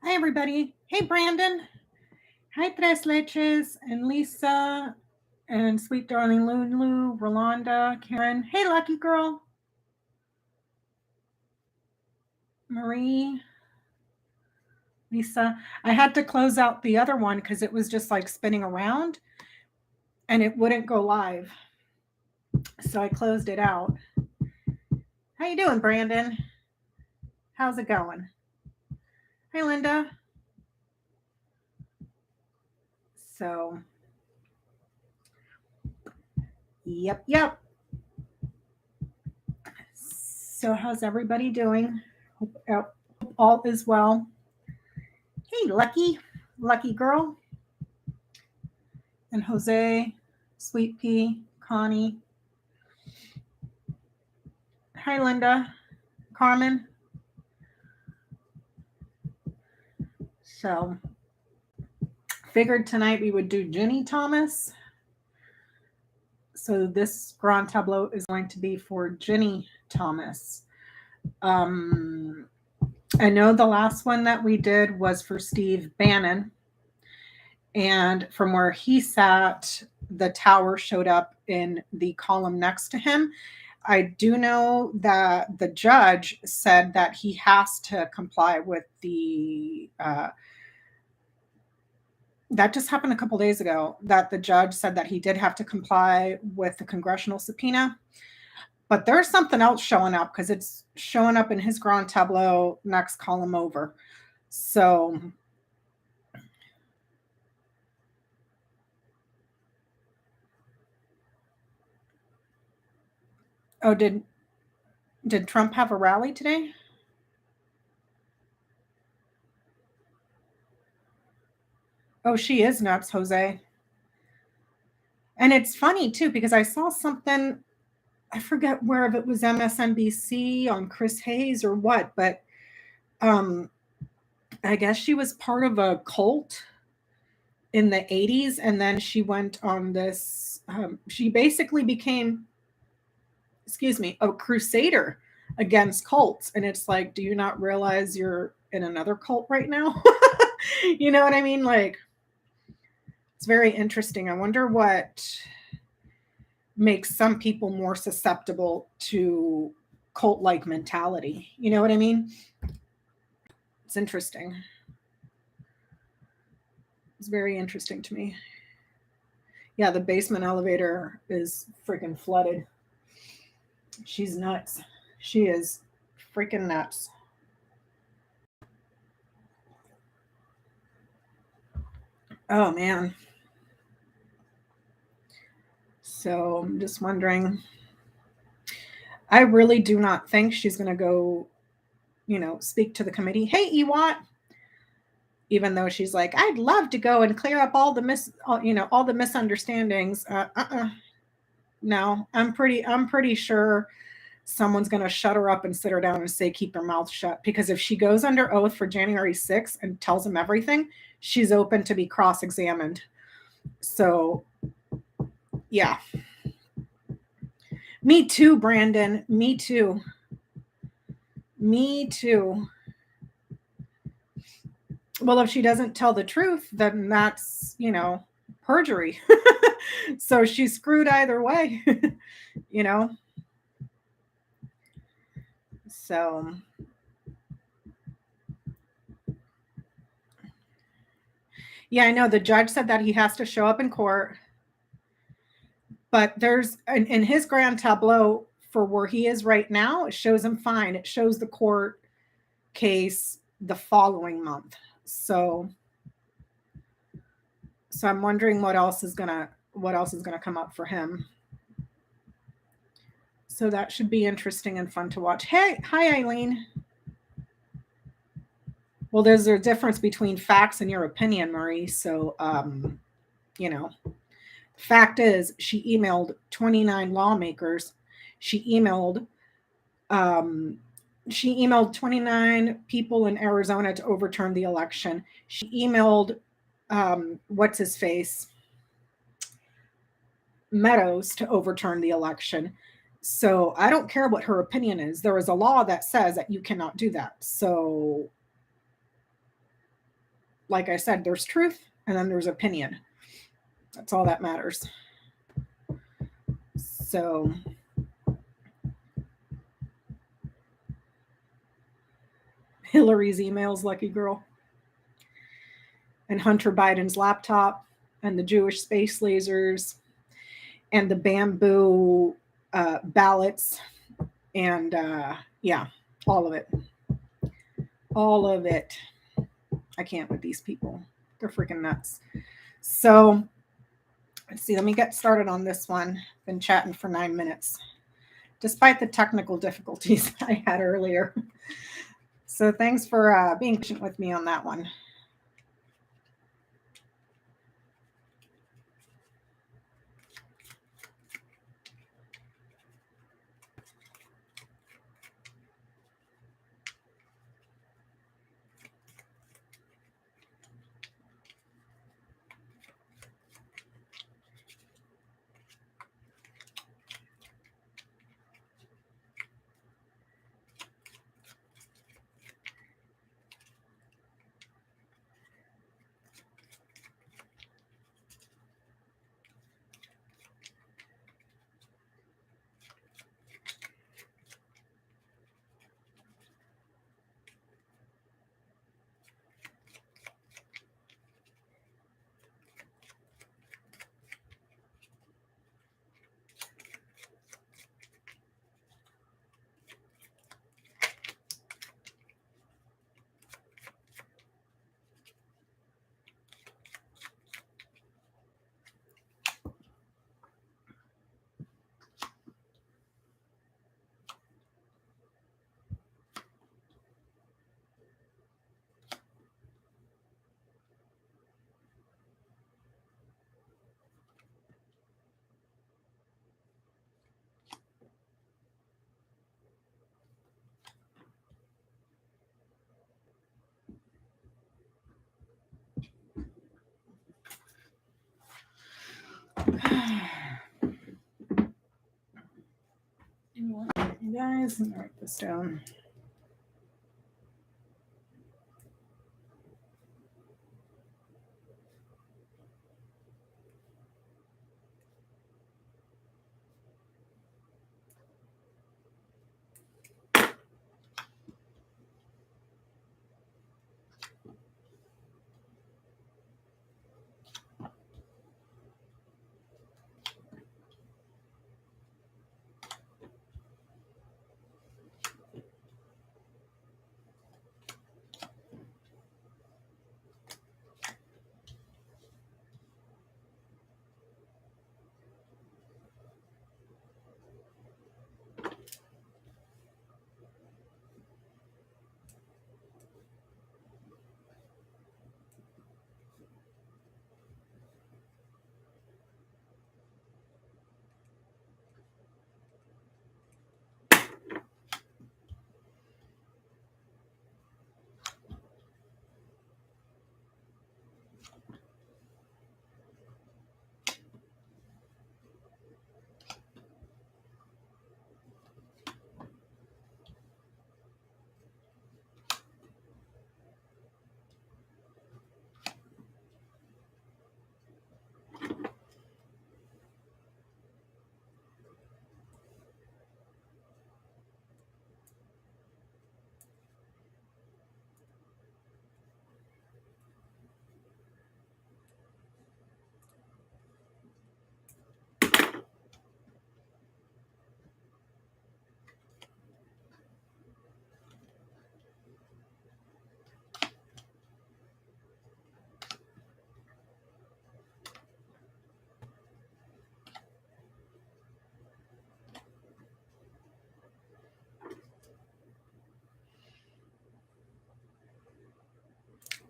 Hi, everybody. Hey, Brandon. Hi, Tres Leches and Lisa and sweet darling Lulu, Rolanda, Karen. Hey, lucky girl. Marie, Lisa. I had to close out the other one because it was just like spinning around and it wouldn't go live. So I closed it out. How you doing, Brandon? How's it going? Hi, Linda. So, yep. So, how's everybody doing? Hope all is well. Hey, lucky girl. And Jose, Sweet Pea, Connie. Hi, Linda, Carmen. So, figured tonight we would do Ginny Thomas. So, this grand tableau is going to be for Ginny Thomas. I know the last one that we did was for Steve Bannon. And from where he sat, the tower showed up in the column next to him. I do know that the judge said that he has to comply with the that just happened a couple days ago, that the judge said that he did have to comply with the congressional subpoena. But there's something else showing up because it's showing up in his grand tableau next column over. So oh, did Trump have a rally today? Oh, she is nuts, Jose. And it's funny too, because I saw something, I forget where, if it was MSNBC on Chris Hayes or what, but I guess she was part of a cult in the 80s, and then she went on this, she basically became, a crusader against cults. And it's like, do you not realize you're in another cult right now? You know what I mean? Like, it's very interesting. I wonder what makes some people more susceptible to cult like mentality. You know what I mean? It's interesting. It's very interesting to me. Yeah, the basement elevator is freaking flooded. She's nuts. She is freaking nuts. Oh, man. So I'm just wondering. I really do not think she's going to go, speak to the committee. Hey, Ewat. Even though she's like, I'd love to go and clear up all the misunderstandings. No, I'm pretty sure someone's going to shut her up and sit her down and say, keep your mouth shut. Because if she goes under oath for January 6th and tells them everything, she's open to be cross-examined. So, yeah. Me too, Brandon. Me too. Well, if she doesn't tell the truth, then that's, perjury. So she's screwed either way, you know? So, yeah, I know the judge said that he has to show up in court, but there's in his grand tableau for where he is right now, it shows him fine. It shows the court case the following month. So I'm wondering what else is gonna come up for him. So that should be interesting and fun to watch. Hey, hi Eileen. Well, there's a difference between facts and your opinion, Marie. So, fact is, she emailed 29 lawmakers. She emailed 29 people in Arizona to overturn the election. She emailed what's his face, Meadows, to overturn the election. So I don't care what her opinion is. There is a law that says that you cannot do that. So like I said, there's truth and then there's opinion. That's all that matters. So Hillary's emails, lucky girl. And Hunter Biden's laptop and the Jewish space lasers and the bamboo ballots and yeah, all of it. All of it. I can't with these people. They're freaking nuts. So let's see. Let me get started on this one. Been chatting for 9 minutes, despite the technical difficulties I had earlier. So thanks for being patient with me on that one. You guys, let me write this down.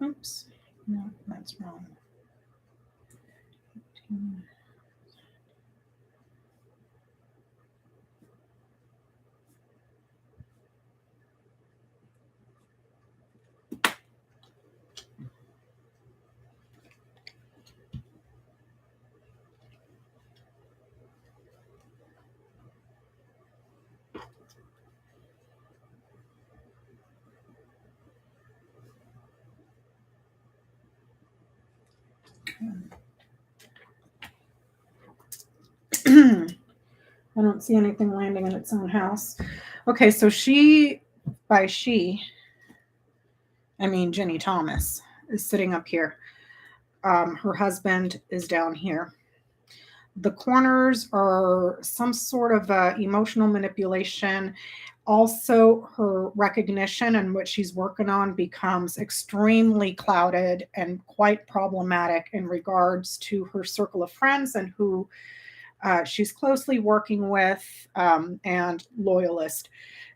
Oops, no, that's wrong. I don't see anything landing in its own house. Okay, so by she, I mean Jenny Thomas, is sitting up here. Her husband is down here. The corners are some sort of emotional manipulation. Also, her recognition and what she's working on becomes extremely clouded and quite problematic in regards to her circle of friends and who she's closely working with, and loyalist.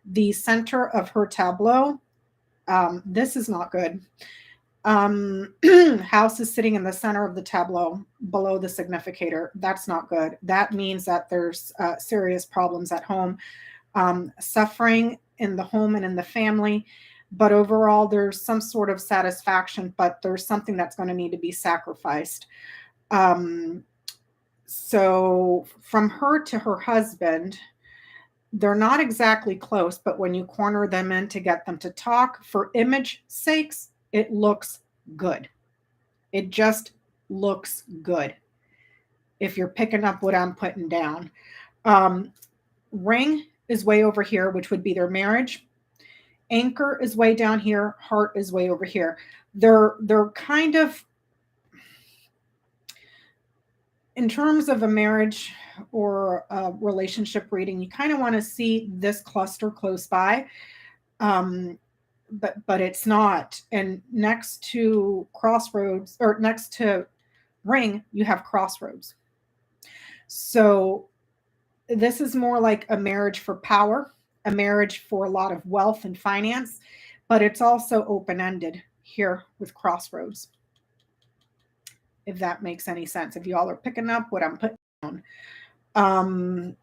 The center of her tableau, this is not good. House is sitting in the center of the tableau below the significator. That's not good. That means that there's serious problems at home, suffering in the home and in the family. But overall, there's some sort of satisfaction, but there's something that's going to need to be sacrificed. So from her to her husband, they're not exactly close, but when you corner them in to get them to talk, for image sakes, it looks good. It just looks good. If you're picking up what I'm putting down. Ring is way over here, which would be their marriage. Anchor is way down here. Heart is way over here. They're kind of, in terms of a marriage or a relationship reading, you kind of want to see this cluster close by. But it's not. And next to crossroads, or next to ring, you have crossroads. So this is more like a marriage for power, a marriage for a lot of wealth and finance, but it's also open-ended here with crossroads. If that makes any sense, if y'all are picking up what I'm putting down.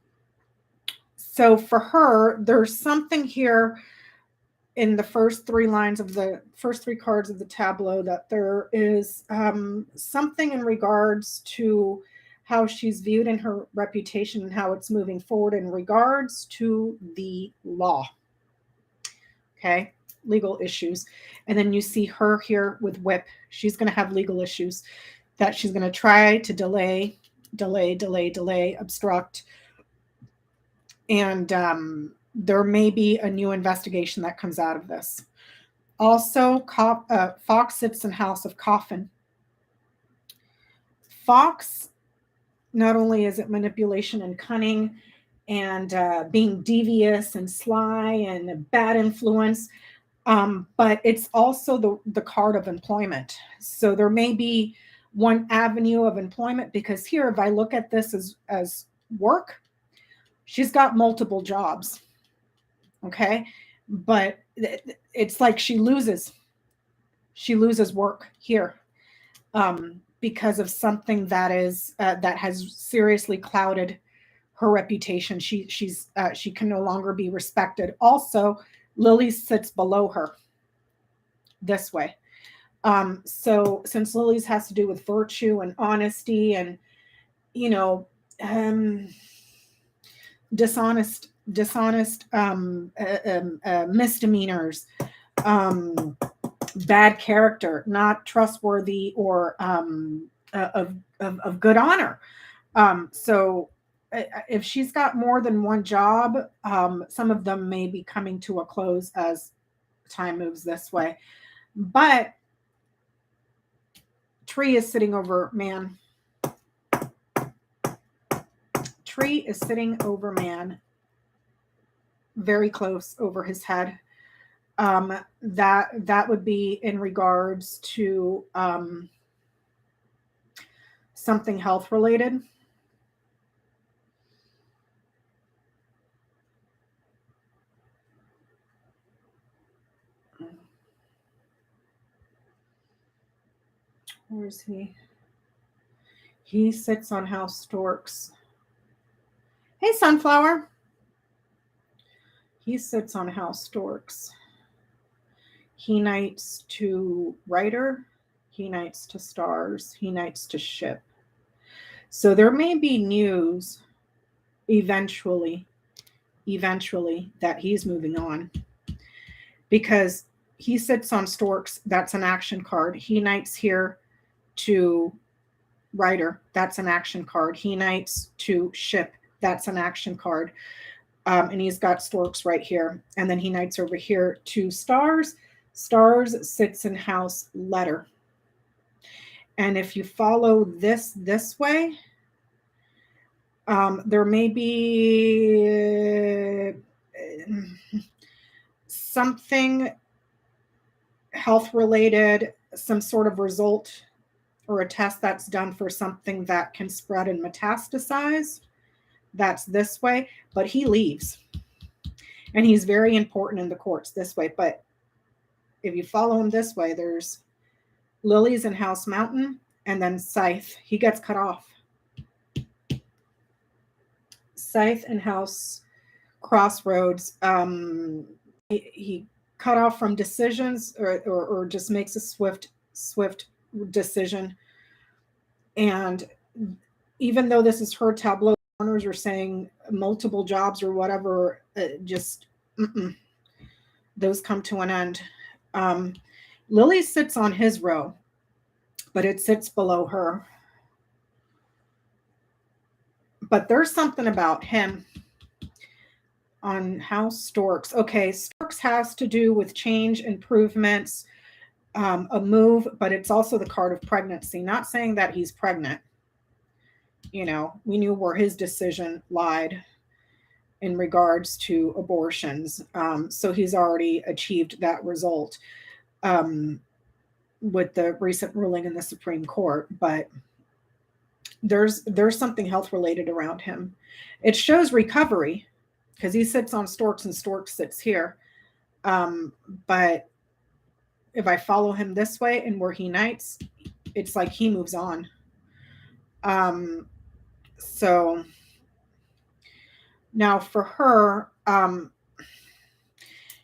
So for her, there's something here in the first three lines of the first three cards of the tableau that there is something in regards to how she's viewed in her reputation and how it's moving forward in regards to the law. Okay, legal issues. And then you see her here with whip. She's going to have legal issues that she's going to try to delay, obstruct. And there may be a new investigation that comes out of this. Also, Fox sits in House of Coffin. Fox, not only is it manipulation and cunning and being devious and sly and a bad influence, but it's also the card of employment. So there may be one avenue of employment, because here, if I look at this as work, she's got multiple jobs. Okay. But it's like she loses work here, because of something that is, that has seriously clouded her reputation. She can no longer be respected. Also, Lily sits below her this way. So since Lily's has to do with virtue and honesty and, dishonest misdemeanors, bad character, not trustworthy, or of good honor. So if she's got more than one job, some of them may be coming to a close as time moves this way. But Tree is sitting over man. Tree is sitting over man, very close over his head. That would be in regards to something health related. Where is he? He sits on House Storks. Hey, Sunflower. He sits on House Storks. He knights to Writer. He knights to Stars. He knights to Ship. So there may be news eventually that he's moving on, because he sits on Storks. That's an action card. He knights here to Rider, that's an action card. He Knights to Ship, that's an action card. And he's got storks right here. And then he Knights over here to Stars. Stars sits in house Letter. And if you follow this way, there may be something health related, some sort of result or a test that's done for something that can spread and metastasize. That's this way, but he leaves. And he's very important in the courts this way. But if you follow him this way, there's Lilies in House Mountain, and then Scythe. He gets cut off. Scythe and House Crossroads. He cut off from decisions, or just makes a swift decision. And even though this is her tableau, owners are saying multiple jobs or whatever, those come to an end. Lily sits on his row, but it sits below her. But there's something about him on House Storks. Okay, Storks has to do with change, improvements, a move, but it's also the card of pregnancy. Not saying that he's pregnant. You know, we knew where his decision lied in regards to abortions. So he's already achieved that result with the recent ruling in the Supreme Court. But there's something health related around him. It shows recovery because he sits on Storks and Storks sits here. But if I follow him this way and where he Knights, it's like he moves on. So now for her,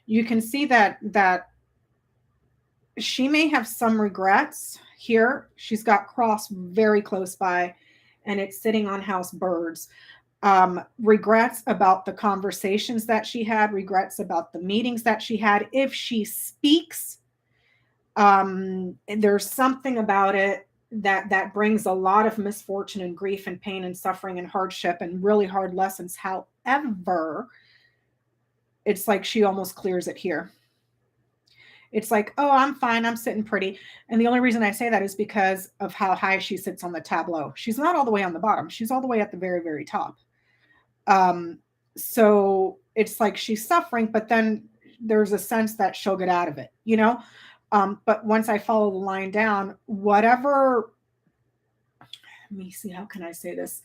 you can see that she may have some regrets here. She's got Cross very close by, and it's sitting on House Birds. Regrets about the conversations that she had, regrets about the meetings that she had. If she speaks, there's something about it that brings a lot of misfortune and grief and pain and suffering and hardship and really hard lessons. However, it's like she almost clears it here. It's like, oh, I'm fine. I'm sitting pretty. And the only reason I say that is because of how high she sits on the tableau. She's not all the way on the bottom. She's all the way at the very, very top. So it's like she's suffering, but then there's a sense that she'll get out of it, you know? But once I follow the line down, whatever, let me see, how can I say this?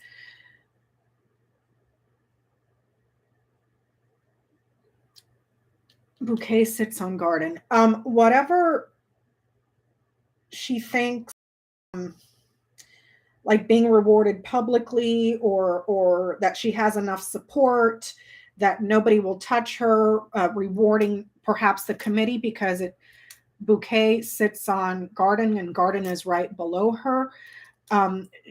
Bouquet sits on Garden. Whatever she thinks, like being rewarded publicly, or that she has enough support, that nobody will touch her, rewarding perhaps the committee because Bouquet sits on Garden and Garden is right below her.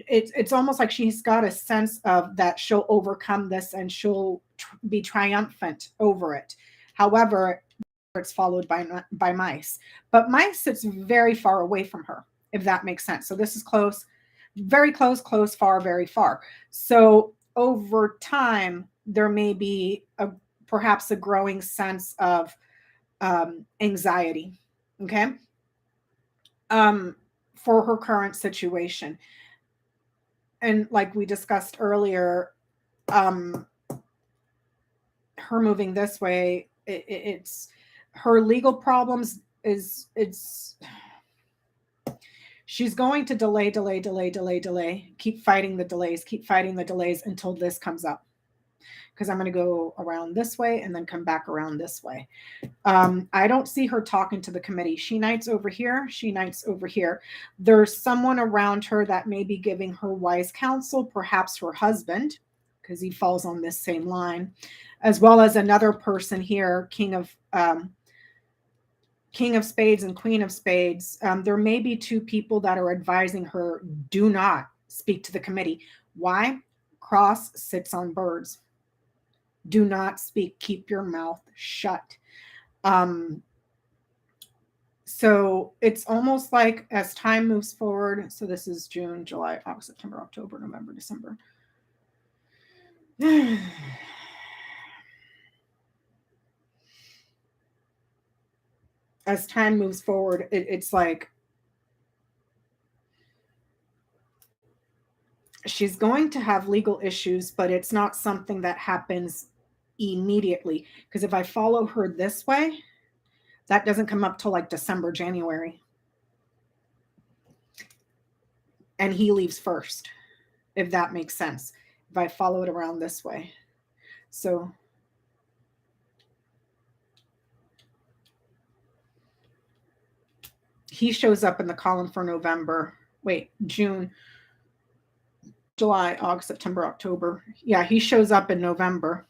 It's almost like she's got a sense of that she'll overcome this and she'll be triumphant over it. However, it's followed by Mice. But Mice sits very far away from her, if that makes sense. So this is close, very close, close, far, very far. So over time, there may be perhaps a growing sense of anxiety, okay, for her current situation. And like we discussed earlier, her moving this way, it's her legal problems she's going to delay, keep fighting the delays until this comes up. Because I'm going to go around this way and then come back around this way. I don't see her talking to the committee. She Knights over here. She Knights over here. There's someone around her that may be giving her wise counsel, perhaps her husband, because he falls on this same line, as well as another person here, King of Spades and Queen of Spades. There may be two people that are advising her, do not speak to the committee. Why? Cross sits on Birds. Do not speak. Keep your mouth shut. So it's almost like as time moves forward, so this is June, July, August, September, October, November, December. As time moves forward, it's like she's going to have legal issues, but it's not something that happens immediately. Because if I follow her this way, that doesn't come up till like December, January. And he leaves first, if that makes sense. If I follow it around this way. So he shows up in the column for November. Wait, June, July, August, September, October. Yeah, he shows up in November,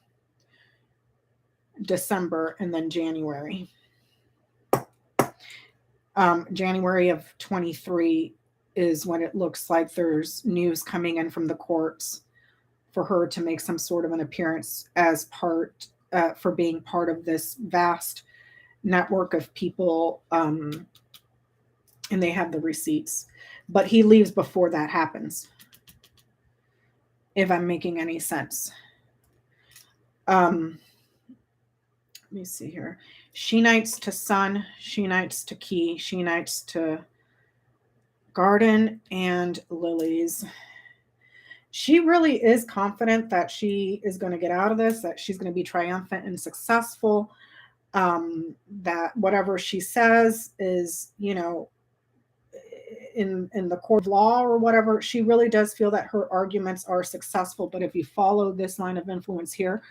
December, and then January. January of 23 is when it looks like there's news coming in from the courts for her to make some sort of an appearance as part for being part of this vast network of people, and they have the receipts. But he leaves before that happens, if I'm making any sense. Let me see here. She knights to Sun, she knights to Key, she knights to Garden and Lilies. She really is confident that she is going to get out of this, that she's going to be triumphant and successful, that whatever she says is, you know, in the court of law or whatever. She really does feel that her arguments are successful. But if you follow this line of influence here,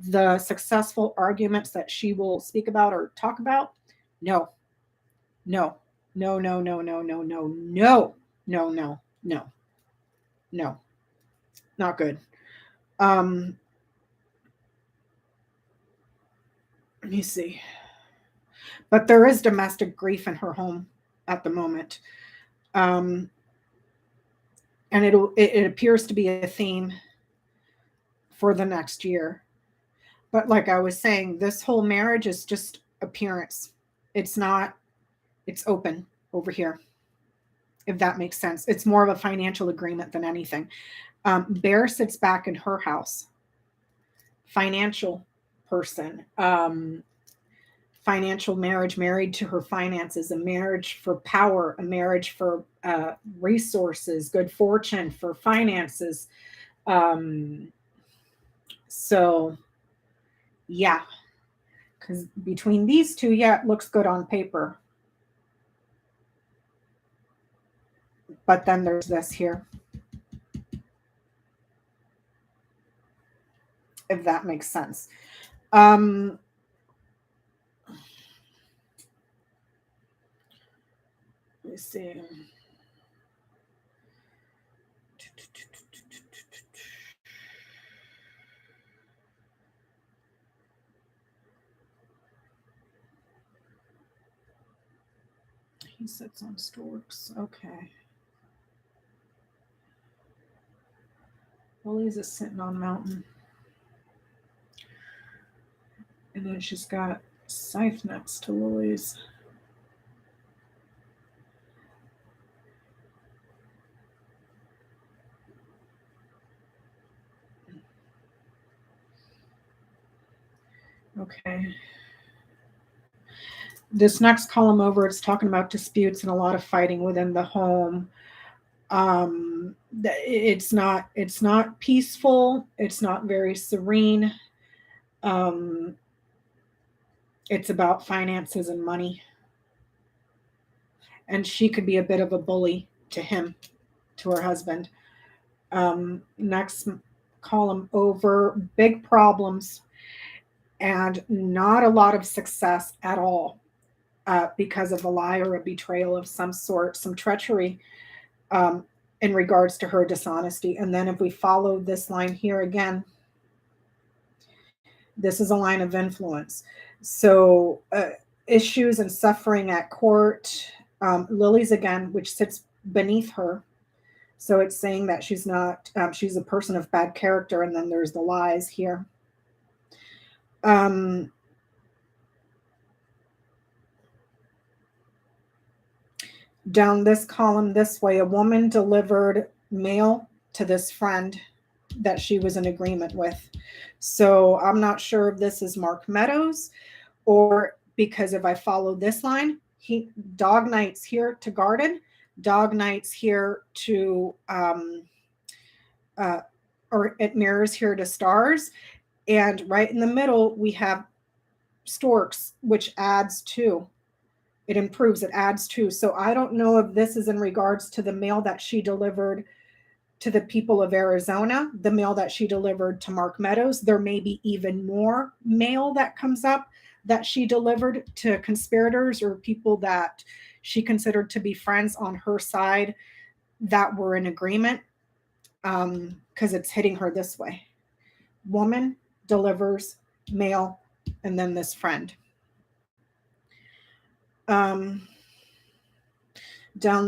the successful arguments that she will speak about or talk about, no, no, no, no, no, no, no, no, no, no, no, no, no, not good. Let me see. But there is domestic grief in her home at the moment. And it appears to be a theme for the next year. But like I was saying, this whole marriage is just appearance. It's not, it's open over here, if that makes sense. It's more of a financial agreement than anything. Bear sits back in her house. Financial person. Financial marriage, married to her finances, a marriage for power, a marriage for resources, good fortune for finances. So, yeah, because between these two, yeah, it looks good on paper. But then there's this here. If that makes sense. Let me see. He sits on storks. Okay. Lily's is sitting on mountain. And then she's got Scythe next to Lily's. Okay. This next column over, it's talking about disputes and a lot of fighting within the home. It's not peaceful. It's not very serene. It's about finances and money. And she could be a bit of a bully to him, to her husband. Next column over, big problems and not a lot of success at all because of a lie or a betrayal of some sort, some treachery in regards to her dishonesty. And then if we follow this line here again, this is a line of influence. So issues and suffering at court, Lily's again, which sits beneath her. So it's saying that she's not, she's a person of bad character. And then there's the lies here. Down this column this way, a woman delivered mail to this friend that she was in agreement with. So I'm not sure if this is Mark Meadows, or because if I follow this line, dog nights here to garden, dog nights here to or it mirrors here to stars, and right in the middle we have storks, which adds to. It improves, it adds to. So I don't know if this is in regards to the mail that she delivered to the people of Arizona, the mail that she delivered to Mark Meadows. There may be even more mail that comes up that she delivered to conspirators or people that she considered to be friends on her side that were in agreement, because it's hitting her this way. Woman delivers mail, and then this friend. Down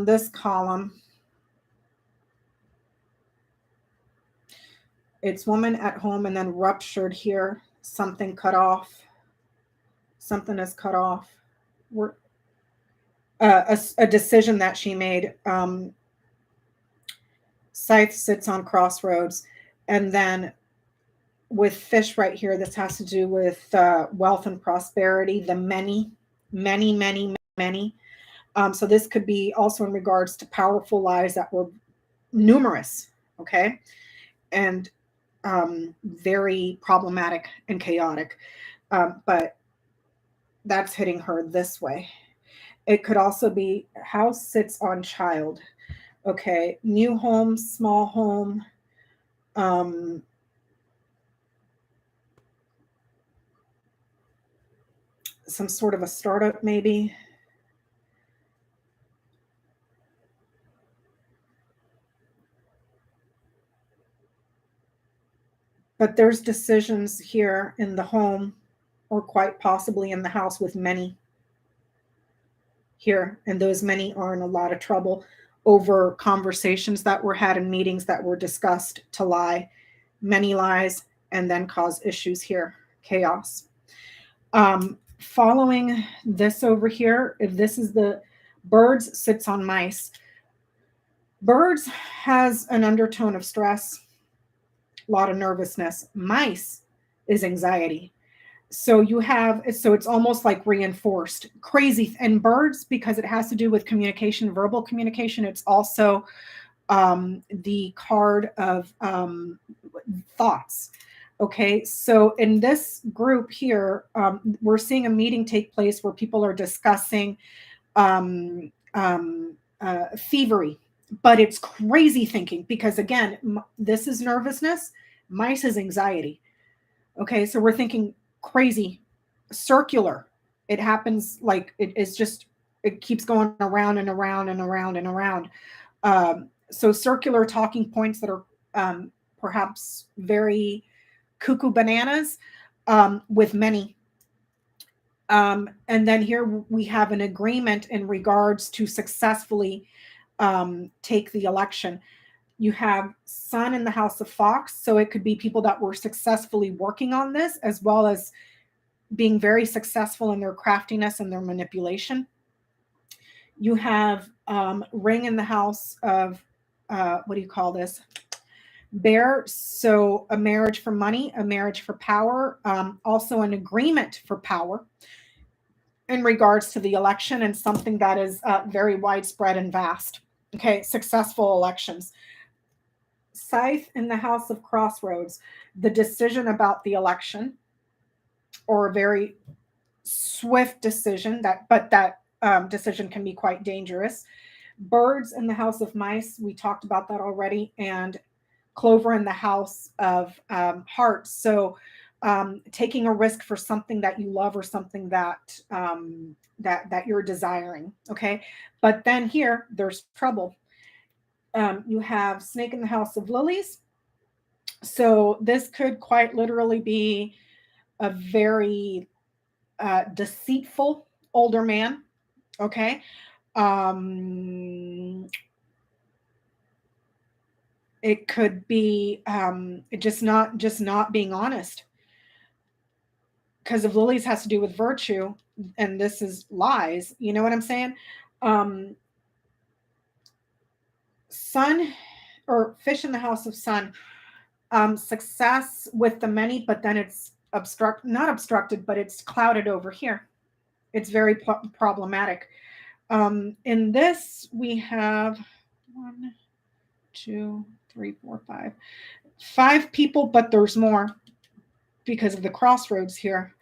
this column, it's woman at home, and then ruptured here, something cut off. Something is cut off. A decision that she made. Scythe sits on crossroads. And then with fish right here, this has to do with wealth and prosperity, the many. So this could be also in regards to powerful lies that were numerous, okay? And very problematic and chaotic. But that's hitting her this way. It could also be house sits on child. Okay, new home, small home, some sort of a startup maybe. But there's decisions here in the home, or quite possibly in the house, with many here, and those many are in a lot of trouble over conversations that were had and meetings that were discussed to lie, many lies, and then cause issues here, chaos. Following this over here, if this is the birds sits on mice. Birds has an undertone of stress, a lot of nervousness. Mice is anxiety. So it's almost like reinforced, crazy. And birds, because it has to do with communication, verbal communication, it's also the card of thoughts. Okay, so in this group here, we're seeing a meeting take place where people are discussing thievery, but it's crazy thinking, because again, this is nervousness, mice is anxiety. Okay, so we're thinking crazy, circular. It happens like it's just, it keeps going around and around and around and around. So circular talking points that are perhaps very cuckoo bananas, with many. And then here we have an agreement in regards to successfully take the election. You have Sun in the House of Fox, so it could be people that were successfully working on this, as well as being very successful in their craftiness and their manipulation. You have Ring in the House of, what do you call this? Bear, so a marriage for money, a marriage for power, also an agreement for power in regards to the election, and something that is very widespread and vast. Okay, successful elections. Scythe in the House of Crossroads, the decision about the election, or a very swift decision, that decision can be quite dangerous. Birds in the House of Mice, we talked about that already, and Clover in the House of Hearts. So taking a risk for something that you love, or something that that you're desiring. Okay, but then here there's trouble. You have Snake in the House of Lilies. So this could quite literally be a very deceitful older man. Okay. It could be just not being honest, because if Lilies has to do with virtue, and this is lies, you know what I'm saying? sun or fish in the house of sun. Success with the many, but then it's not obstructed, but it's clouded over here. It's very problematic. In this, we have 1, 2, 3, 4, 5 people, but there's more because of the crossroads here.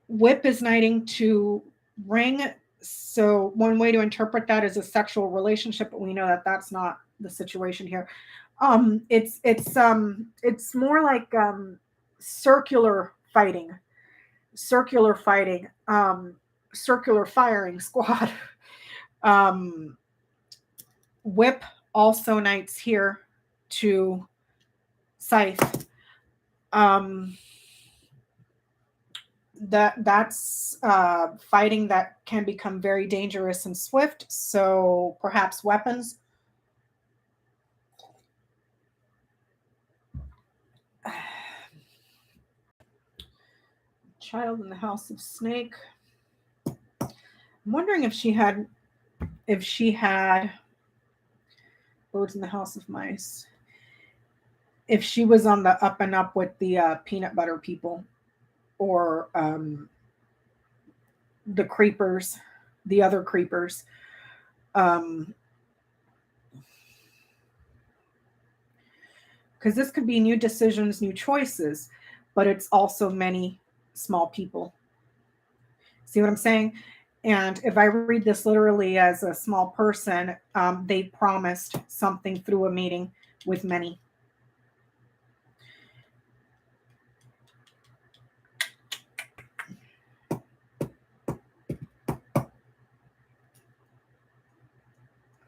Whip is knighting to ring. So one way to interpret that is a sexual relationship, but we know that that's not the situation here. It's more like circular fighting, circular firing squad. Whip also knights here to scythe. That's fighting that can become very dangerous and swift. So perhaps weapons. Child in the house of snake. I'm wondering if she had birds in the house of mice. If she was on the up and up with the peanut butter people, or the creepers, the other creepers. Because this could be new decisions, new choices, but it's also many small people. See what I'm saying? And if I read this literally as a small person, they promised something through a meeting with many.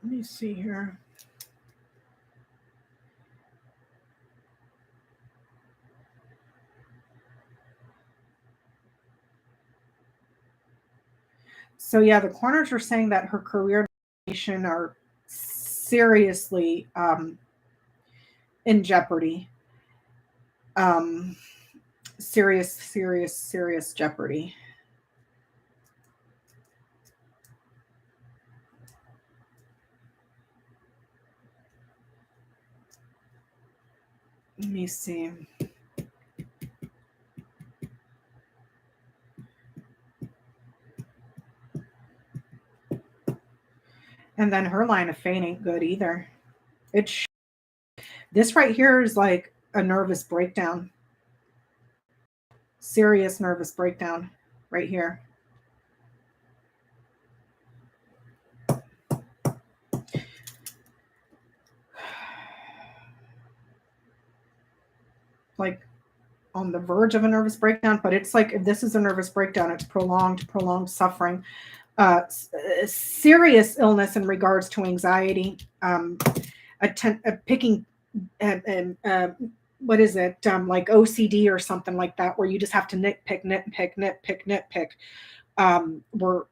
Let me see here. So yeah, the corners are saying that her career are seriously in jeopardy. Serious jeopardy. Let me see. And then her line of fame ain't good either. This right here is like a nervous breakdown. Serious nervous breakdown right here. Like on the verge of a nervous breakdown, but it's like, if this is a nervous breakdown, it's prolonged suffering. Serious illness in regards to anxiety, picking, what is it, like OCD or something like that, where you just have to nitpick. We're,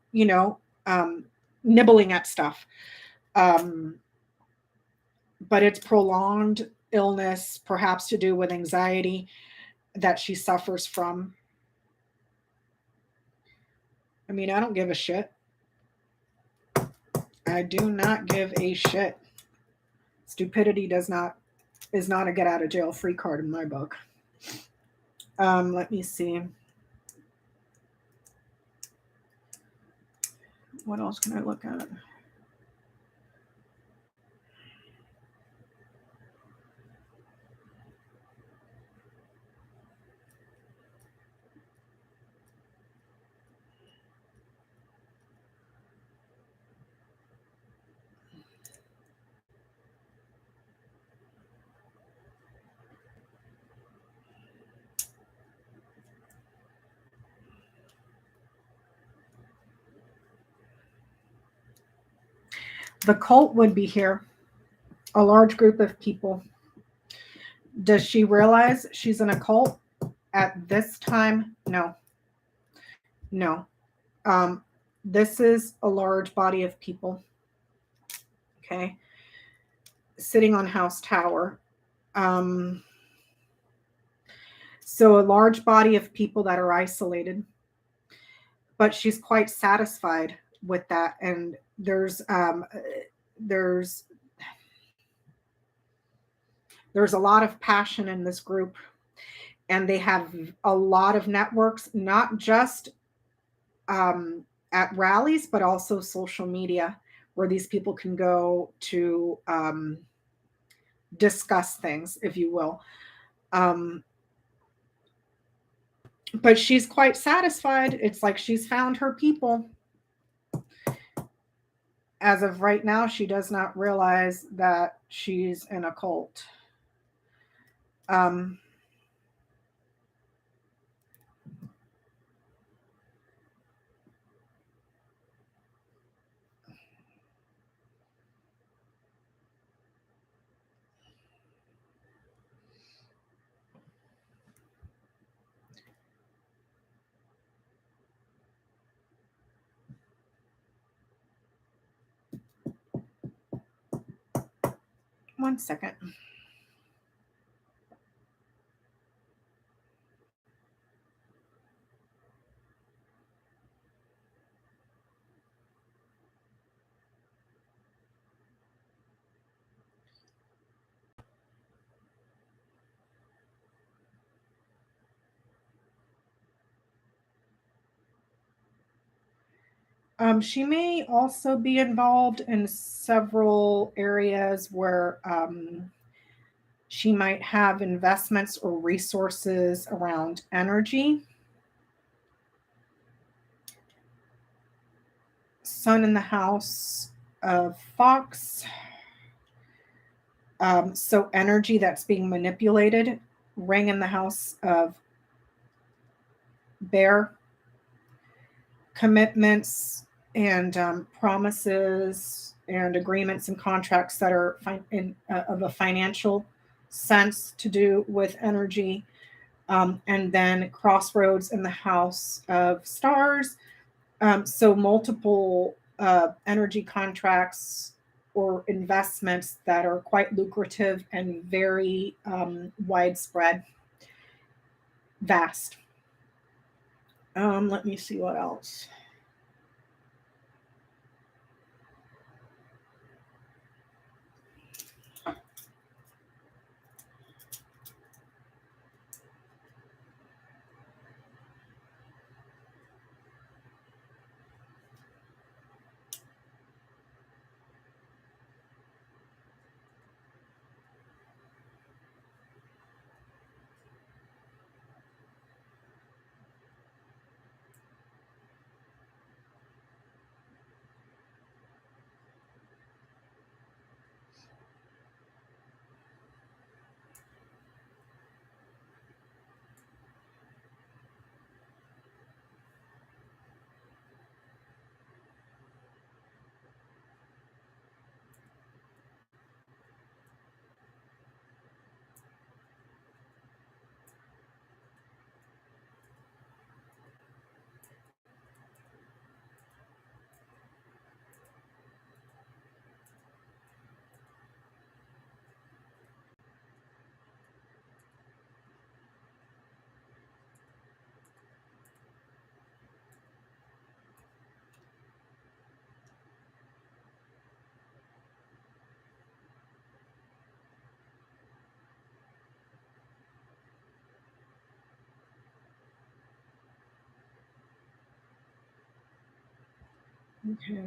nibbling at stuff. But it's prolonged illness, perhaps to do with anxiety that she suffers from. I mean, I don't give a shit. I do not give a shit. Stupidity is not a get out of jail free card in my book. Let me see. What else can I look at? The cult would be here. A large group of people. Does she realize she's in a cult at this time? No. This is a large body of people. Okay. Sitting on House Tower. So a large body of people that are isolated. but she's quite satisfied with that. And there's a lot of passion in this group, and they have a lot of networks, not just at rallies, but also social media, where these people can go to discuss things, if you will. But she's quite satisfied. It's like she's found her people. As of right now, she does not realize that she's in a cult. One second. She may also be involved in several areas where she might have investments or resources around energy. Sun in the house of Fox. So energy that's being manipulated. Ring in the house of Bear. Commitments and promises and agreements and contracts that are of a financial sense to do with energy. And then crossroads in the house of stars. So multiple energy contracts or investments that are quite lucrative and very widespread, vast. Let me see what else. Okay.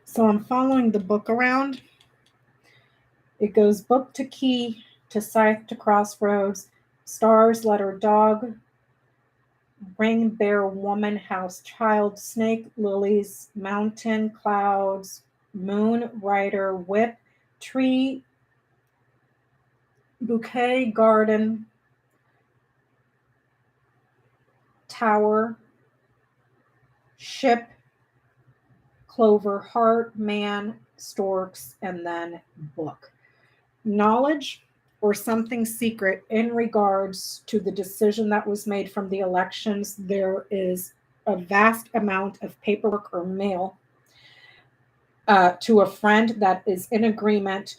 So I'm following the book around. It goes book to key, to scythe to crossroads, stars, letter, dog, ring, bear, woman, house, child, snake, lilies, mountain, clouds, moon, rider, whip, tree, bouquet, garden, tower, ship, clover, heart, man, storks, and then book. Knowledge or something secret in regards to the decision that was made from the elections. There is a vast amount of paperwork or mail to a friend that is in agreement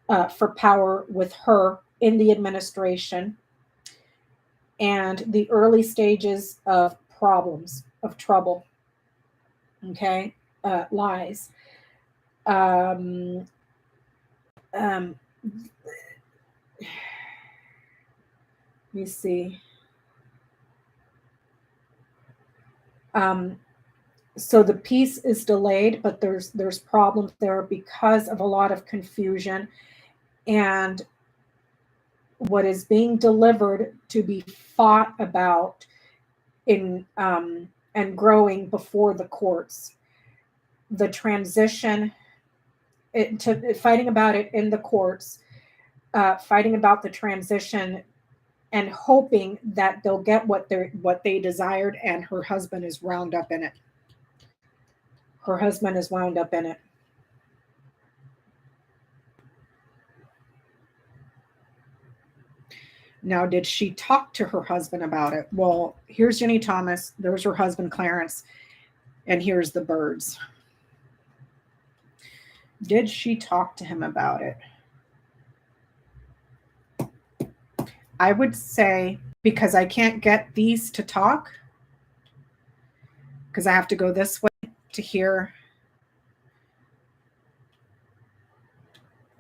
for power with her in the administration and the early stages of problems, of trouble. Okay, lies. Um, um, let me see. Um, so the peace is delayed, but there's problems there because of a lot of confusion and what is being delivered to be fought about in and growing before the courts. The transition to fighting about it in the courts, fighting about the transition and hoping that they'll get what they desired, and her husband is wound up in it. Her husband is wound up in it. Now, did she talk to her husband about it? Well, here's Jenny Thomas. There's her husband, Clarence. And here's the birds. Did she talk to him about it? I would say, because I can't get these to talk, because I have to go this way to hear.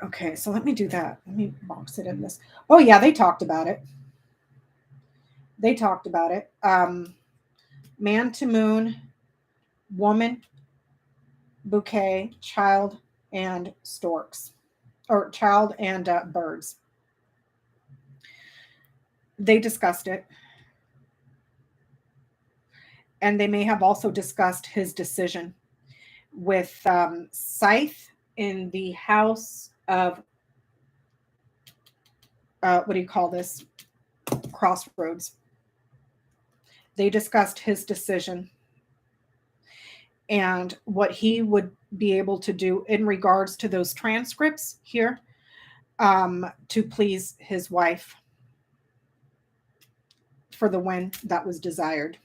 Okay, so let me do that. Let me box it in this. Oh, yeah, they talked about it. They talked about it. Man to moon, woman, bouquet, child, and storks, or child and birds. They discussed it. And they may have also discussed his decision with Scythe in the house of, what do you call this? Crossroads. They discussed his decision and what he would be able to do in regards to those transcripts here, to please his wife for the win that was desired.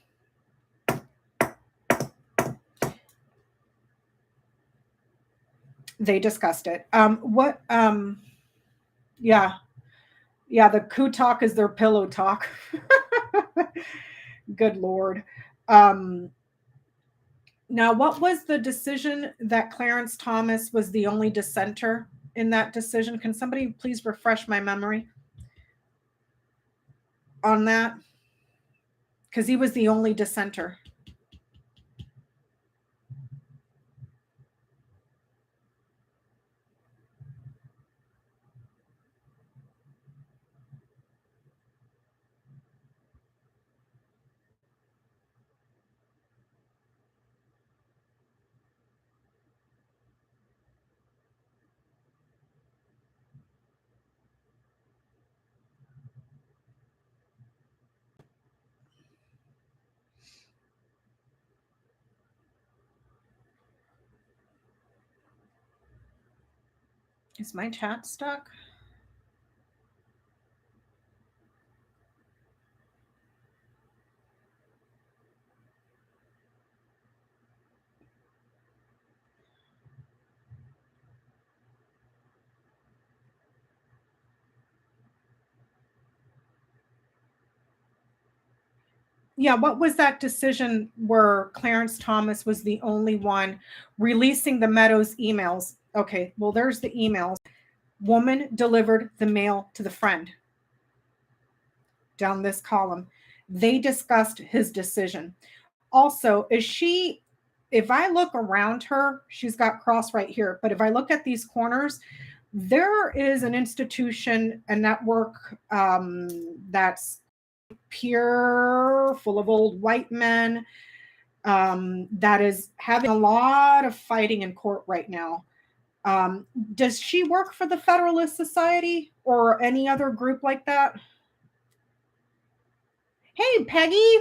They discussed it. Yeah, the coup talk is their pillow talk. Good Lord. Um, Now, what was the decision that Clarence Thomas was the only dissenter in that decision? Can somebody please refresh my memory on that? Because he was the only dissenter. Is my chat stuck? Yeah, what was that decision where Clarence Thomas was the only one releasing the Meadows emails? Okay, well, there's the emails. Woman delivered the mail to the friend. Down this column. They discussed his decision. Also, if I look around her, she's got cross right here, but if I look at these corners, there is an institution, a network, that's pure, full of old white men, that is having a lot of fighting in court right now. Does she work for the Federalist Society or any other group like that? Hey, Peggy.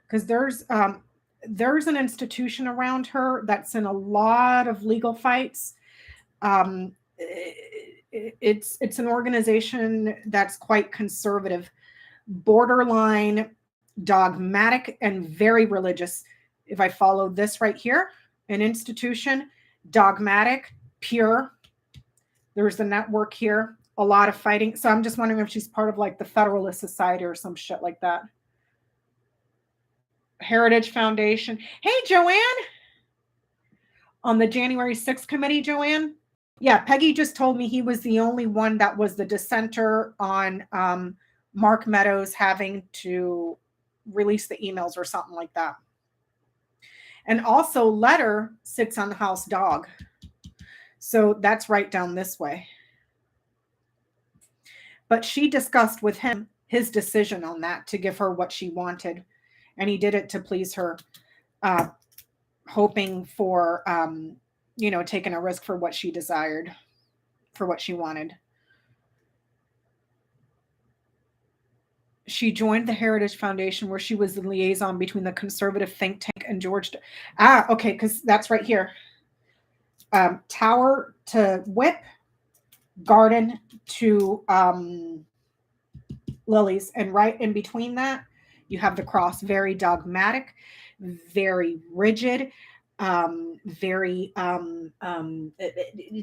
Because there's there's an institution around her that's in a lot of legal fights. It's an organization that's quite conservative, borderline dogmatic, and very religious. If I follow this right here, an institution, dogmatic, pure. There's the network here, a lot of fighting. So I'm just wondering if she's part of like the Federalist Society or some shit like that. Heritage Foundation. Hey, Joanne. On the January 6th committee, Joanne. Yeah, Peggy just told me he was the only one that was the dissenter on Mark Meadows having to release the emails or something like that. And also Letter sits on the House Dog. So that's right down this way. But she discussed with him his decision on that to give her what she wanted. And he did it to please her, hoping for, taking a risk for what she desired, for what she wanted. She joined the Heritage Foundation, where she was the liaison between the conservative think tank and George. Okay, because that's right here. Tower to Whip, Garden to Lilies. And right in between that, you have the cross. Very dogmatic, very rigid, very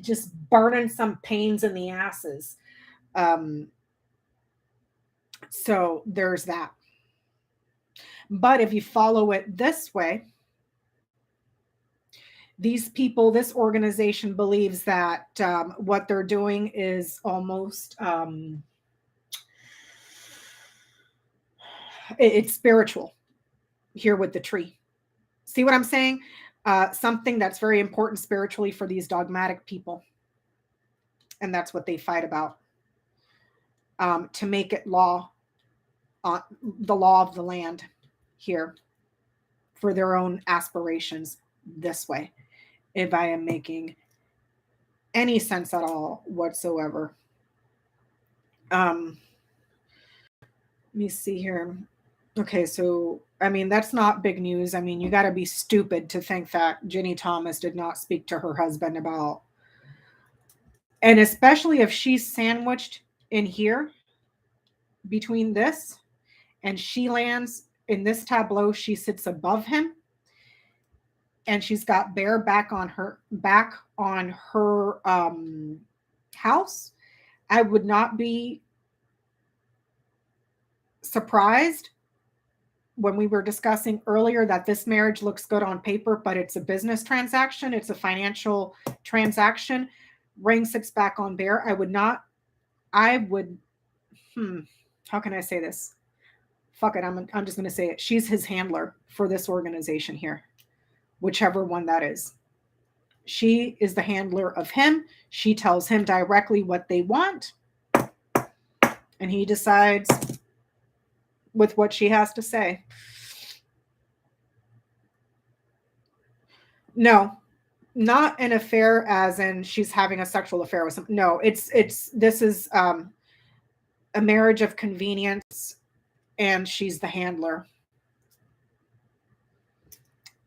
just burning some pains in the asses. So there's that. But if you follow it this way, these people, this organization believes that what they're doing is almost it's spiritual here with the tree. See what I'm saying? Something that's very important spiritually for these dogmatic people. And that's what they fight about. To make it law, the law of the land here for their own aspirations this way. If I am making any sense at all whatsoever. Let me see here. Okay, so, I mean, that's not big news. I mean, you got to be stupid to think that Ginny Thomas did not speak to her husband about, and especially if she's sandwiched in here between this, and she lands in this tableau, she sits above him, and she's got Bear back on her house. I would not be surprised when we were discussing earlier that this marriage looks good on paper, but it's a business transaction. It's a financial transaction. Ring sits back on Bear. How can I say this? Fuck it. I'm just going to say it. She's his handler for this organization here, whichever one that is. She is the handler of him. She tells him directly what they want, and he decides with what she has to say. No, not an affair as in she's having a sexual affair with someone. No, this is a marriage of convenience, and she's the handler.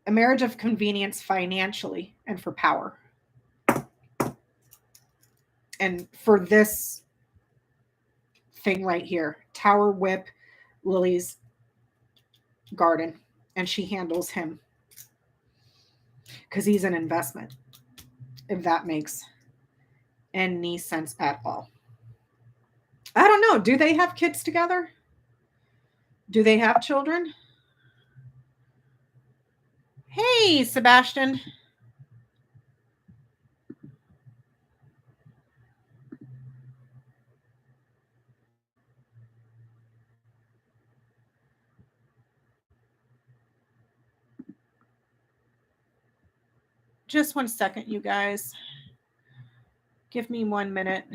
A marriage of convenience financially and for power. And for this thing right here, Tower, Whip, Lily's Garden, and she handles him because he's an investment, if that makes any sense at all. I don't know. Do they have kids together? Do they have children? Hey, Sebastian. Just 1 second, you guys. Give me 1 minute.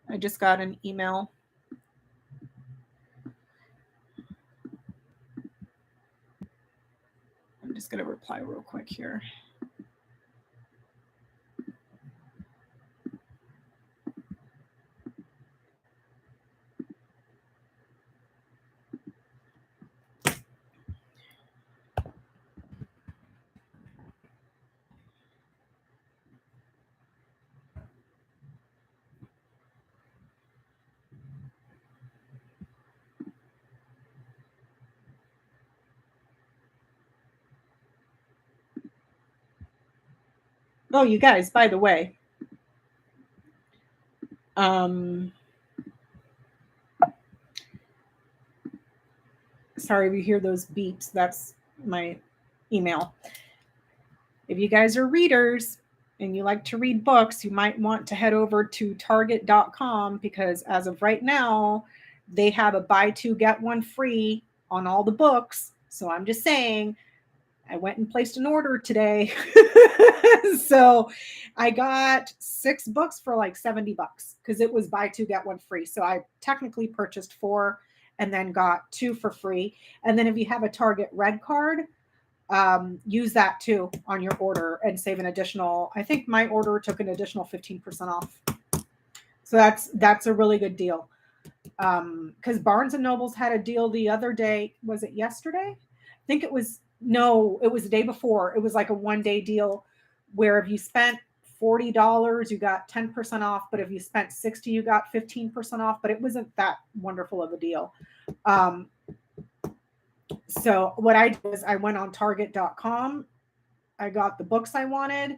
I just got an email. I'm just going to reply real quick here. Oh, you guys, by the way, sorry if you hear those beeps. That's my email. If you guys are readers and you like to read books, you might want to head over to target.com because as of right now, they have a buy two, get one free on all the books. So I'm just saying, I went and placed an order today. So I got 6 books for like $70 because it was buy two, get one free. So I technically purchased 4 and then got 2 for free. And then if you have a Target Red card, use that too on your order and save an additional, I think my order took an additional 15% off. So that's a really good deal. Because Barnes and Nobles had a deal the other day. Was it yesterday? I think it was, no, it was the day before. It was like a 1-day deal where if you spent $40, you got 10% off. But if you spent $60, you got 15% off. But it wasn't that wonderful of a deal. So what I did was I went on target.com. I got the books I wanted,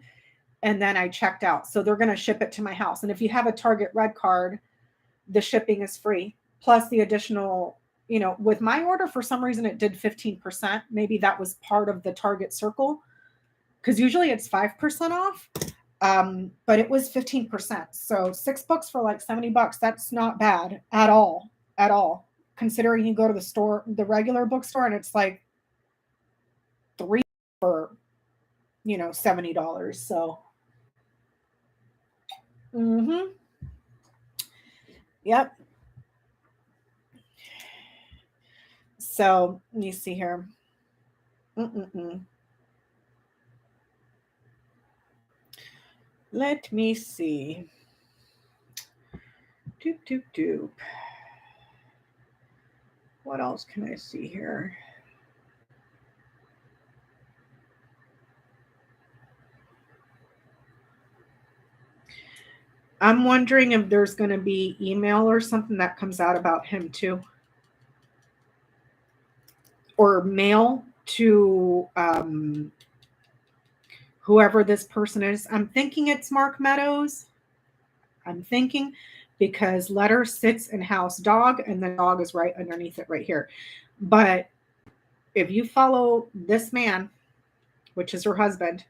and then I checked out. So they're going to ship it to my house. And if you have a Target Red card, the shipping is free. Plus the additional, with my order, for some reason it did 15%. Maybe that was part of the Target circle because usually it's 5% off. But it was 15%. So 6 books for like $70. That's not bad at all. At all. Considering you go to the store, the regular bookstore, and it's like 3 for, $70. So, yep. So let me see here. Let me see. Doop, doop, doop. What else can I see here? I'm wondering if there's going to be email or something that comes out about him too. Or mail to whoever this person is. I'm thinking it's Mark Meadows. I'm thinking because letter sits in house dog and the dog is right underneath it right here. But if you follow this man, which is her husband,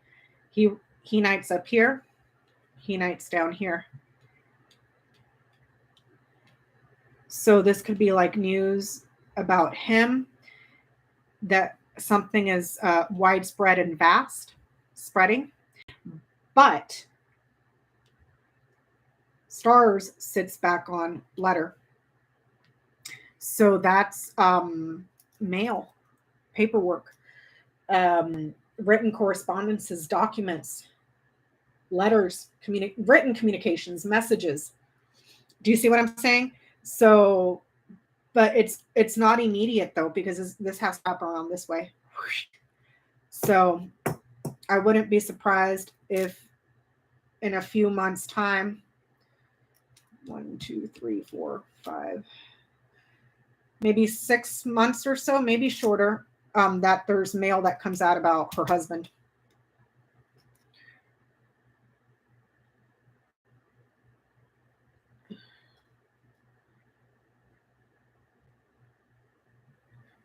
he nights up here, he nights down here. So this could be like news about him, that something is widespread and vast, spreading. But stars sits back on letter. So that's mail, paperwork, written correspondences, documents, letters, written communications, messages. Do you see what I'm saying? So, but it's not immediate though, because this has to happen around this way. So I wouldn't be surprised if in a few months' time, 1, 2, 3, 4, 5, maybe 6 months or so, maybe shorter, that there's mail that comes out about her husband.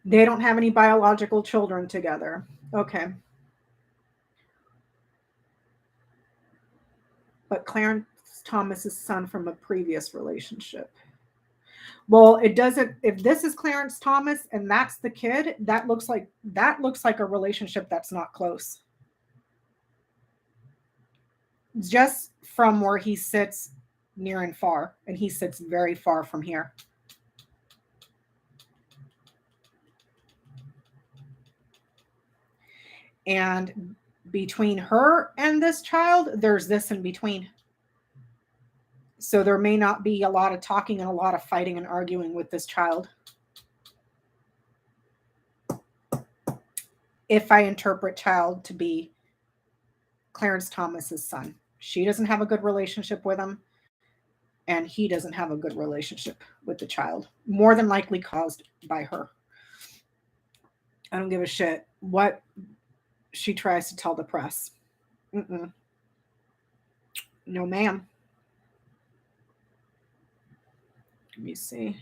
They don't have any biological children together. Okay. But Clarence Thomas's son from a previous relationship. Well, it doesn't. If this is Clarence Thomas and that's the kid, that looks like a relationship that's not close. Just from where he sits near and far, and he sits very far from here. And between her and this child, there's this in between. So there may not be a lot of talking and a lot of fighting and arguing with this child. If I interpret child to be Clarence Thomas's son. She doesn't have a good relationship with him, and he doesn't have a good relationship with the child. More than likely caused by her. I don't give a shit what she tries to tell the press. No, ma'am. Let me see.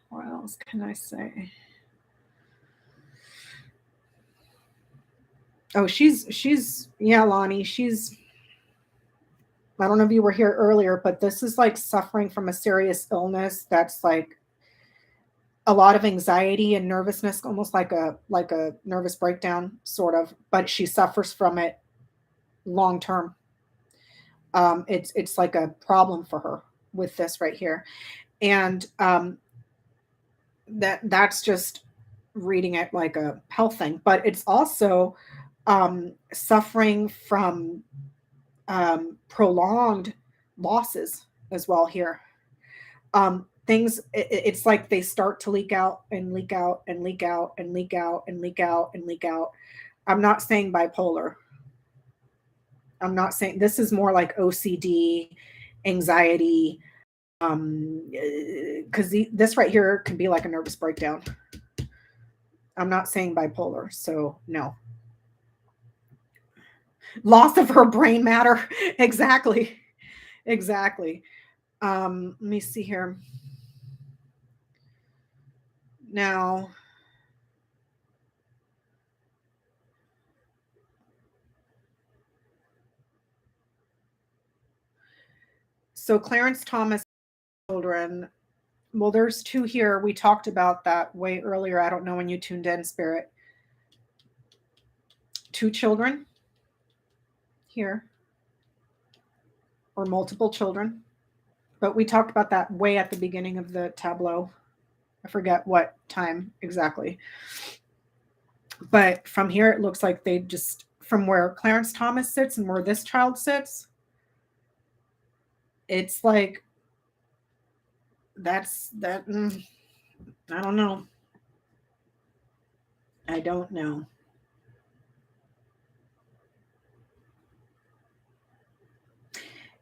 What else can I say? Oh, she's yeah, Lonnie. I don't know if you were here earlier, but this is like suffering from a serious illness that's like a lot of anxiety and nervousness, almost like a nervous breakdown, sort of. But she suffers from it long term. It's like a problem for her with this right here, and that's just reading it like a health thing. But it's also suffering from prolonged losses as well here. Things it's like they start to leak out and leak out and leak out and leak out and leak out and leak out. I'm not saying bipolar. I'm not saying this is more like OCD, anxiety, because this right here can be like a nervous breakdown. I'm not saying bipolar, so no. Loss of her brain matter. Exactly. Exactly. Let me see here. Now, so Clarence Thomas children. Well, there's two here. We talked about that way earlier. I don't know when you tuned in, Spirit. Two children here, or multiple children. But we talked about that way at the beginning of the tableau. I forget what time exactly. But from here, it looks like they just, from where Clarence Thomas sits and where this child sits, it's like that's that. I don't know. I don't know.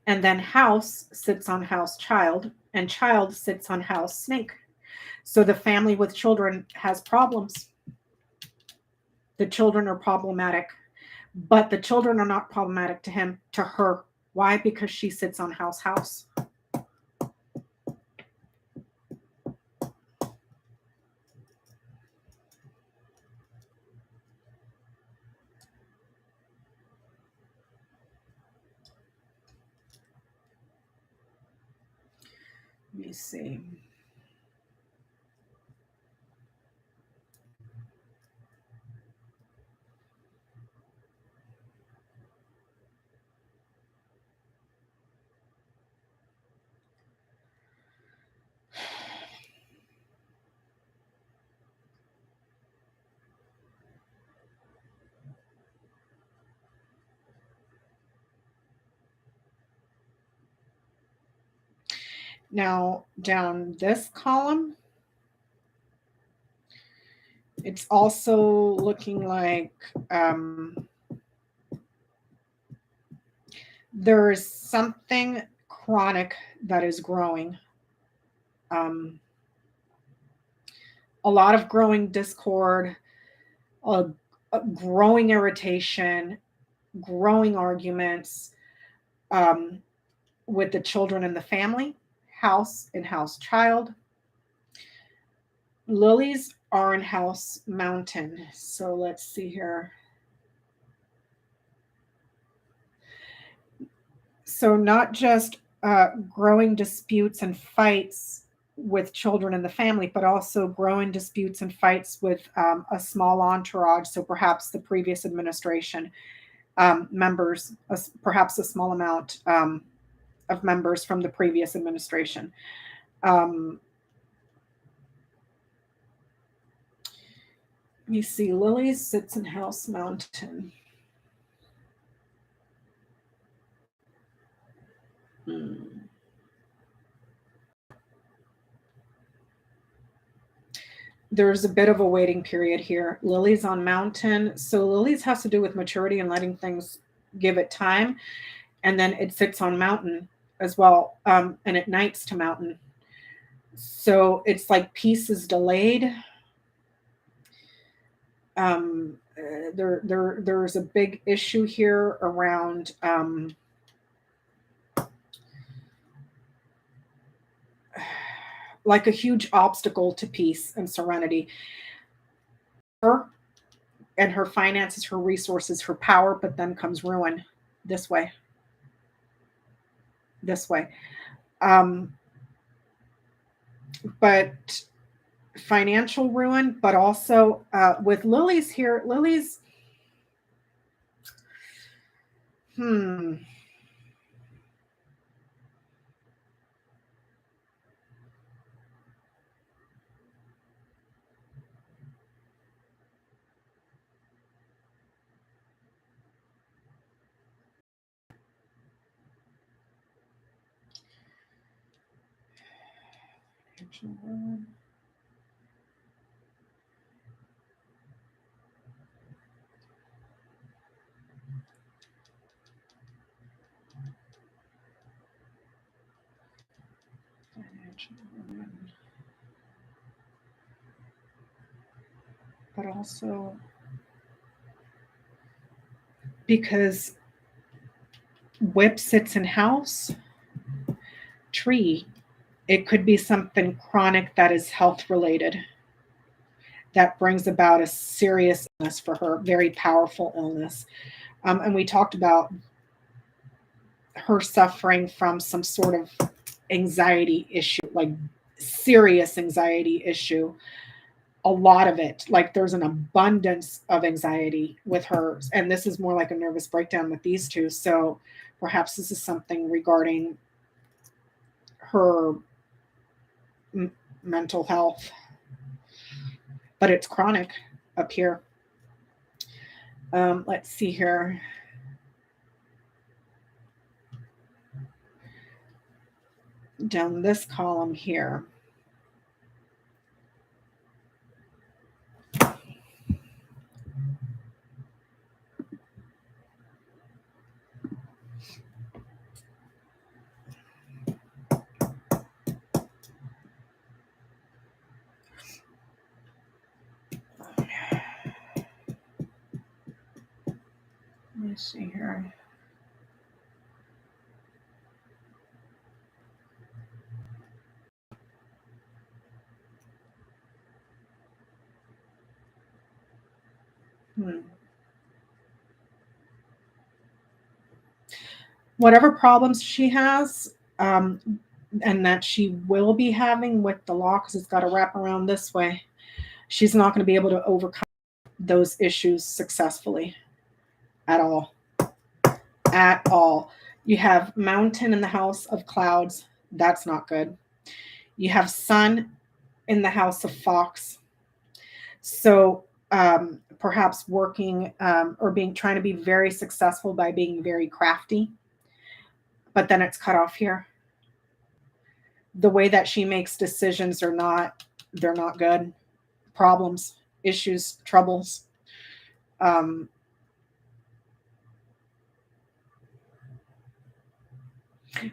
And then house sits on house child, and child sits on house snake. So the family with children has problems. The children are problematic, but the children are not problematic to him, to her. Why? Because she sits on house. Let me see. Now, down this column, it's also looking like there's something chronic that is growing. A lot of growing discord, a growing irritation, growing arguments with the children and the family, house and house child. Lilies are in house mountain. So let's see here. So not just growing disputes and fights with children in the family, but also growing disputes and fights with a small entourage. So perhaps the previous administration members, perhaps a small amount of members from the previous administration. Let me see. Lily sits in House Mountain. There's a bit of a waiting period here. Lily's on Mountain. So Lily's has to do with maturity and letting things give it time. And then it sits on Mountain as well. And it nights to Mountain. So it's like peace is delayed. There's a big issue here around like a huge obstacle to peace and serenity. Her and her finances, her resources, her power, but then comes ruin this way. This way. Um, but financial ruin, but also with Lily's here, Lily's, hmm. Financial ruin. Financial ruin. But also because whip sits in house, tree, it could be something chronic that is health related that brings about a serious illness for her, very powerful illness. And we talked about her suffering from some sort of anxiety issue, like serious anxiety issue. A lot of it, like there's an abundance of anxiety with her. And this is more like a nervous breakdown with these two. So perhaps this is something regarding her mental health, but it's chronic up here. Let's see here. Down this column here. Let me see here. Whatever problems she has, and that she will be having with the law, because it's got to wrap around this way, she's not going to be able to overcome those issues successfully at all. At all. You have mountain in the house of clouds. That's not good. You have sun in the house of fox. So perhaps working or being trying to be very successful by being very crafty, but then it's cut off here. The way that she makes decisions are not, they're not good. Problems, issues, troubles. Um,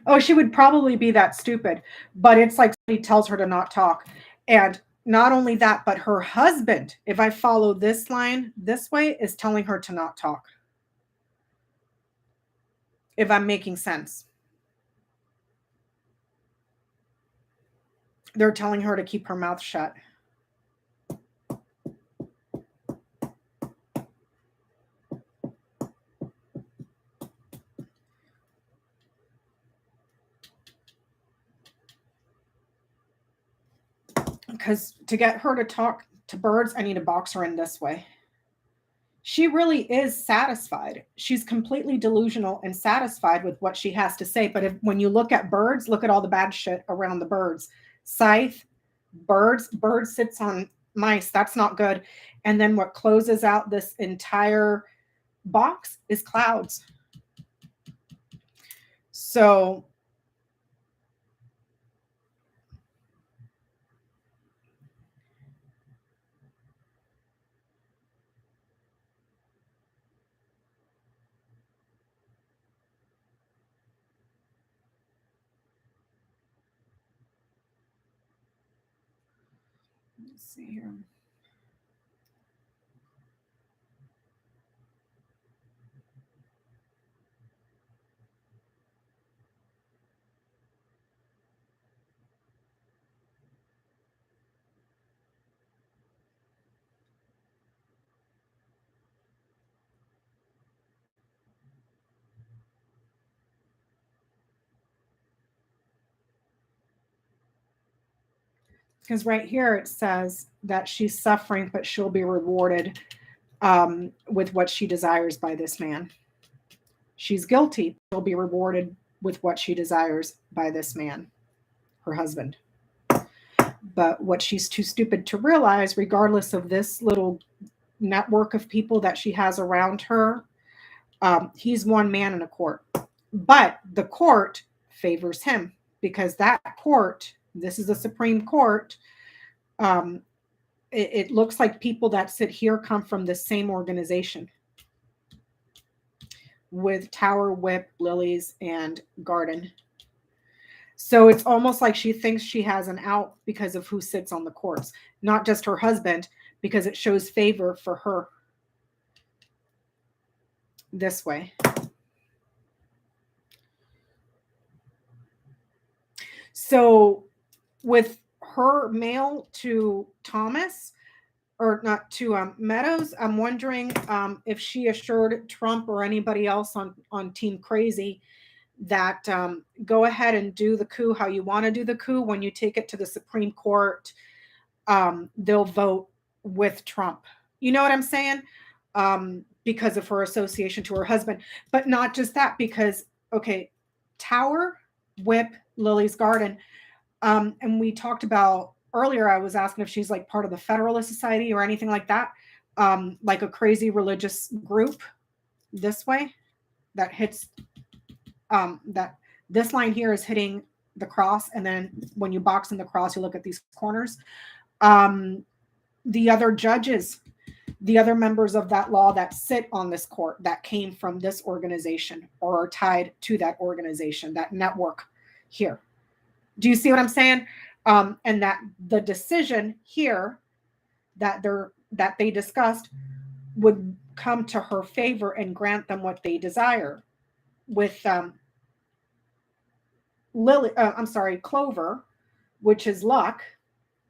oh, she would probably be that stupid, but it's like somebody tells her to not talk. And not only that, but her husband, if I follow this line this way, is telling her to not talk. If I'm making sense. They're telling her to keep her mouth shut. Because to get her to talk to birds, I need to box her in this way. She really is satisfied. She's completely delusional and satisfied with what she has to say. But when you look at birds, look at all the bad shit around the birds. Scythe, bird sits on mice. That's not good. And then what closes out this entire box is clouds. So Let's see here. Because right here it says that she's suffering, but she'll be rewarded with what she desires by this man. She's guilty. She'll be rewarded with what she desires by this man, her husband. But what she's too stupid to realize, regardless of this little network of people that she has around her, he's one man in a court. But the court favors him because that court, this is the Supreme Court, it looks like people that sit here come from the same organization with Tower, Whip, Lilies, and Garden. So it's almost like she thinks she has an out because of who sits on the courts, not just her husband, because it shows favor for her this way. So with her mail to Thomas, or not to Meadows, I'm wondering if she assured Trump or anybody else on Team Crazy that go ahead and do the coup how you want to do the coup. When you take it to the Supreme Court, they'll vote with Trump. You know what I'm saying? Because of her association to her husband. But not just that, because, okay, Tower, Whip, Lily's Garden, and we talked about earlier, I was asking if she's like part of the Federalist Society or anything like that, like a crazy religious group this way that hits, that this line here is hitting the cross. And then when you box in the cross, you look at these corners. The other judges, the other members of that law that sit on this court that came from this organization or are tied to that organization, that network here. Do you see what I'm saying? And that the decision here that they discussed would come to her favor and grant them what they desire. With Clover, which is luck,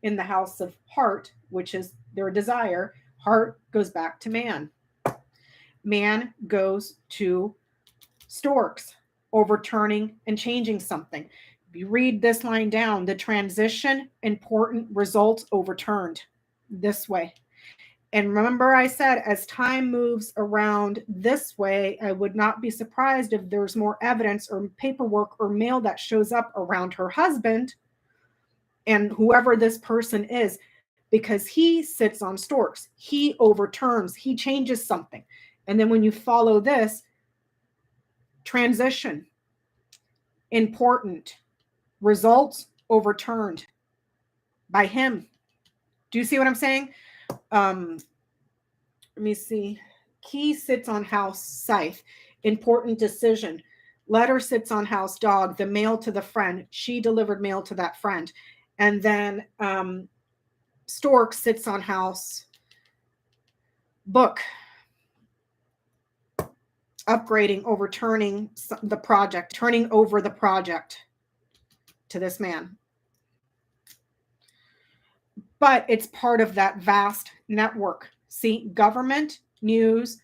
in the house of heart, which is their desire. Heart goes back to man. Man goes to storks, overturning and changing something. If you read this line down, the transition, important results overturned this way. And remember I said, as time moves around this way, I would not be surprised if there's more evidence or paperwork or mail that shows up around her husband and whoever this person is, because he sits on storks. He overturns, he changes something. And then when you follow this, transition, important, results overturned by him. Do you see what I'm saying? Let me see. Key sits on house scythe. Important decision. Letter sits on house dog. The mail to the friend. She delivered mail to that friend. And then stork sits on house book. Upgrading, overturning the project, turning over the project to this man. But it's part of that vast network. See, government, news,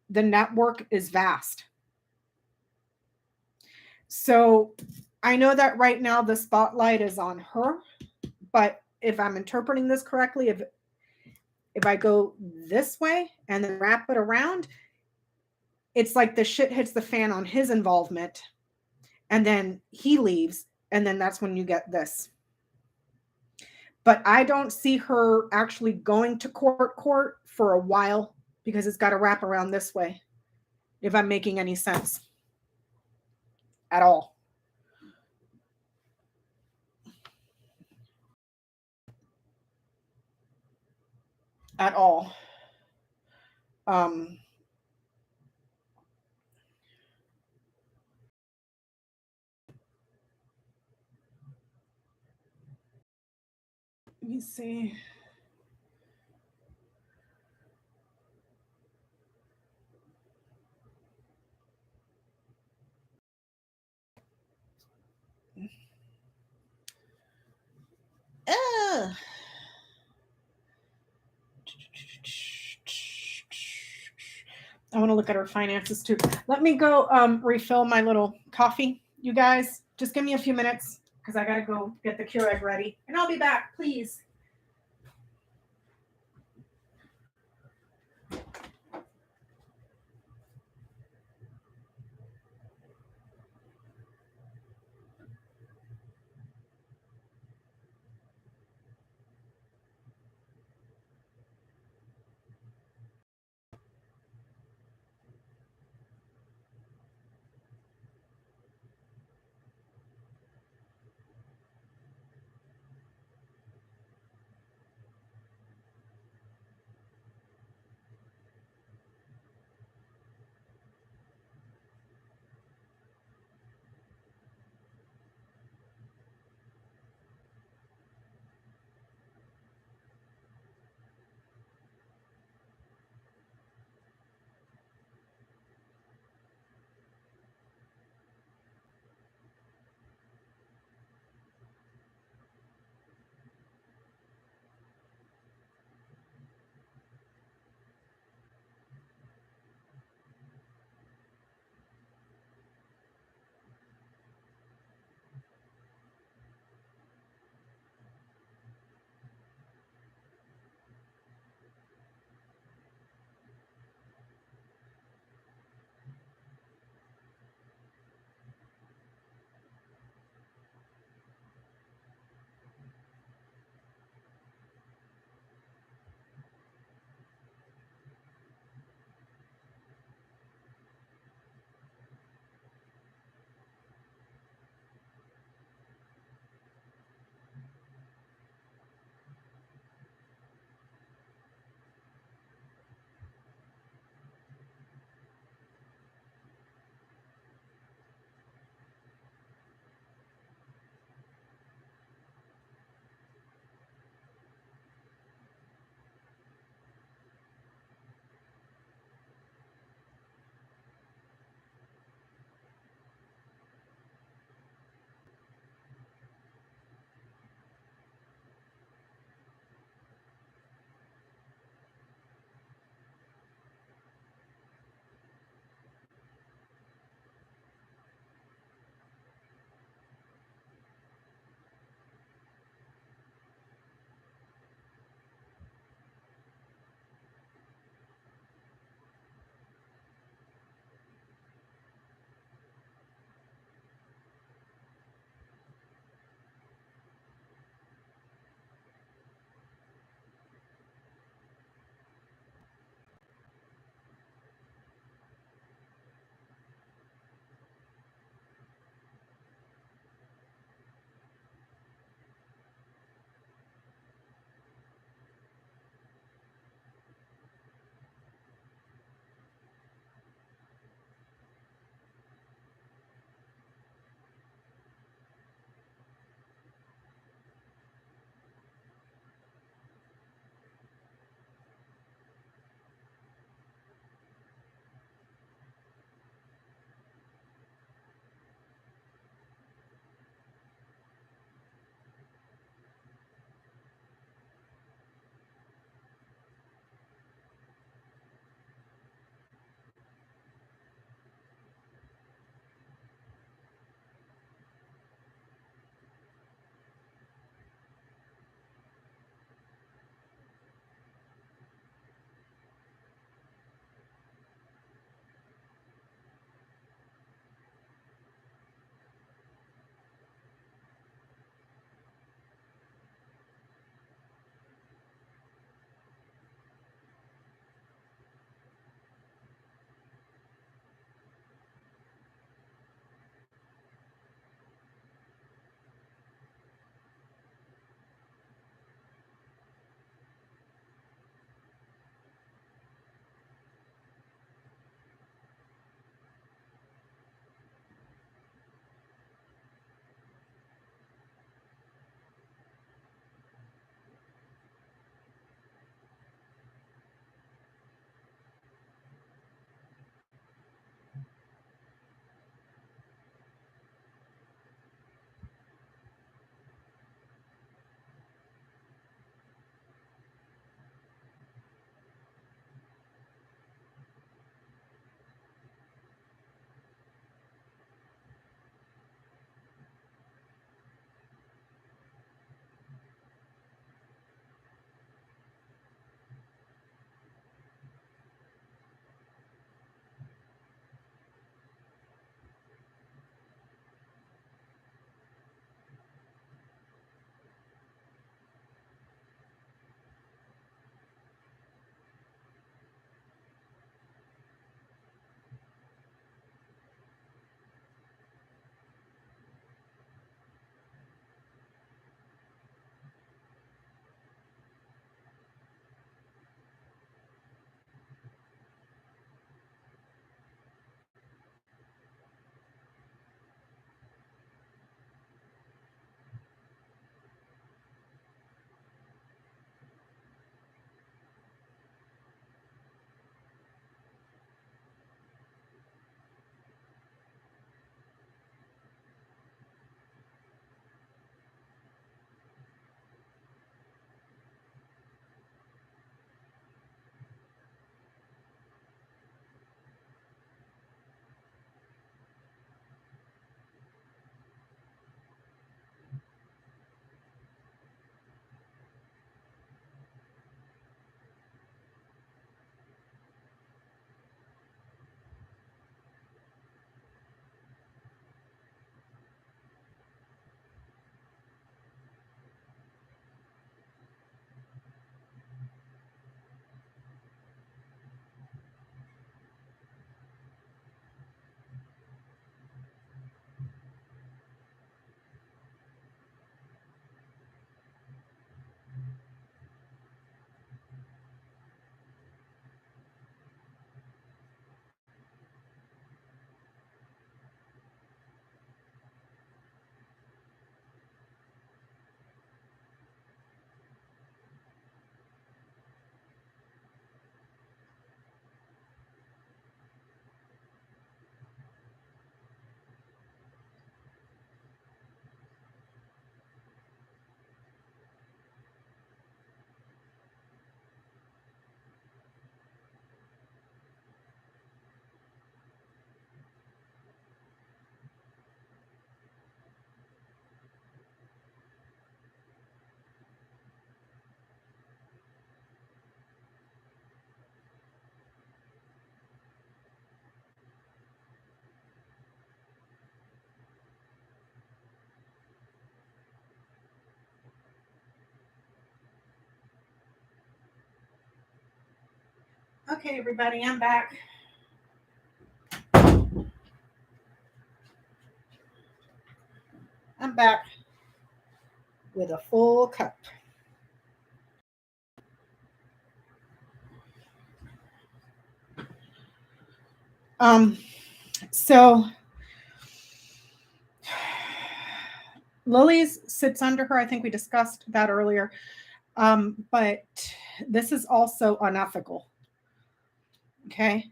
the network is vast. So I know that right now the spotlight is on her, but if I'm interpreting this correctly, if I go this way and then wrap it around, it's like the shit hits the fan on his involvement, and then he leaves, and then that's when you get this. But I don't see her actually going to court for a while, because it's got to wrap around this way, if I'm making any sense at all. At all. Let me see. I want to look at her finances too. Let me go refill my little coffee, you guys. Just give me a few minutes because I got to go get the Keurig ready. And I'll be back, please. Okay, everybody, I'm back. I'm back with a full cup. So Lily's sits under her. I think we discussed that earlier. But this is also unethical. Okay.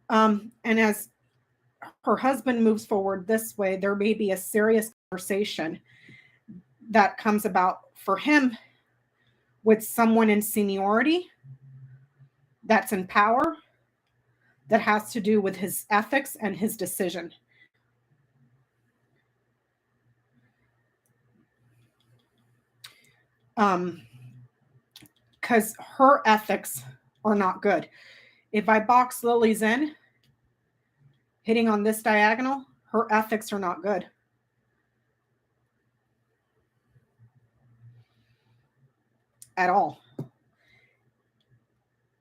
And as her husband moves forward this way, there may be a serious conversation that comes about for him with someone in seniority that's in power that has to do with his ethics and his decision. Because her ethics are not good. If I box Lily's in, hitting on this diagonal, her ethics are not good. At all.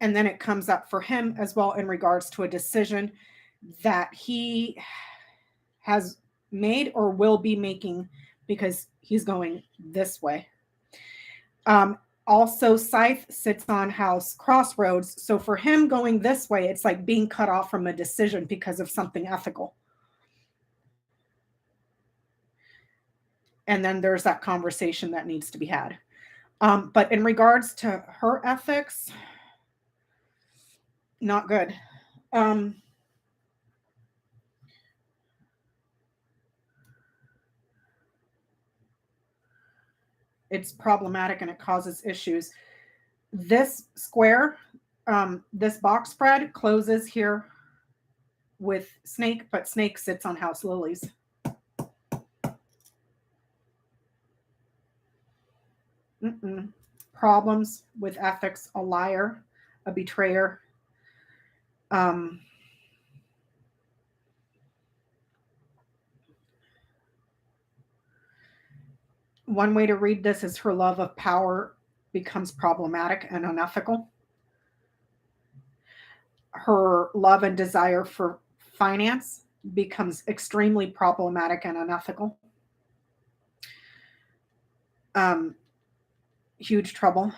And then it comes up for him as well in regards to a decision that he has made or will be making because he's going this way. Also, Scythe sits on house crossroads. So for him going this way, it's like being cut off from a decision because of something ethical. And then there's that conversation that needs to be had. But in regards to her ethics, not good. It's problematic and it causes issues. This square, this box spread closes here with Snake, but Snake sits on House Lilies. Problems with ethics, a liar, a betrayer. One way to read this is her love of power becomes problematic and unethical. Her love and desire for finance becomes extremely problematic and unethical. Huge trouble.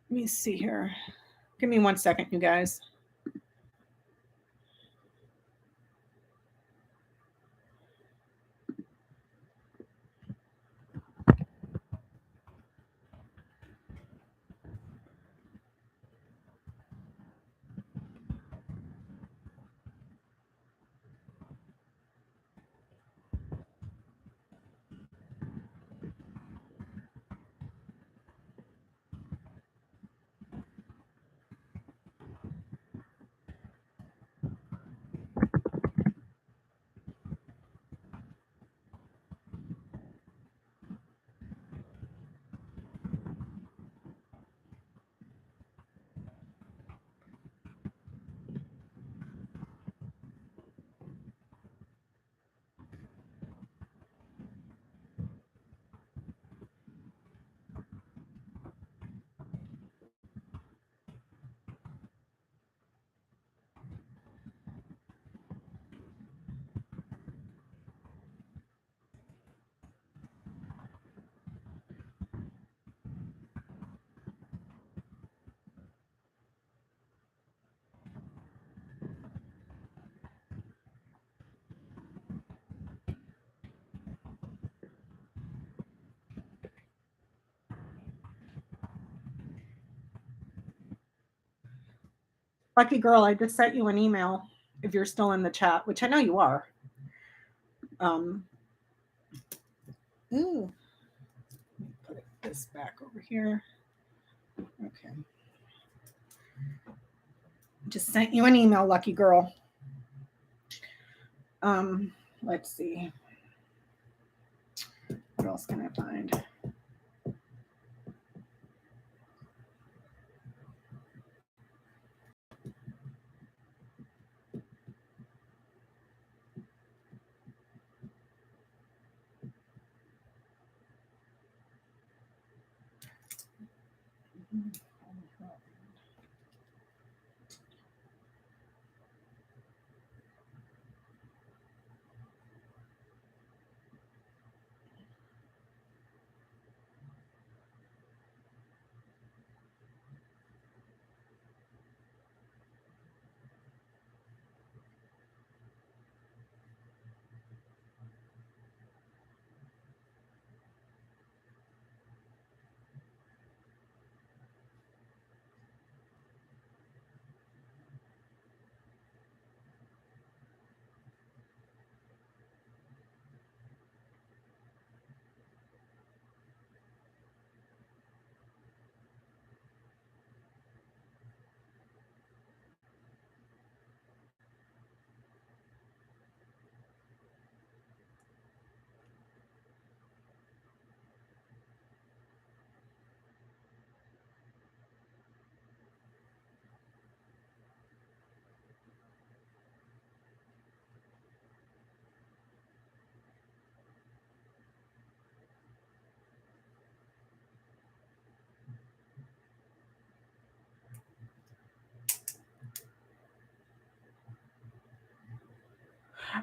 Let me see here. Give me 1 second, you guys. Lucky girl, I just sent you an email if you're still in the chat, which I know you are. Ooh. Put this back over here. Okay. Just sent you an email, lucky girl. Let's see. What else can I find?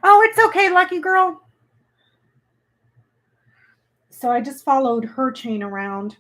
Oh, it's okay, lucky girl. So I just followed her chain around.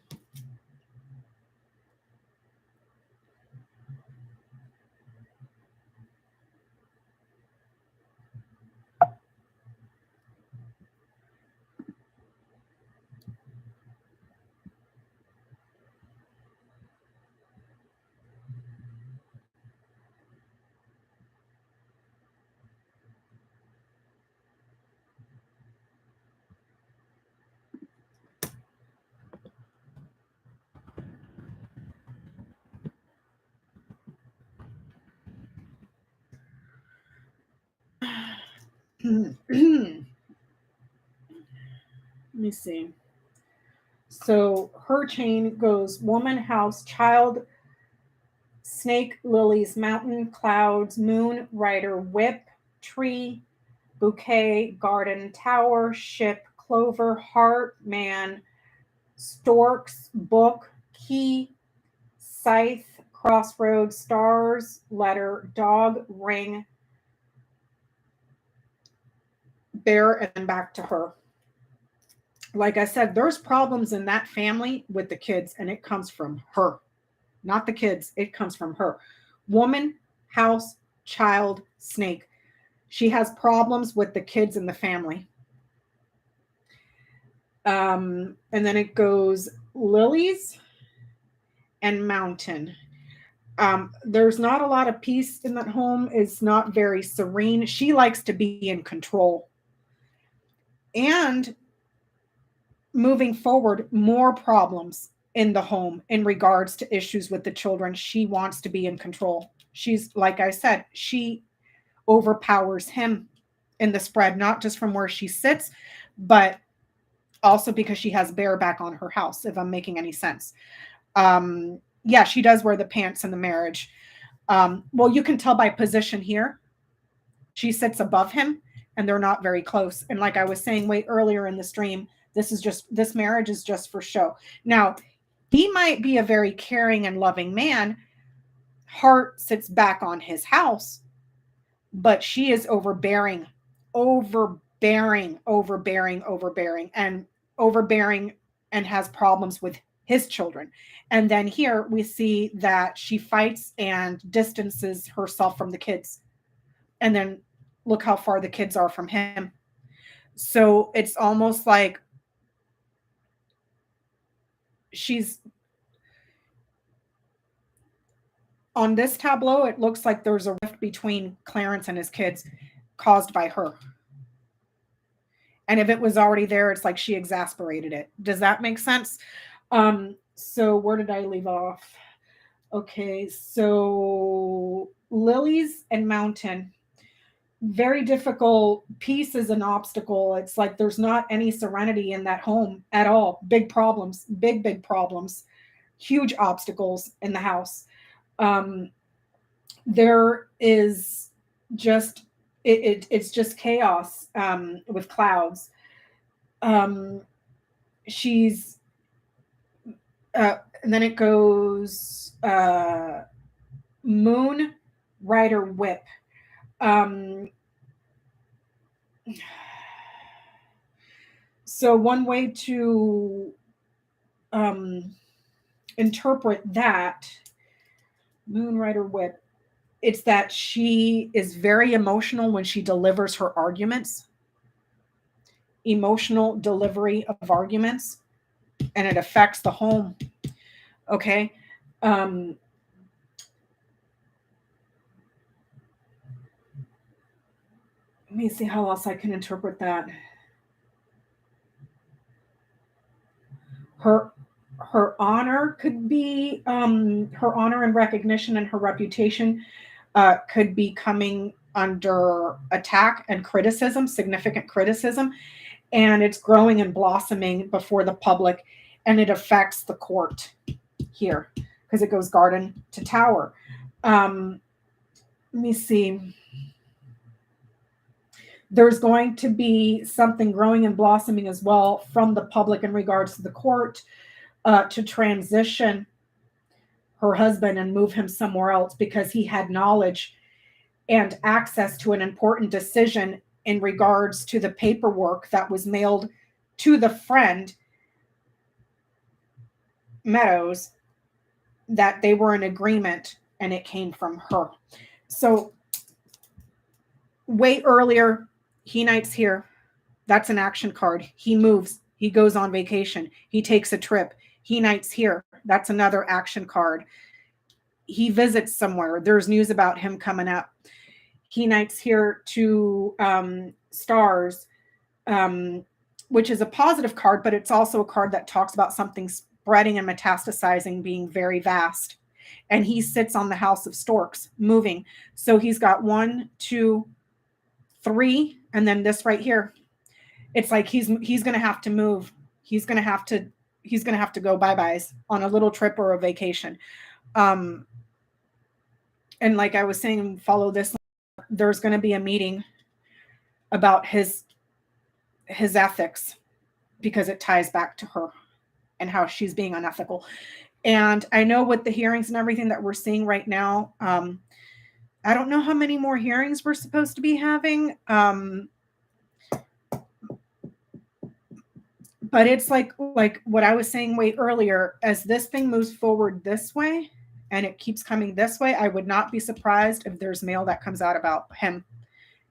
Let me see. So her chain goes woman, house, child, snake, lilies, mountain, clouds, moon, rider, whip, tree, bouquet, garden, tower, ship, clover, heart, man, storks, book, key, scythe, crossroads, stars, letter, dog, ring, bear, and then back to her. Like I said, there's problems in that family with the kids, and it comes from her, not the kids. It comes from her. Woman, house, child, snake. She has problems with the kids in the family. And then it goes lilies and mountain. There's not a lot of peace in that home. It's not very serene. She likes to be in control. And moving forward, more problems in the home in regards to issues with the children. She wants to be in control. She's, like I said, she overpowers him in the spread, not just from where she sits, but also because she has bear back on her house, if I'm making any sense. Yeah, she does wear the pants in the marriage. Well, you can tell by position here. She sits above him and they're not very close. And like I was saying way earlier in the stream, this marriage is just for show. Now, he might be a very caring and loving man. Heart sits back on his house, but she is overbearing, and has problems with his children. And then here we see that she fights and distances herself from the kids. And then look how far the kids are from him. So it's almost like she's on this tableau. It looks like there's a rift between Clarence and his kids caused by her. And if it was already there, it's like she exasperated it. Does that make sense? So where did I leave off? Okay, so lilies and mountain. Very difficult. Peace is an obstacle. It's like there's not any serenity in that home at all. Big problems, big problems, huge obstacles in the house. There is just it's just chaos with clouds. She's and then it goes moon, rider, whip. So one way to interpret that moon, rider, whip, it's that she is very emotional when she delivers her arguments. Emotional delivery of arguments, and it affects the home. Okay. Let me see how else I can interpret that. Her honor could be her honor and recognition, and her reputation could be coming under attack and criticism, significant criticism, and it's growing and blossoming before the public, and it affects the court here because it goes garden to tower. Let me see. There's going to be something growing and blossoming as well from the public in regards to the court to transition her husband and move him somewhere else because he had knowledge and access to an important decision in regards to the paperwork that was mailed to the friend Meadows, that they were in agreement and it came from her. So way earlier, he nights here. That's an action card. He moves. He goes on vacation. He takes a trip. He nights here. That's another action card. He visits somewhere. There's news about him coming up. He nights here to stars, which is a positive card, but it's also a card that talks about something spreading and metastasizing, being very vast. And he sits on the House of Storks, moving. So he's got 1, 2, 3, and then this right here. It's like he's going to have to move. He's going to have to go bye-byes on a little trip or a vacation. And like I was saying, follow this. There's going to be a meeting about his ethics, because it ties back to her and how she's being unethical. And I know with the hearings and everything that we're seeing right now, I don't know how many more hearings we're supposed to be having. But it's like what I was saying way earlier, as this thing moves forward this way and it keeps coming this way, I would not be surprised if there's mail that comes out about him,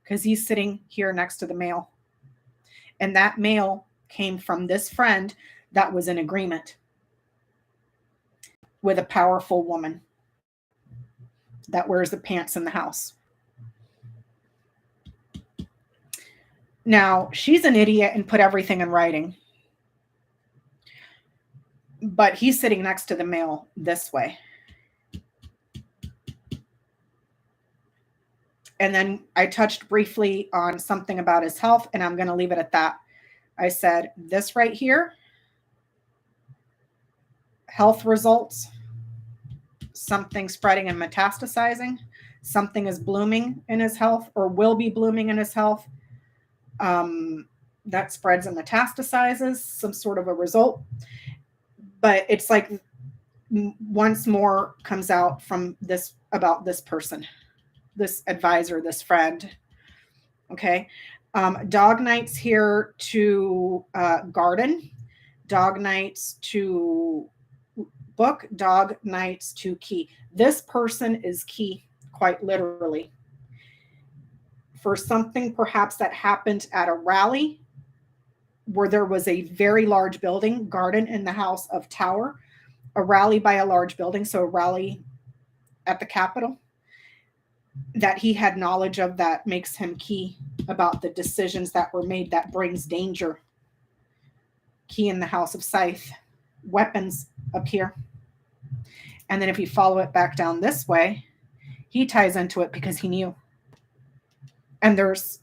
because he's sitting here next to the mail. And that mail came from this friend that was in agreement with a powerful woman that wears the pants in the house. Now, she's an idiot and put everything in writing. But he's sitting next to the mail this way. And then I touched briefly on something about his health, and I'm going to leave it at that. I said, this right here, health results, something spreading and metastasizing, something is blooming in his health or will be blooming in his health. That spreads and metastasizes, some sort of a result. But it's like once more comes out from this about this person, this advisor, this friend. Okay. Dog nights here to garden, dog nights to book, dog nights to key. This person is key, quite literally, for something perhaps that happened at a rally where there was a very large building, garden in the House of Tower, a rally by a large building, so a rally at the Capitol, that he had knowledge of, that makes him key about the decisions that were made, that brings danger. Key in the House of Scythe, weapons up here. And then if you follow it back down this way, he ties into it because he knew. And there's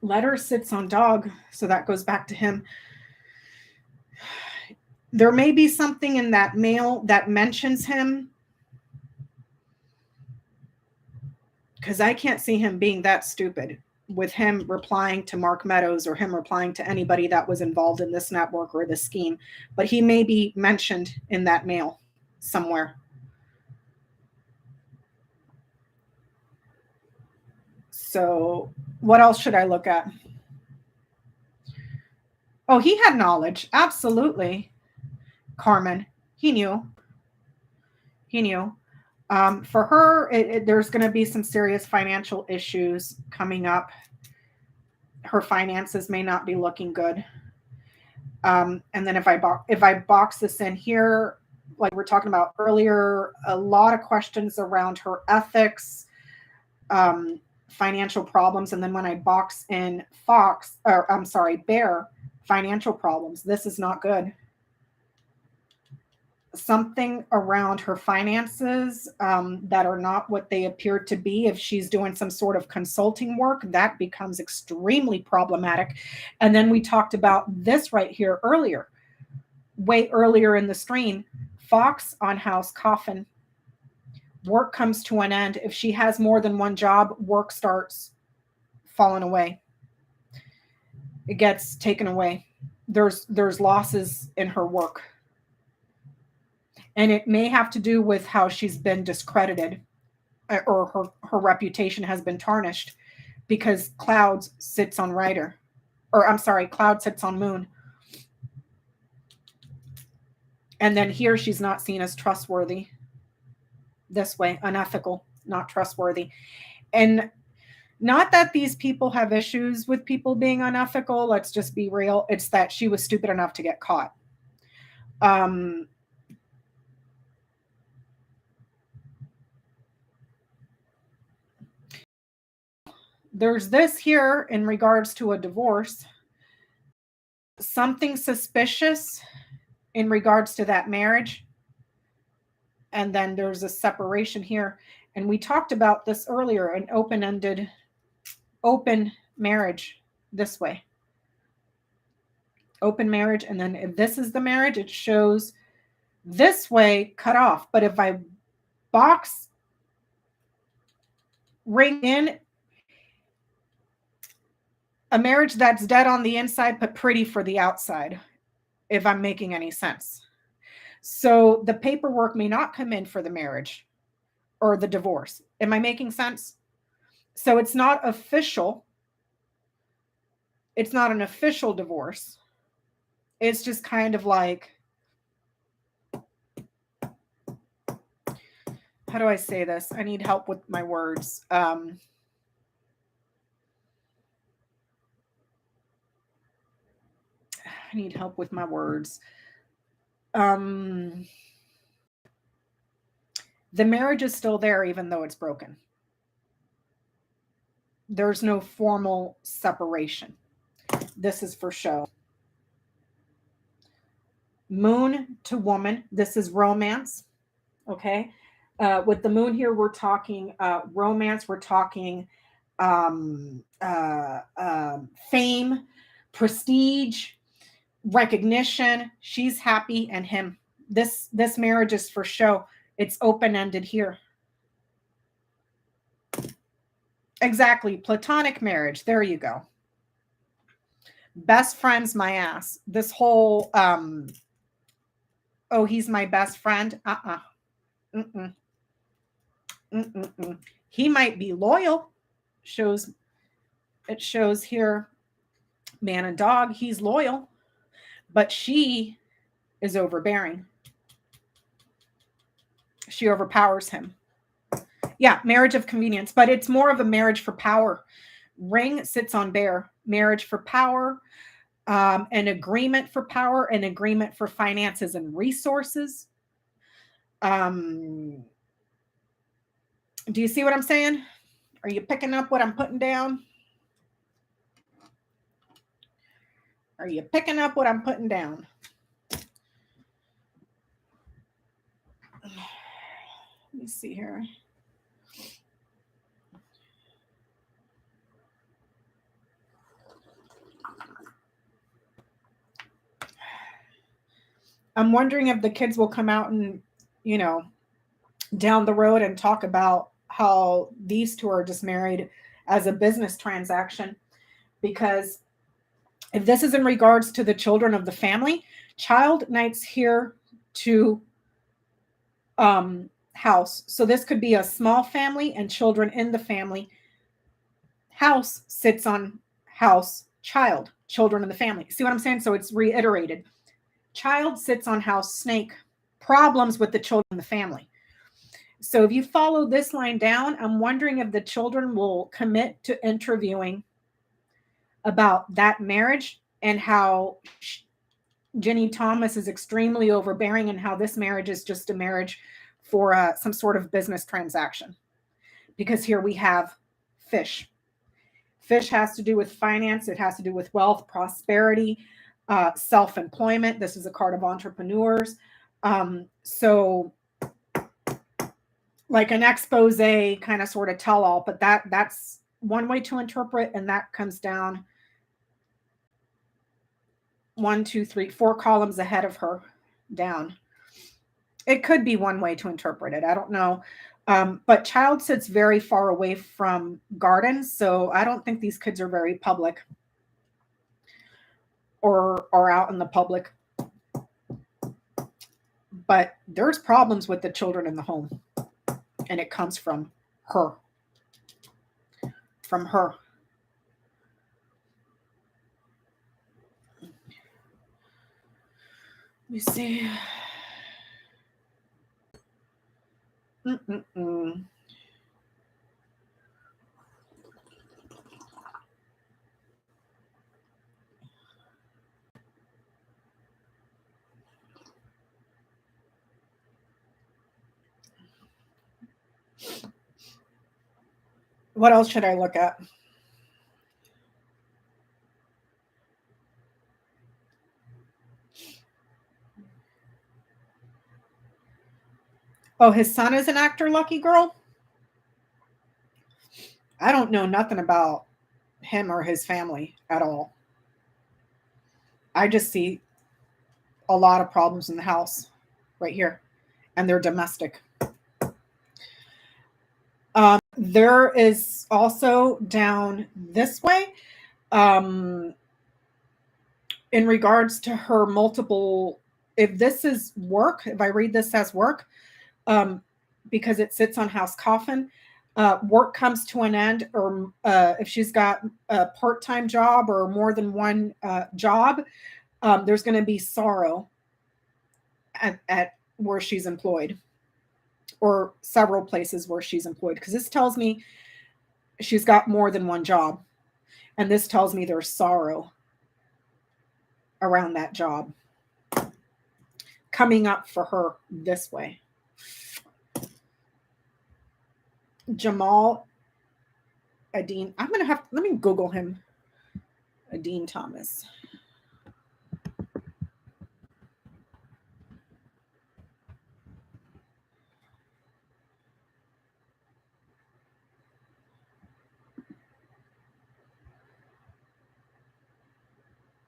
letter sits on dog, so that goes back to him. There may be something in that mail that mentions him, because I can't see him being that stupid with him replying to Mark Meadows or him replying to anybody that was involved in this network or this scheme. But he may be mentioned in that mail somewhere. So what else should I look at? Oh, he had knowledge. Absolutely. Carmen. He knew. He knew. For her, there's going to be some serious financial issues coming up. Her finances may not be looking good. And then if I box this in here, like we're talking about earlier, a lot of questions around her ethics, financial problems. And then when I box in Bear, financial problems, this is not good. Something around her finances that are not what they appear to be. If she's doing some sort of consulting work, that becomes extremely problematic. And then we talked about this right here earlier, way earlier in the stream, Fox on House Coffin. Work comes to an end. If she has more than one job, work starts falling away. It gets taken away. There's losses in her work. And it may have to do with how she's been discredited, or her reputation has been tarnished, because Cloud sits on Rider. Or I'm sorry, Cloud sits on Moon. And then here she's not seen as trustworthy. This way, unethical, not trustworthy. And not that these people have issues with people being unethical. Let's just be real. It's that she was stupid enough to get caught. There's this here in regards to a divorce. Something suspicious in regards to that marriage. And then there's a separation here. And we talked about this earlier, an open-ended, open marriage this way. Open marriage. And then if this is the marriage, it shows this way cut off. But if I box ring in, a marriage that's dead on the inside but pretty for the outside, if I'm making any sense. So the paperwork may not come in for the marriage or the divorce. Am I making sense? So it's not official. It's not an official divorce. It's just kind of like, how do I say this? I need help with my words. I need help with my words. The marriage is still there, even though it's broken. There's no formal separation. This is for show. Moon to woman. This is romance. Okay. With the moon here, we're talking romance. We're talking fame, prestige, recognition. She's happy, and him. This marriage is for show. It's open-ended here. Exactly. Platonic marriage. There you go. Best friends, my ass. This whole oh, he's my best friend. Mm-mm. Mm-mm-mm. He might be loyal. It shows here man and dog. He's loyal, but she is overbearing. She overpowers him. Yeah, marriage of convenience, but it's more of a marriage for power. Ring sits on bear. Marriage for power, an agreement for power, an agreement for finances and resources. Do you see what I'm saying? Are you picking up what I'm putting down? Are you picking up what I'm putting down? Let me see here. I'm wondering if the kids will come out and, down the road and talk about how these two are just married as a business transaction. Because if this is in regards to the children of the family, child knights here to house. So this could be a small family and children in the family. House sits on house, child, children in the family. See what I'm saying? So it's reiterated. Child sits on house, snake, problems with the children in the family. So if you follow this line down, I'm wondering if the children will commit to interviewing about that marriage and how Jenny Thomas is extremely overbearing and how this marriage is just a marriage for some sort of business transaction. Because here we have fish. Fish has to do with finance. It has to do with wealth, prosperity, self-employment. This is a card of entrepreneurs. So like an expose kind of sort of tell-all, but that's one way to interpret, and that comes down 1, 2, 3, 4 columns ahead of her down. It could be one way to interpret it. I don't know. But child sits very far away from gardens, so I don't think these kids are very public or out in the public. But there's problems with the children in the home, and it comes from her. From her. Let me see. Mm-mm-mm. What else should I look at? Oh, his son is an actor, Lucky Girl? I don't know nothing about him or his family at all. I just see a lot of problems in the house right here, and they're domestic. There is also down this way, in regards to her multiple, if this is work, if I read this as work, because it sits on House Coffin, work comes to an end, or if she's got a part-time job or more than one job, there's going to be sorrow at where she's employed, or several places where she's employed, because this tells me she's got more than one job, and this tells me there's sorrow around that job coming up for her this way. Jamal Adine, I'm gonna have, let me Google him. Adine Thomas.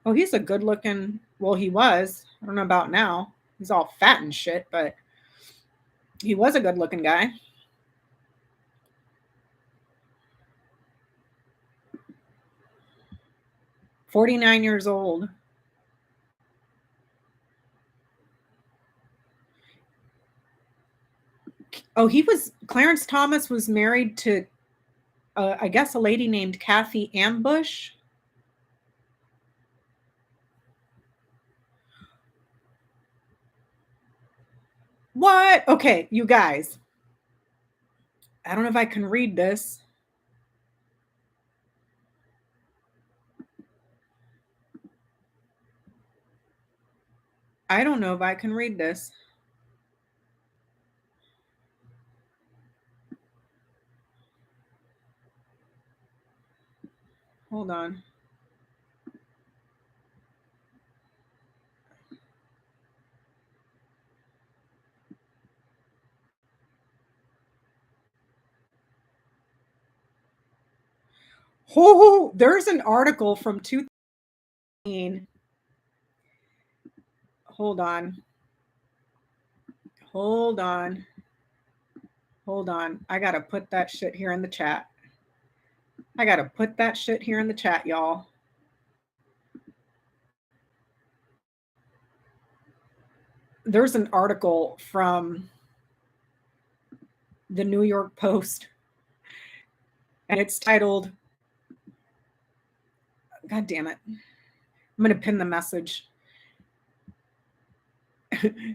Oh, he's a good looking, well, he was. I don't know about now. He's all fat and shit, but he was a good looking guy. $49 years old. Oh, Clarence Thomas was married to, I guess, a lady named Kathy Ambush. What? Okay, you guys. I don't know if I can read this. I don't know if I can read this. Hold on. Oh, there's an article from 2018. Hold on. Hold on. Hold on. I got to put that shit here in the chat. Y'all. There's an article from the New York Post, and it's titled, God damn it. I'm going to pin the message.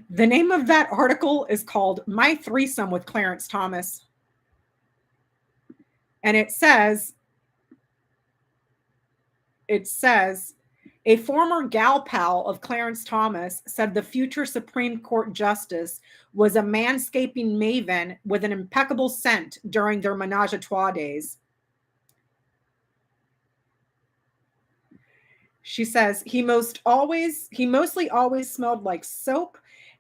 The name of that article is called My Threesome with Clarence Thomas. And it says, a former gal pal of Clarence Thomas said the future Supreme Court justice was a manscaping maven with an impeccable scent during their menage a trois days. She says he mostly always smelled like soap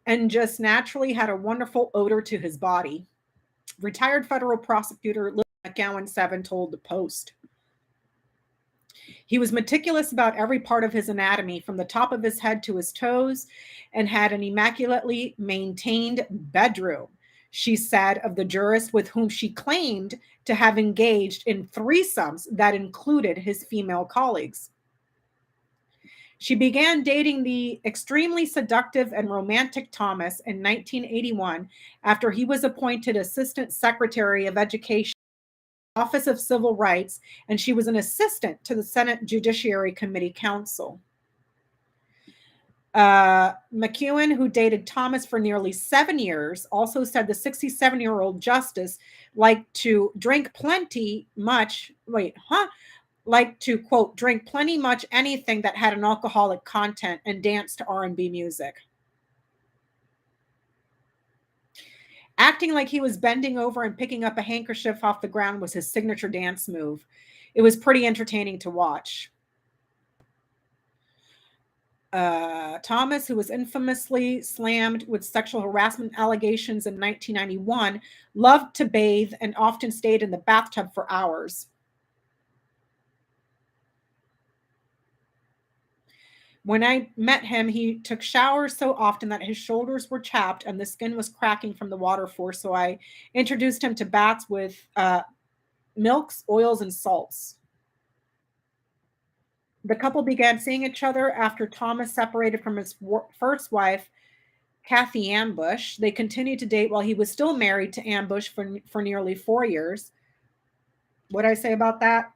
and just naturally had a wonderful odor to his body. Retired federal prosecutor Liz McGowan 7 told the Post. He was meticulous about every part of his anatomy, from the top of his head to his toes, and had an immaculately maintained bedroom, she said of the jurist with whom she claimed to have engaged in threesomes that included his female colleagues. She began dating the extremely seductive and romantic Thomas in 1981 after he was appointed Assistant Secretary of Education, Office of Civil Rights, and she was an assistant to the Senate Judiciary Committee counsel. McEwen, who dated Thomas for nearly 7 years, also said the 67-year-old justice liked to drink plenty much. Like to, quote, drink plenty much anything that had an alcoholic content and dance to R&B music. Acting like he was bending over and picking up a handkerchief off the ground was his signature dance move. It was pretty entertaining to watch. Thomas, who was infamously slammed with sexual harassment allegations in 1991, loved to bathe and often stayed in the bathtub for hours. When I met him, he took showers so often that his shoulders were chapped and the skin was cracking from the water force. So I introduced him to baths with milks, oils, and salts. The couple began seeing each other after Thomas separated from his first wife, Kathy Ambush. They continued to date while he was still married to Ambush for nearly 4 years. What'd I say about that?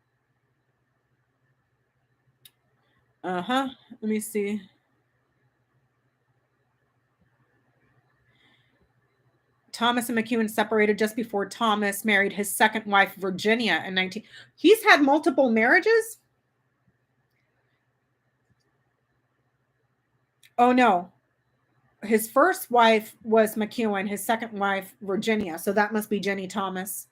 Let me see. Thomas and McEwen separated just before Thomas married his second wife, Virginia, in 19... He's had multiple marriages? Oh, no. His first wife was McEwen, his second wife, Virginia. So that must be Jenny Thomas.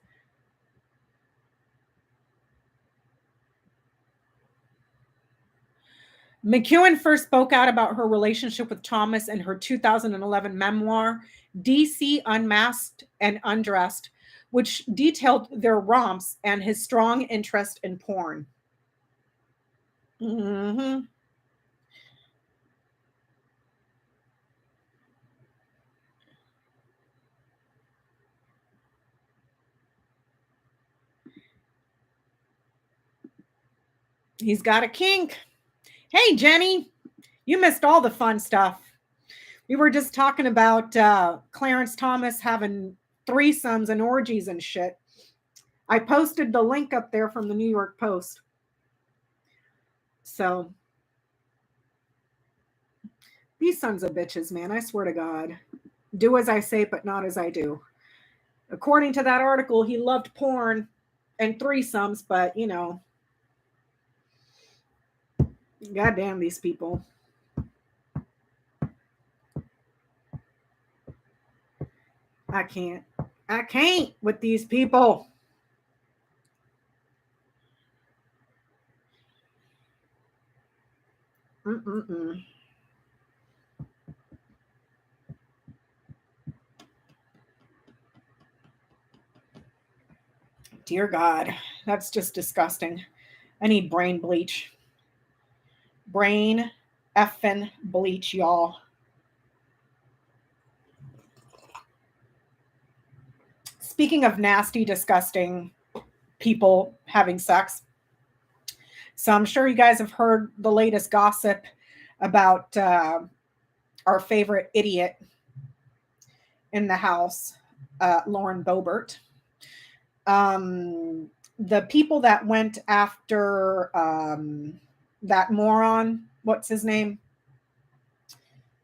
McEwen first spoke out about her relationship with Thomas in her 2011 memoir, DC Unmasked and Undressed, which detailed their romps and his strong interest in porn. Mm-hmm. He's got a kink. Hey, Jenny, you missed all the fun stuff. We were just talking about Clarence Thomas having threesomes and orgies and shit. I posted the link up there from the New York Post. So, these sons of bitches, man, I swear to God. Do as I say, but not as I do. According to that article, he loved porn and threesomes, but, you know, goddamn these people. I can't with these people. Mm-mm-mm. Dear God, that's just disgusting. I need brain bleach. Brain effing bleach, y'all. Speaking of nasty, disgusting people having sex, so I'm sure you guys have heard the latest gossip about our favorite idiot in the house, Lauren Boebert. The people that went after that moron, what's his name?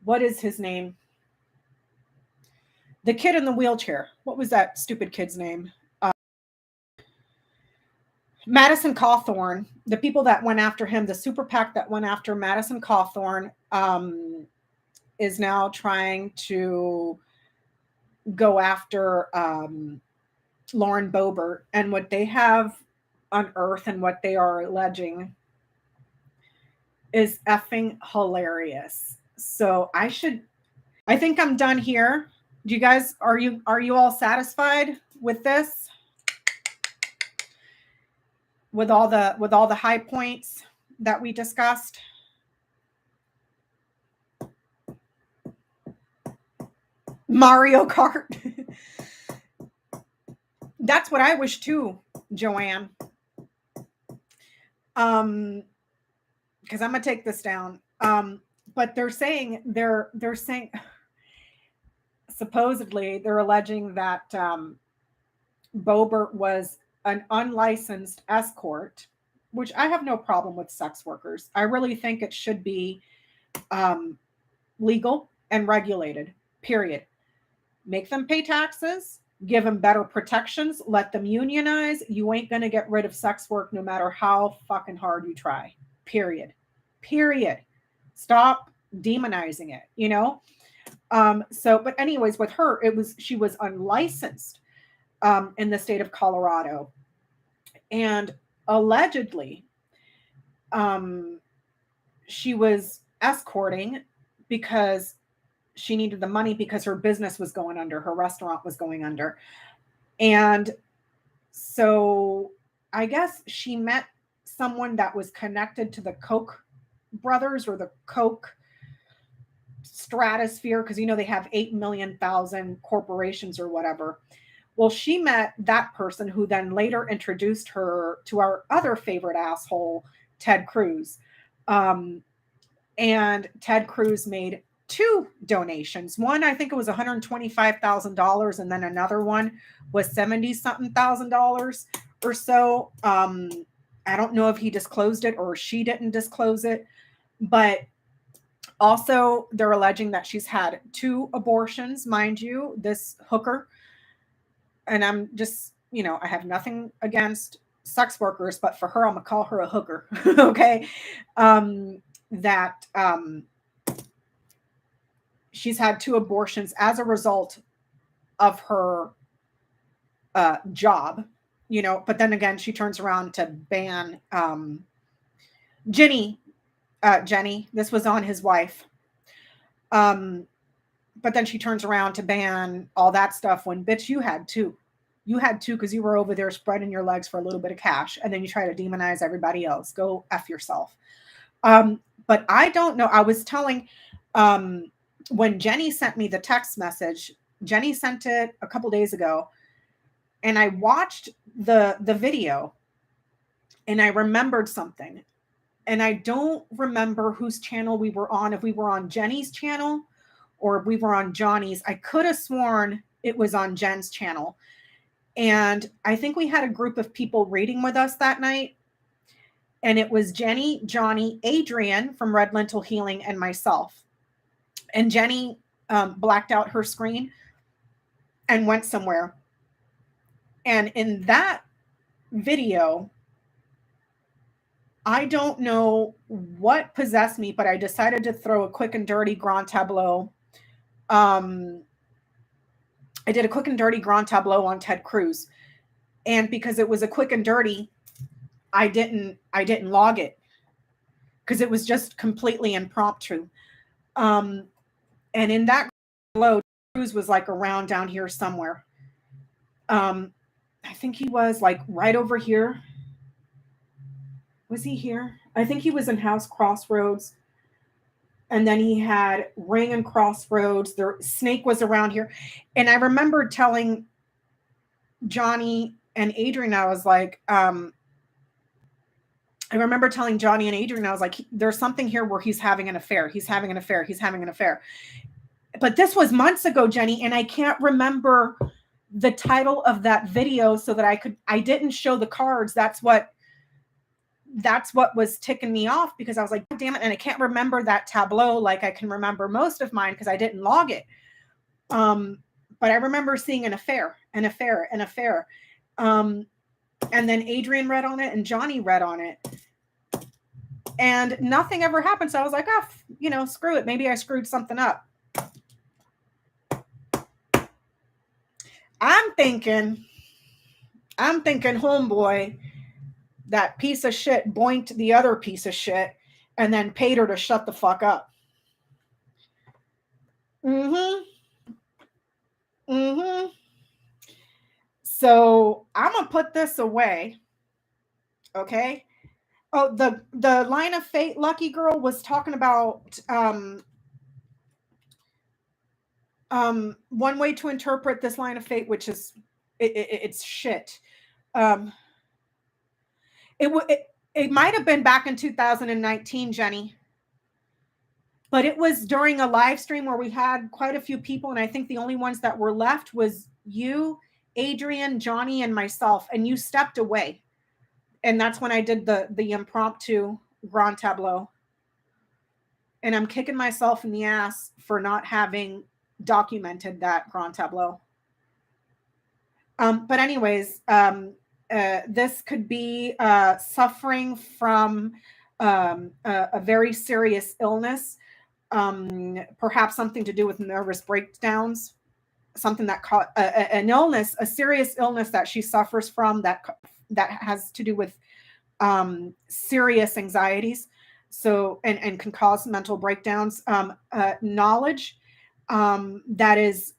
What is his name? The kid in the wheelchair. What was that stupid kid's name? Madison Cawthorn. The people that went after him, the super PAC that went after Madison Cawthorn, is now trying to go after Lauren Boebert, and what they have unearthed and what they are alleging is effing hilarious. So I think I'm done here. Do you guys, are you all satisfied with this? With all the high points that we discussed? Mario Kart. That's what I wish too, Joanne. Because I'm gonna take this down. But they're saying supposedly they're alleging that Boebert was an unlicensed escort, which I have no problem with sex workers. I really think it should be legal and regulated, period. Make them pay taxes, give them better protections, let them unionize. You ain't going to get rid of sex work no matter how fucking hard you try, period. Period. Stop demonizing it, you know? But anyways, with her, she was unlicensed in the state of Colorado. And allegedly, she was escorting because she needed the money because her business was going under, her restaurant was going under. And so I guess she met someone that was connected to the Koch brothers or the Koch stratosphere, because they have 8 million thousand corporations or whatever. Well, she met that person who then later introduced her to our other favorite asshole, Ted Cruz. And Ted Cruz made 2 donations. One, I think it was $125,000, and then another one was $70-something thousand or so. I don't know if he disclosed it or she didn't disclose it, but also they're alleging that she's had 2 abortions, mind you, this hooker. And I'm just, I have nothing against sex workers, but for her, I'm gonna call her a hooker. Okay. She's had 2 abortions as a result of her job, but then again, she turns around to ban Jenny, this was on his wife. But then she turns around to ban all that stuff when, bitch, you had 2. You had 2 because you were over there spreading your legs for a little bit of cash, and then you try to demonize everybody else. Go F yourself. But I don't know. I was telling, when Jenny sent me the text message, Jenny sent it a couple days ago, and I watched the video, and I remembered something. And I don't remember whose channel we were on, if we were on Jenny's channel or if we were on Johnny's. I could have sworn it was on Jen's channel. And I think we had a group of people reading with us that night. And it was Jenny, Johnny, Adrian from Red Lentil Healing, and myself. And Jenny blacked out her screen and went somewhere. And in that video, I don't know what possessed me, but I decided to throw a quick and dirty grand tableau. I did a quick and dirty grand tableau on Ted Cruz. And because it was a quick and dirty, I didn't log it because it was just completely impromptu. And in that tableau, Cruz was like around down here somewhere. I think he was like right over here. Was he here? I think he was in House Crossroads. And then he had Ring and Crossroads. Snake was around here. And I remember telling Johnny and Adrian, I was like, there's something here where he's having an affair. But this was months ago, Jenny, and I can't remember the title of that video so that I didn't show the cards. That's what was ticking me off, because I was like, damn it. And I can't remember that tableau like I can remember most of mine because I didn't log it. But I remember seeing an affair. And then Adrian read on it and Johnny read on it. And nothing ever happened. So I was like, screw it. Maybe I screwed something up. I'm thinking, homeboy, that piece of shit boinked the other piece of shit and then paid her to shut the fuck up. So I'm going to put this away. Okay. Oh, the line of fate lucky girl was talking about one way to interpret this line of fate, which is it's shit. It might have been back in 2019, Jenny. But it was during a live stream where we had quite a few people, and I think the only ones that were left was you, Adrian, Johnny, and myself, and you stepped away. And that's when I did the impromptu grand tableau. And I'm kicking myself in the ass for not having documented that grand tableau. But anyways, this could be suffering from a very serious illness, perhaps something to do with nervous breakdowns, something that an illness, a serious illness that she suffers from that has to do with serious anxieties. So, and can cause mental breakdowns. Knowledge that is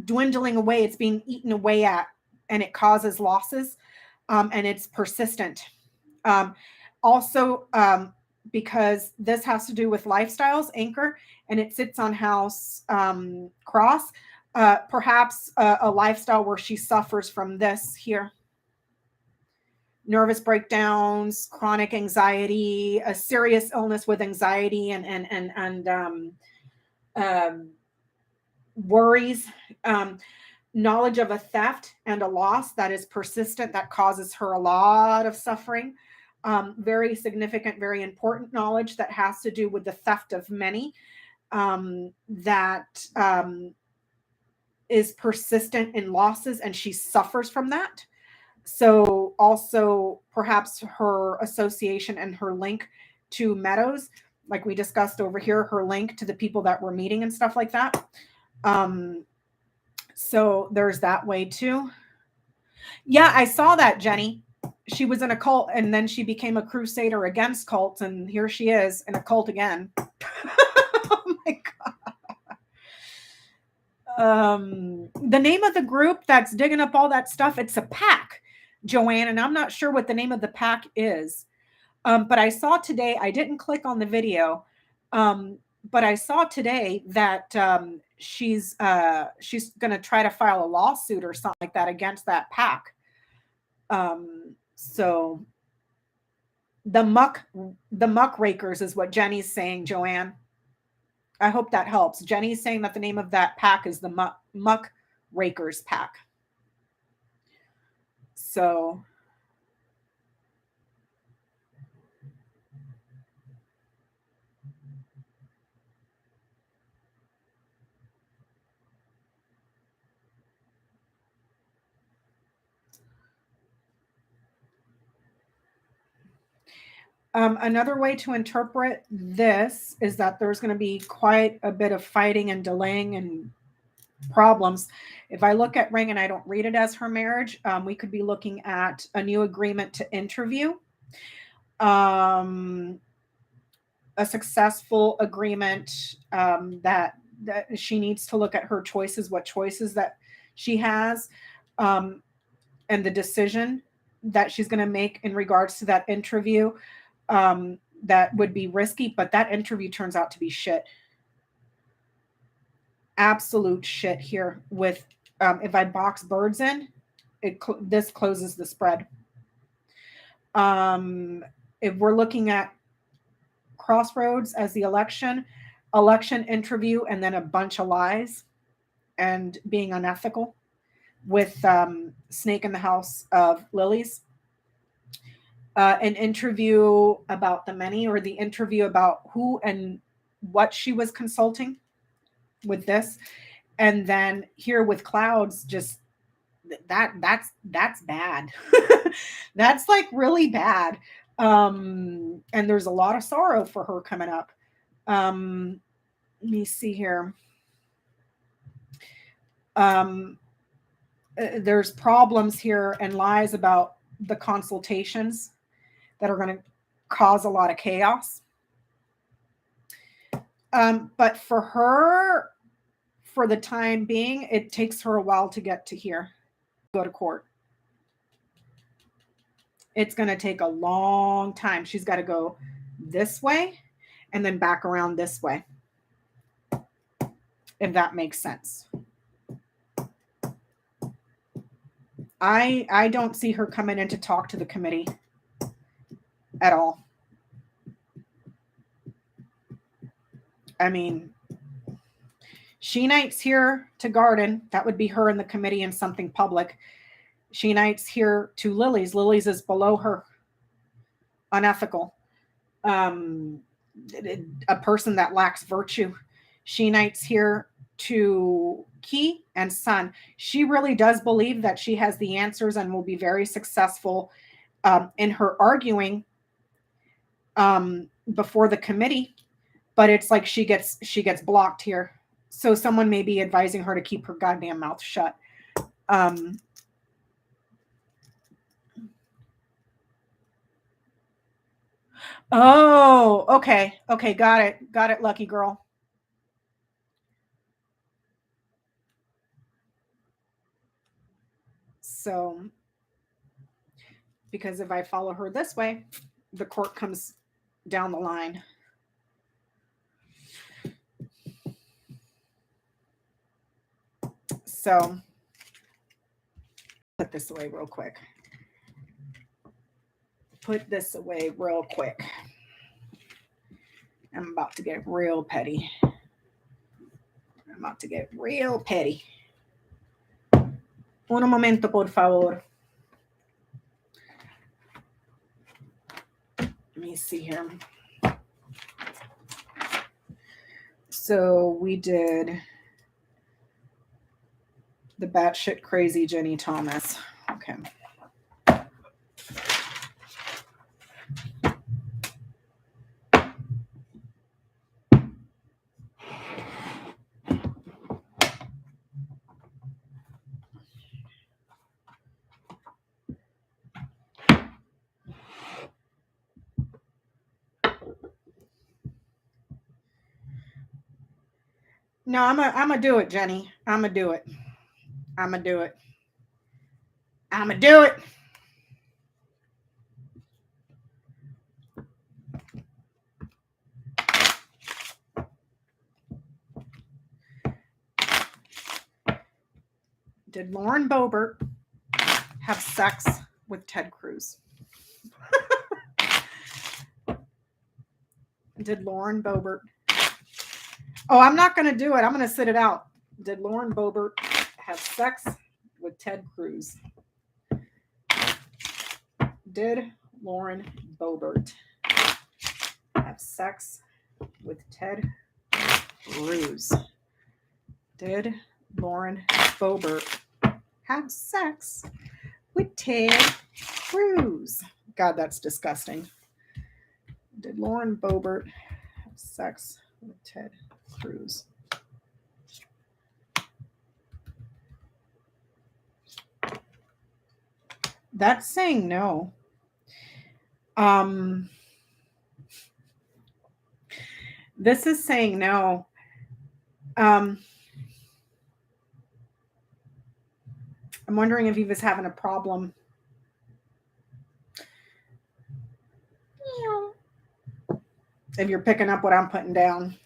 dwindling away. It's being eaten away at, and it causes losses, and it's persistent. Also, because this has to do with lifestyles, anchor, and it sits on house cross, perhaps a lifestyle where she suffers from this here. Nervous breakdowns, chronic anxiety, a serious illness with anxiety and worries, knowledge of a theft and a loss that is persistent, that causes her a lot of suffering. Very significant, very important knowledge that has to do with the theft of many, that is persistent in losses, and she suffers from that. So also perhaps her association and her link to Meadows, like we discussed over here, her link to the people that were meeting and stuff like that. So there's that way too. Yeah, I saw that, Jenny. She was in a cult, and then she became a crusader against cults, and here she is in a cult again. Oh my God. The name of the group that's digging up all that stuff, it's a pack, Joanne, and I'm not sure what the name of the pack is. But I saw today, I didn't click on the video, but I saw today that she's going to try to file a lawsuit or something like that against that pack. So the muck rakers is what Jenny's saying, Joanne. I hope that helps. Jenny's saying that the name of that pack is the muck rakers pack. So another way to interpret this is that there's going to be quite a bit of fighting and delaying and problems. If I look at Ring and I don't read it as her marriage, we could be looking at a new agreement to interview, a successful agreement that she needs to look at her choices, what choices that she has, and the decision that she's going to make in regards to that interview. That would be risky, but that interview turns out to be shit. Absolute shit here with, if I box birds in, this closes the spread. If we're looking at Crossroads as the election interview, and then a bunch of lies and being unethical with Snake in the House of Lilies. An interview about the many, or the interview about who and what she was consulting with this. And then here with Clouds, just that's bad. That's like really bad. And there's a lot of sorrow for her coming up. Let me see here. There's problems here and lies about the consultations that are going to cause a lot of chaos. But for her, for the time being, it takes her a while to get to here, go to court. It's going to take a long time. She's got to go this way and then back around this way, if that makes sense. I don't see her coming in to talk to the committee at all. I mean, she Knight's here to garden. That would be her in the committee and something public. She Knight's here to Lily's. Lily's is below her. Unethical. A person that lacks virtue. She Knight's here to Key and Sun. She really does believe that she has the answers and will be very successful in her arguing before the committee, but it's like she gets blocked here. So someone may be advising her to keep her goddamn mouth shut. Oh, okay. Okay, got it. Got it, lucky girl. So, because if I follow her this way, the court comes down the line. So, put this away real quick. Put this away real quick. I'm about to get real petty. I'm about to get real petty. Un momento, por favor. Let me see here. So we did the batshit crazy Jenny Thomas. Okay. No, I'm gonna do it, Jenny. I'm gonna do it. I'm gonna do it. I'm gonna do it. Did Lauren Boebert have sex with Ted Cruz? Did Lauren Boebert? Oh, I'm not going to do it. I'm going to sit it out. Did Lauren Boebert have sex with Ted Cruz? Did Lauren Boebert have sex with Ted Cruz? Did Lauren Boebert have sex with Ted Cruz? God, that's disgusting. Did Lauren Boebert have sex with Ted Cruz? That's saying no. This is saying no. I'm wondering if he was having a problem. If you're picking up what I'm putting down.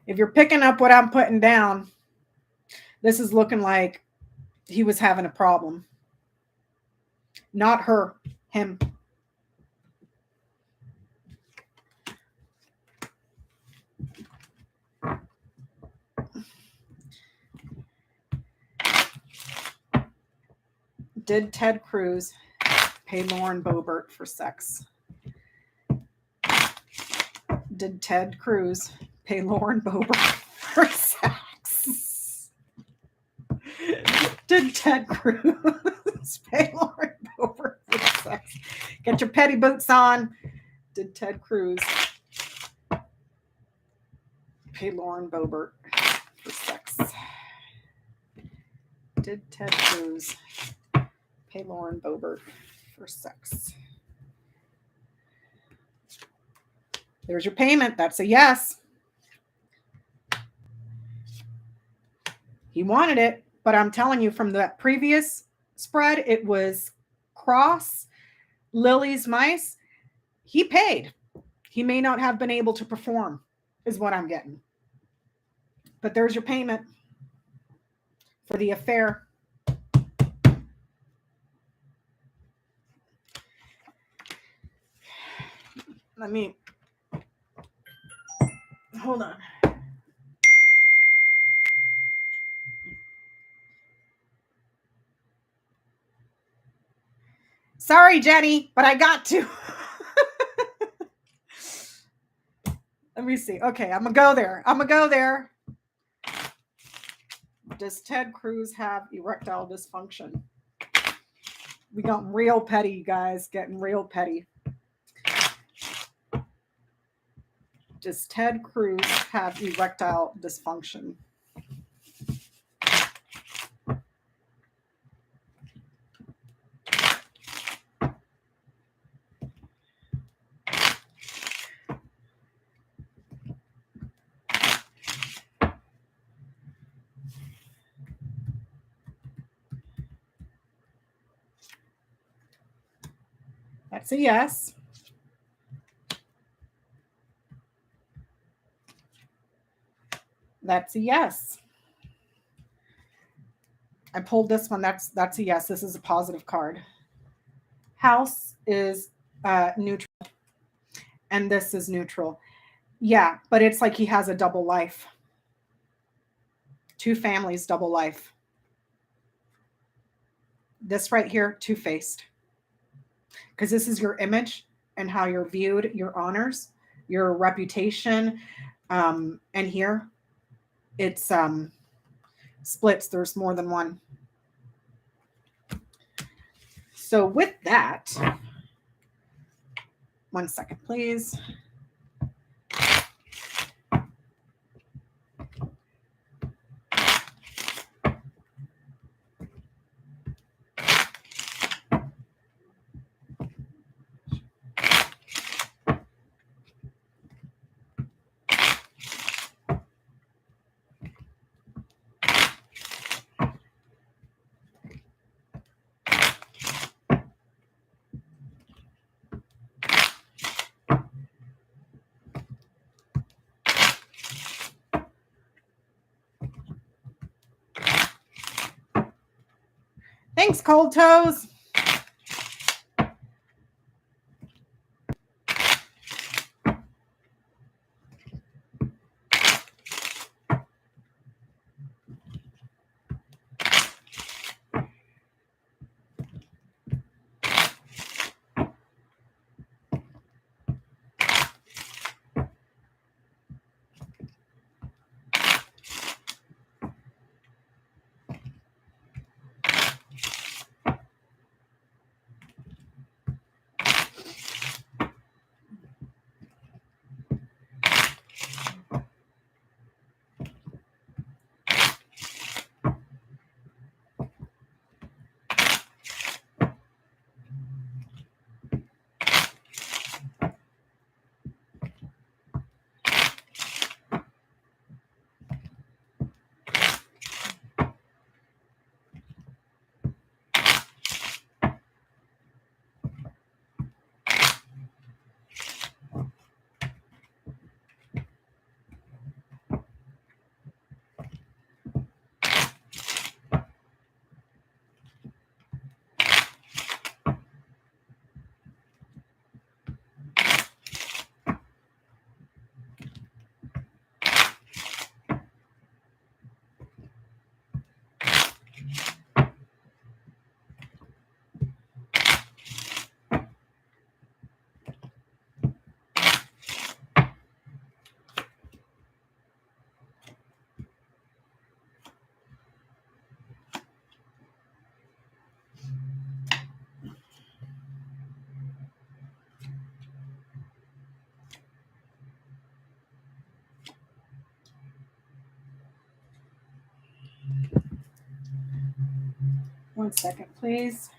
If you're picking up what I'm putting down, this is looking like he was having a problem. Not her, him. Did Ted Cruz pay Lauren Boebert for sex? Did Ted Cruz pay Lauren Boebert for sex? Did Ted Cruz pay Lauren Boebert for sex? Get your petty boots on. Did Ted Cruz pay Lauren Boebert for sex? Did Ted Cruz pay Lauren Boebert for sex? There's your payment. That's a yes. He wanted it, but I'm telling you from that previous spread, it was Cross, Lily's mice. He paid. He may not have been able to perform, is what I'm getting. But there's your payment for the affair. Let me Hold on. Sorry, Jenny, but I got to. Let me see. Okay, I'm going to go there. Does Ted Cruz have erectile dysfunction? We got real petty, you guys. Getting real petty. Does Ted Cruz have erectile dysfunction? That's a yes. That's a yes. I pulled this one. That's a yes. This is a positive card. House is neutral, and this is neutral. Yeah, but it's like he has a double life. Two families, double life. This right here, two-faced. Because this is your image and how you're viewed, your honors, your reputation. And here, it's splits. There's more than one. So with that, 1 second, please. Thanks, Cold Toes. One second, please.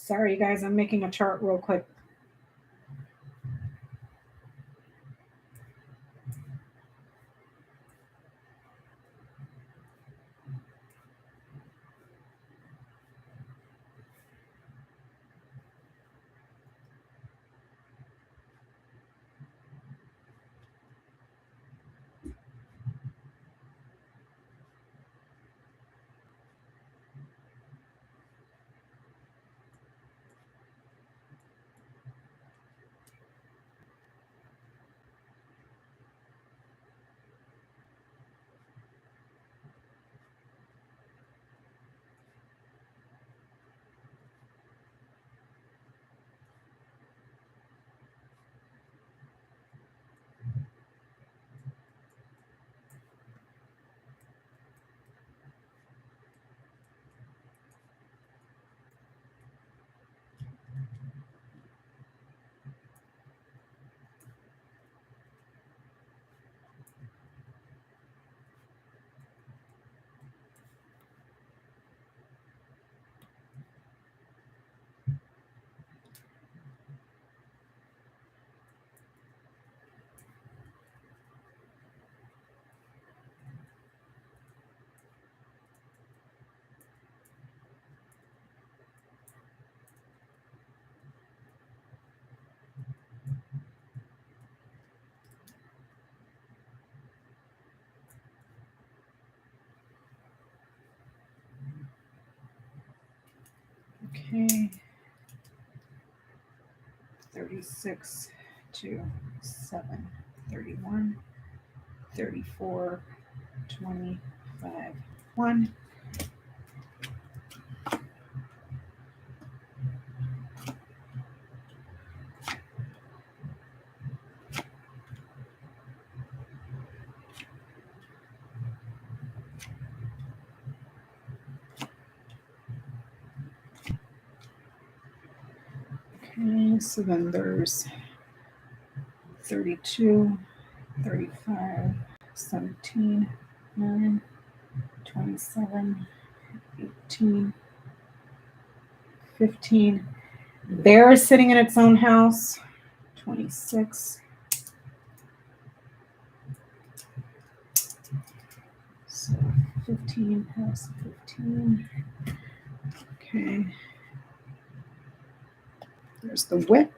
Sorry, you guys, I'm making a chart real quick. Okay. 36 to 7, 31, 34, 25, 1. Okay, so then there's 32, 35, 17, 9, 27, 18, 15. Bear is sitting in its own house. 26. So 15 plus 15. Okay. There's the whip.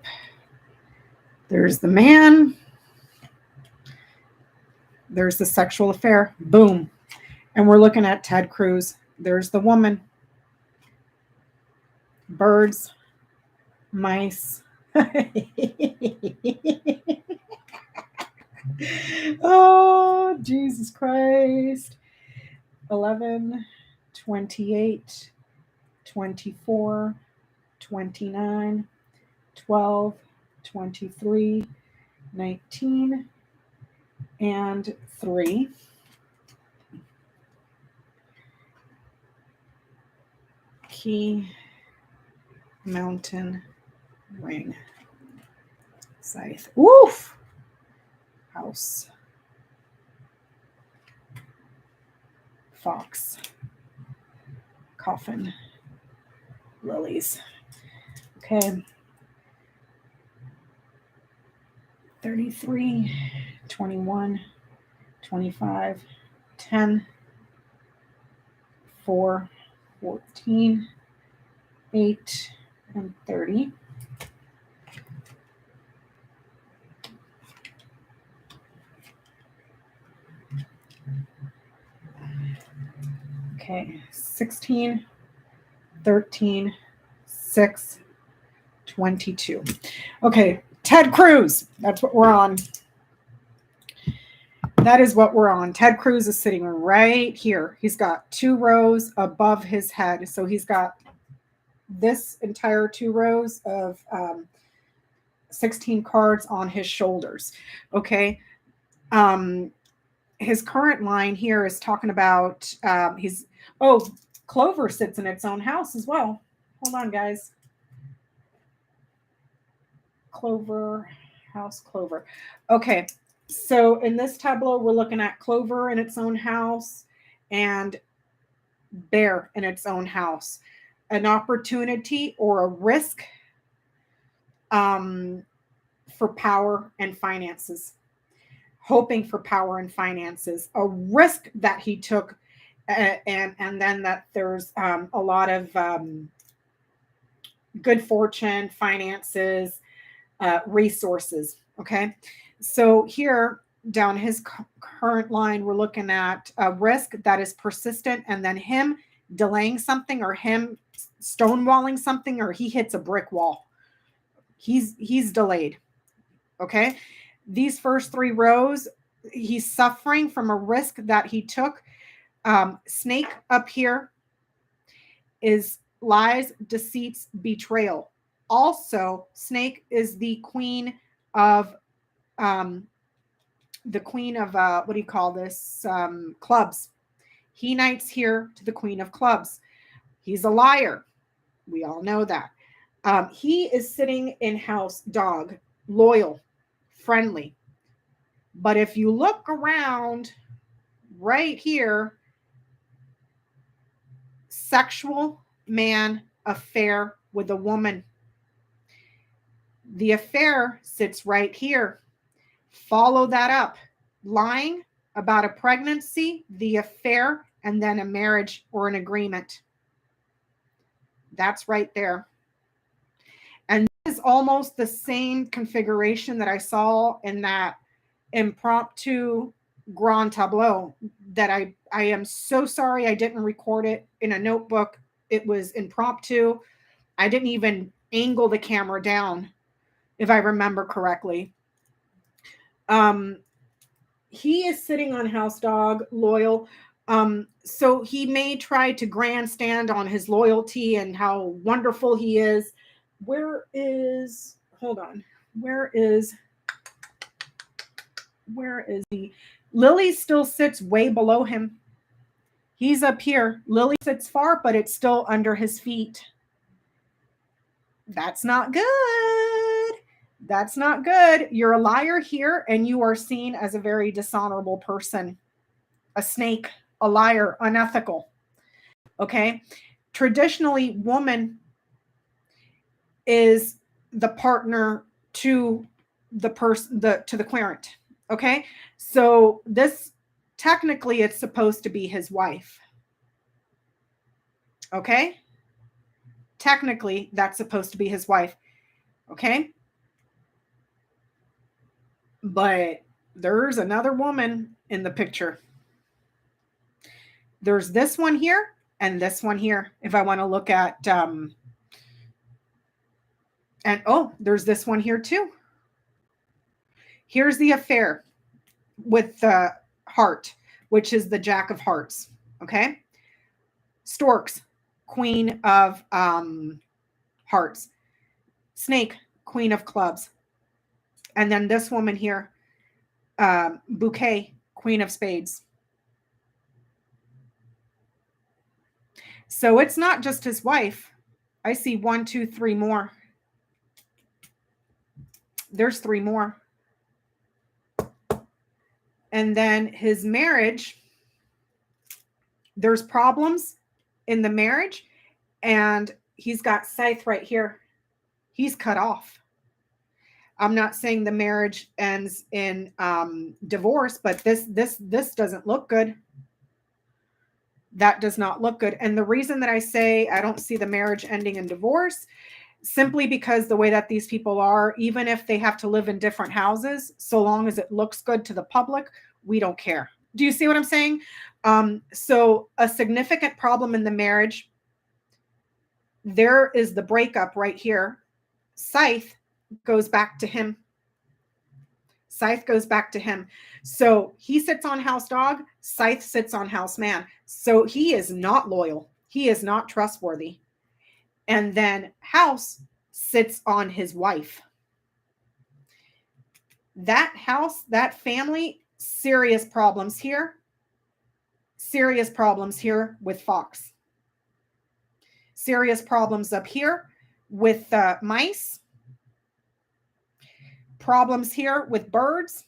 There's the man. There's the sexual affair. Boom. And we're looking at Ted Cruz. There's the woman. Birds. Mice. Oh, Jesus Christ. 11, 28, 24, 29, 12, 23, 19, and 3. Key, mountain, ring, scythe. Woof! House. Fox. Coffin. Lilies. Okay. 33, 21, 25, 10, 4, 14, 8, and 30. Okay, 16, 13, 6, 22. Okay, Ted Cruz. That's what we're on. That is what we're on. Ted Cruz is sitting right here. He's got 2 rows above his head. So he's got this entire 2 rows of 16 cards on his shoulders. Okay. His current line here is talking about Clover sits in its own house as well. Hold on, guys. Clover, house Clover. Okay, so in this tableau, we're looking at Clover in its own house and Bear in its own house. an opportunity or a risk for power and finances. Hoping for power and finances, a risk that he took, and then that there's a lot of good fortune, finances, resources. Okay, so here down his current line, we're looking at a risk that is persistent, and then him delaying something, or him stonewalling something, or he hits a brick wall. He's delayed. Okay, these first 3 rows, he's suffering from a risk that he took. Snake up here is lies, deceits, betrayal. Also, snake is the queen of what do you call this? Clubs. He knights here to the queen of clubs. He's a liar. We all know that. He is sitting in house dog, loyal, friendly. But if you look around right here, sexual man affair with a woman. The affair sits right here. Follow that up. Lying about a pregnancy, the affair, and then a marriage or an agreement. That's right there. And this is almost the same configuration that I saw in that impromptu grand tableau that I am so sorry I didn't record it in a notebook. It was impromptu. I didn't even angle the camera down, if I remember correctly. He is sitting on house dog, loyal. So he may try to grandstand on his loyalty and how wonderful he is. Hold on. Where is he? Lily still sits way below him. He's up here. Lily sits far, but it's still under his feet. That's not good. That's not good. You're a liar here, and you are seen as a very dishonorable person. A snake, a liar, unethical. Okay? Traditionally, woman is the partner to the person, to the querent. Okay? So this, technically, it's supposed to be his wife. Okay? Technically, that's supposed to be his wife. Okay? But there's another woman in the picture. There's this one here and this one here. If I want to look at, there's this one here too. Here's the affair with the heart, which is the Jack of Hearts. Okay. Storks, queen of hearts. Snake, queen of clubs. And then this woman here, bouquet, queen of spades. So it's not just his wife. I see 1, 2, 3 more. There's 3 more. And then his marriage, there's problems in the marriage, and he's got scythe right here. He's cut off. I'm not saying the marriage ends in divorce, but this doesn't look good. That does not look good. And the reason that I say I don't see the marriage ending in divorce, simply because the way that these people are, even if they have to live in different houses, so long as it looks good to the public, we don't care. Do you see what I'm saying? So a significant problem in the marriage, there is the breakup right here. Scythe goes back to him. Scythe goes back to him. So he sits on house dog. Scythe sits on house man. So he is not loyal. He is not trustworthy. And then house sits on his wife. That house, that family, serious problems here. Serious problems here with fox. Serious problems up here with mice. Problems here with birds.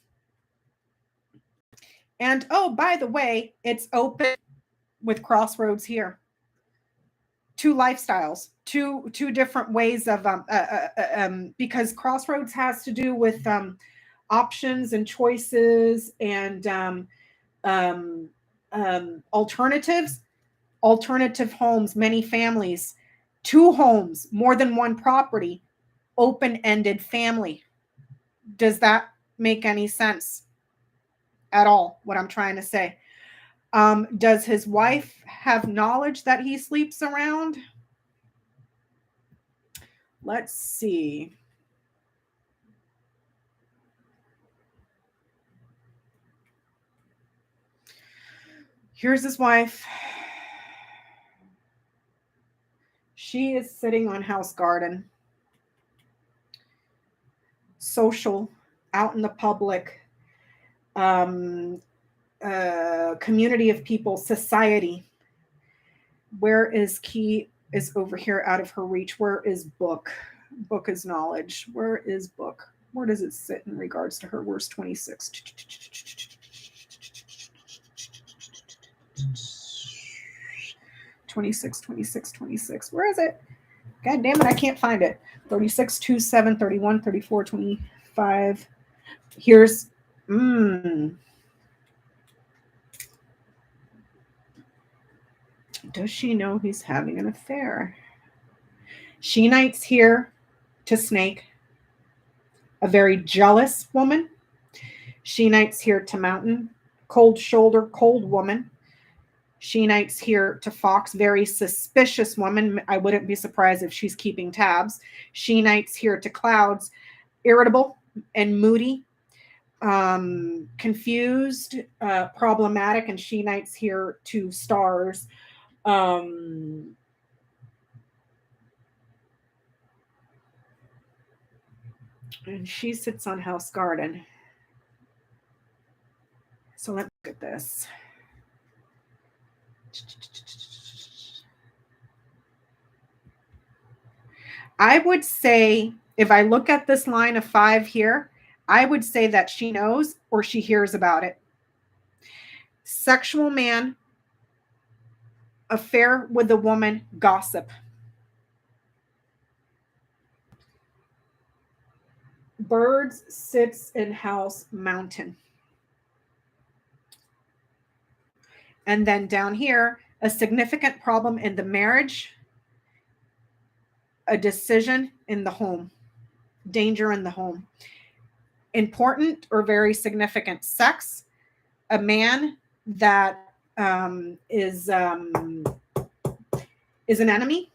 And oh, by the way, it's open with crossroads here. two lifestyles, two different ways of because crossroads has to do with options and choices and alternatives, alternative homes, many families, two homes, more than one property, open-ended family. Does that make any sense at all, what I'm trying to say? Does his wife have knowledge that he sleeps around? Let's see. Here's his wife. She is sitting on house garden. Social, out in the public, community of people, society. Where is key is over here out of her reach. Where is book? Book is knowledge. Where is book? Where does it sit in regards to her? Where's 26? 26, 26, 26. Where is it? God damn it, I can't find it. 36, 27, 31, 34, 25. Here's, Does she know he's having an affair? She Knight's here to snake. A very jealous woman. She Knight's here to mountain. Cold shoulder, cold woman. She Knight's here to fox. Very suspicious woman. I wouldn't be surprised if she's keeping tabs. She Knight's here to clouds. Irritable and moody. Confused, problematic. And She Knight's here to stars. And she sits on house garden. So let's look at this. I would say, if I look at this line of 5 here, I would say that she knows or she hears about it. Sexual man, affair with a woman, gossip. Birds sits in house mountain. And then down here, a significant problem in the marriage, a decision in the home, danger in the home. Important or very significant, sex, a man that is an enemy.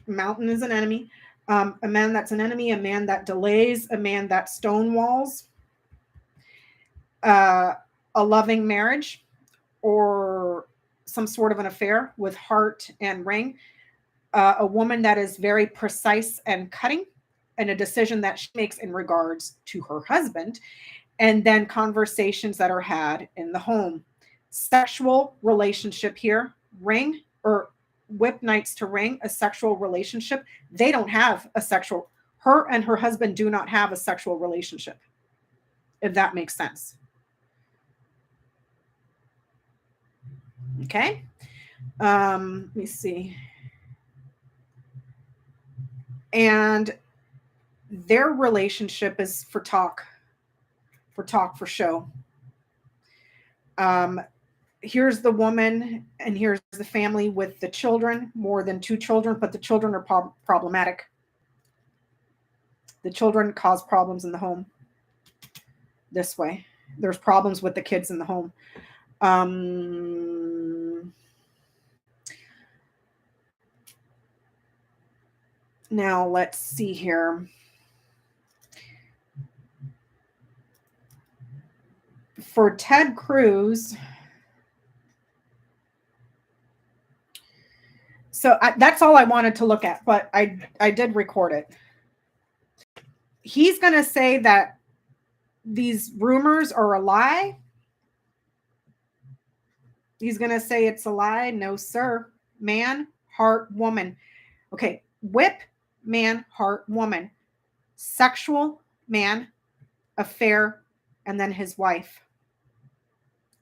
Mountain is an enemy. A man that's an enemy, a man that delays, a man that stonewalls, a loving marriage, or some sort of an affair with heart and ring, a woman that is very precise and cutting, and a decision that she makes in regards to her husband, and then conversations that are had in the home. Sexual relationship here, ring or whip Knights to ring, a sexual relationship. They don't have a sexual, her and her husband do not have a sexual relationship, if that makes sense. Okay. Let me see. And their relationship is for talk, for show. Here's the woman and here's the family with the children, more than 2 children, but the children are problematic. The children cause problems in the home. This way, there's problems with the kids in the home. Now let's see here. For Ted Cruz, so that's all I wanted to look at, but I did record it. He's going to say that these rumors are a lie. He's going to say it's a lie. No, sir. Man, heart, woman. Okay. Whip, man, heart, woman. Sexual, man, affair, and then his wife.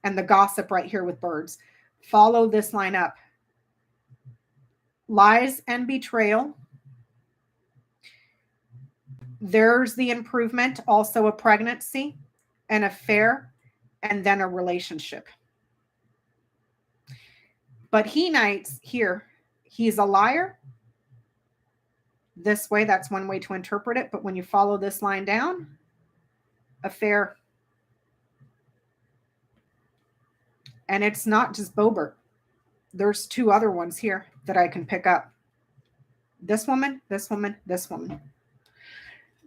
And the gossip right here with birds. Follow this line up. lies and betrayal. There's the improvement, also a pregnancy, an affair, and then a relationship. But he knights here, he's a liar. This way, that's one way to interpret it. But when you follow this line down, affair. And it's not just Boebert. There's two other ones here that I can pick up. This woman, this woman, this woman.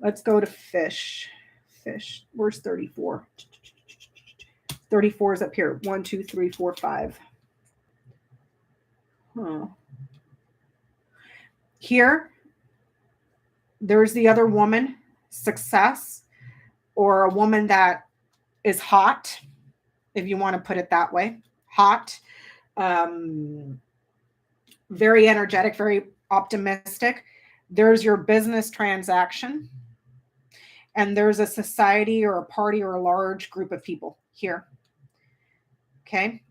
Let's go to fish. Fish. Where's 34? 34 is up here. 1, 2, 3, 4, 5. Huh. Here, there's the other woman, success, or a woman that is hot, if you want to put it that way. Hot, very energetic, very optimistic. There's your business transaction. And there's a society or a party or a large group of people here. Okay.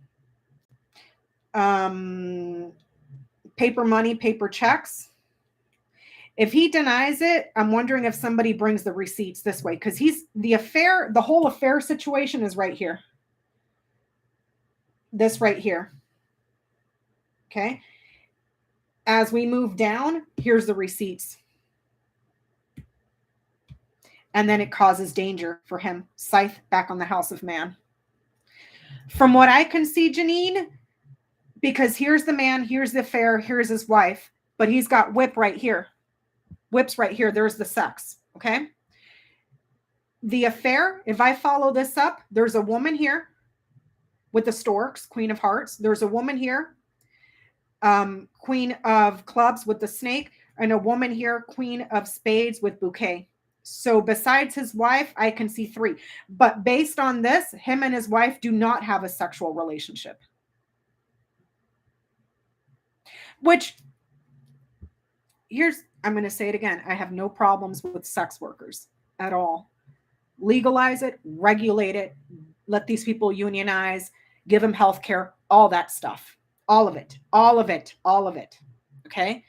Paper money, paper checks. If he denies it, I'm wondering if somebody brings the receipts this way, because the whole affair situation is right here. This right here. Okay. As we move down, here's the receipts. And then it causes danger for him. Scythe back on the house of man. From what I can see, Janine, because here's the man, here's the affair, here's his wife, but he's got whip right here. Whips right here. There's the sex. Okay. The affair, if I follow this up, there's a woman here with the storks, Queen of Hearts. There's a woman here, Queen of Clubs with the snake, and a woman here, Queen of Spades with bouquet. So besides his wife, I can see 3. But based on this, him and his wife do not have a sexual relationship. Which, I'm going to say it again. I have no problems with sex workers at all. Legalize it, regulate it, let these people unionize, give them health care, all that stuff. All of it, all of it, all of it. Okay?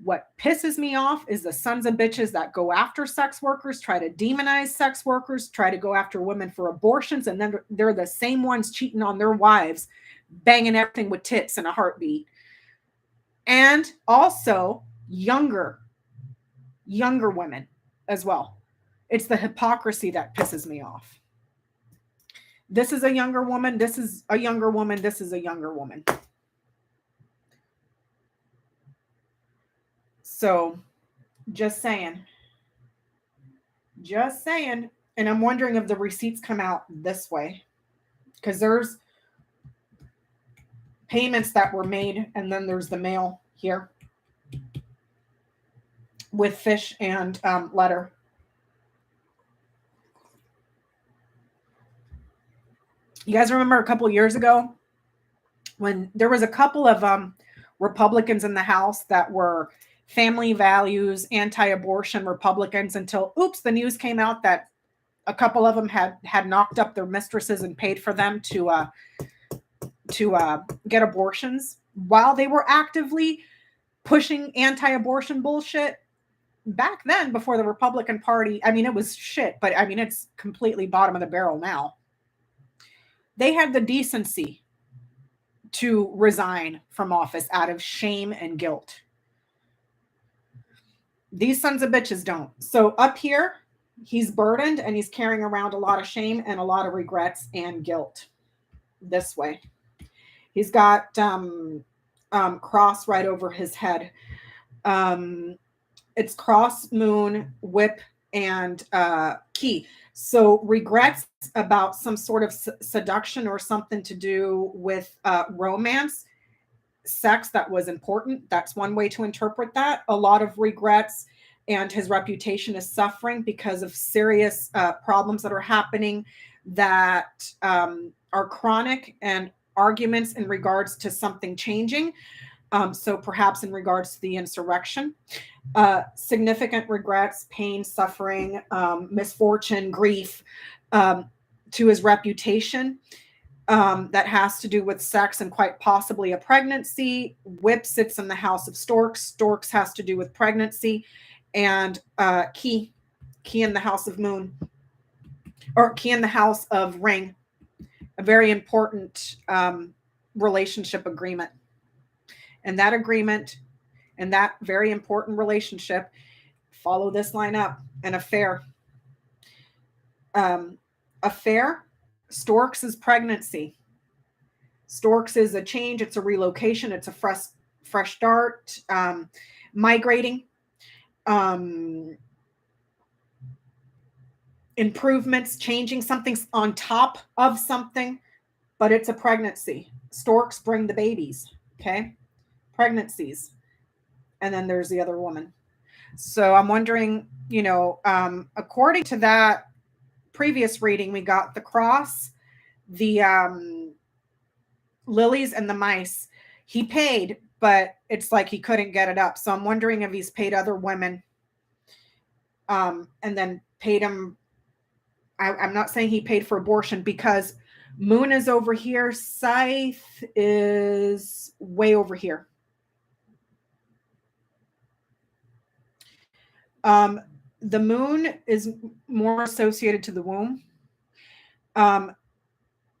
What pisses me off is the sons of bitches that go after sex workers, try to demonize sex workers, try to go after women for abortions, and then they're the same ones cheating on their wives, banging everything with tits in a heartbeat. And also younger women as well. It's the hypocrisy that pisses me off. This is a younger woman. This is a younger woman. This is a younger woman. So just saying. Just saying. And I'm wondering if the receipts come out this way. Because there's payments that were made. And then there's the mail here. With fish and letter. You guys remember a couple years ago when there was a couple of Republicans in the House that were family values, anti-abortion Republicans until, the news came out that a couple of them had knocked up their mistresses and paid for them to get abortions while they were actively pushing anti-abortion bullshit. Back then, before the Republican Party, it was shit, but it's completely bottom of the barrel now. They had the decency to resign from office out of shame and guilt. These sons of bitches don't. So up here, he's burdened and he's carrying around a lot of shame and a lot of regrets and guilt. This way. He's got cross right over his head. It's cross, moon, whip, and key. So regrets about some sort of seduction or something to do with romance, sex that was important. That's one way to interpret that. A lot of regrets, and his reputation is suffering because of serious problems that are happening that are chronic, and arguments in regards to something changing. So perhaps in regards to the insurrection, significant regrets, pain, suffering, misfortune, grief to his reputation. that has to do with sex and quite possibly a pregnancy. Whip sits in the house of storks. Storks has to do with pregnancy. And key in the house of moon, or key in the house of ring. A very important relationship agreement. And that agreement and that very important relationship, follow this line up, an affair. Affair, storks is pregnancy. Storks is a change, it's a relocation, it's a fresh start, migrating, improvements, changing something on top of something, but it's a pregnancy. Storks bring the babies, okay? Pregnancies. And then there's the other woman. So I'm wondering, according to that previous reading, we got the cross, the lilies, and the mice. He paid, but it's like he couldn't get it up. So I'm wondering if he's paid other women and then paid him. I'm not saying he paid for abortion, because moon is over here. Scythe is way over here. The moon is more associated to the womb.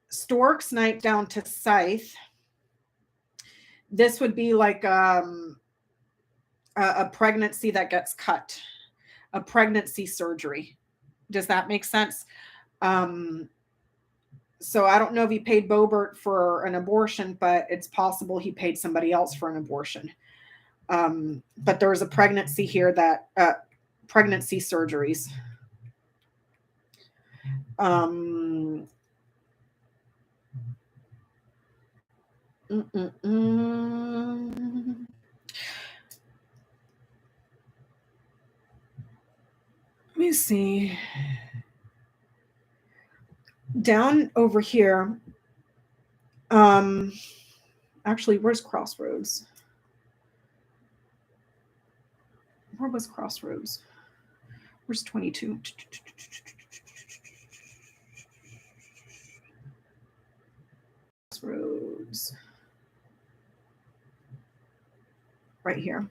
Stork's night down to Scythe. This would be like a pregnancy that gets cut, a pregnancy surgery. Does that make sense? So I don't know if he paid Boebert for an abortion, but it's possible he paid somebody else for an abortion. But there was a pregnancy here that pregnancy surgeries. Let me see. Down over here. Actually, where's Crossroads? Where was Crossroads? Where's 22? Crossroads. Right here.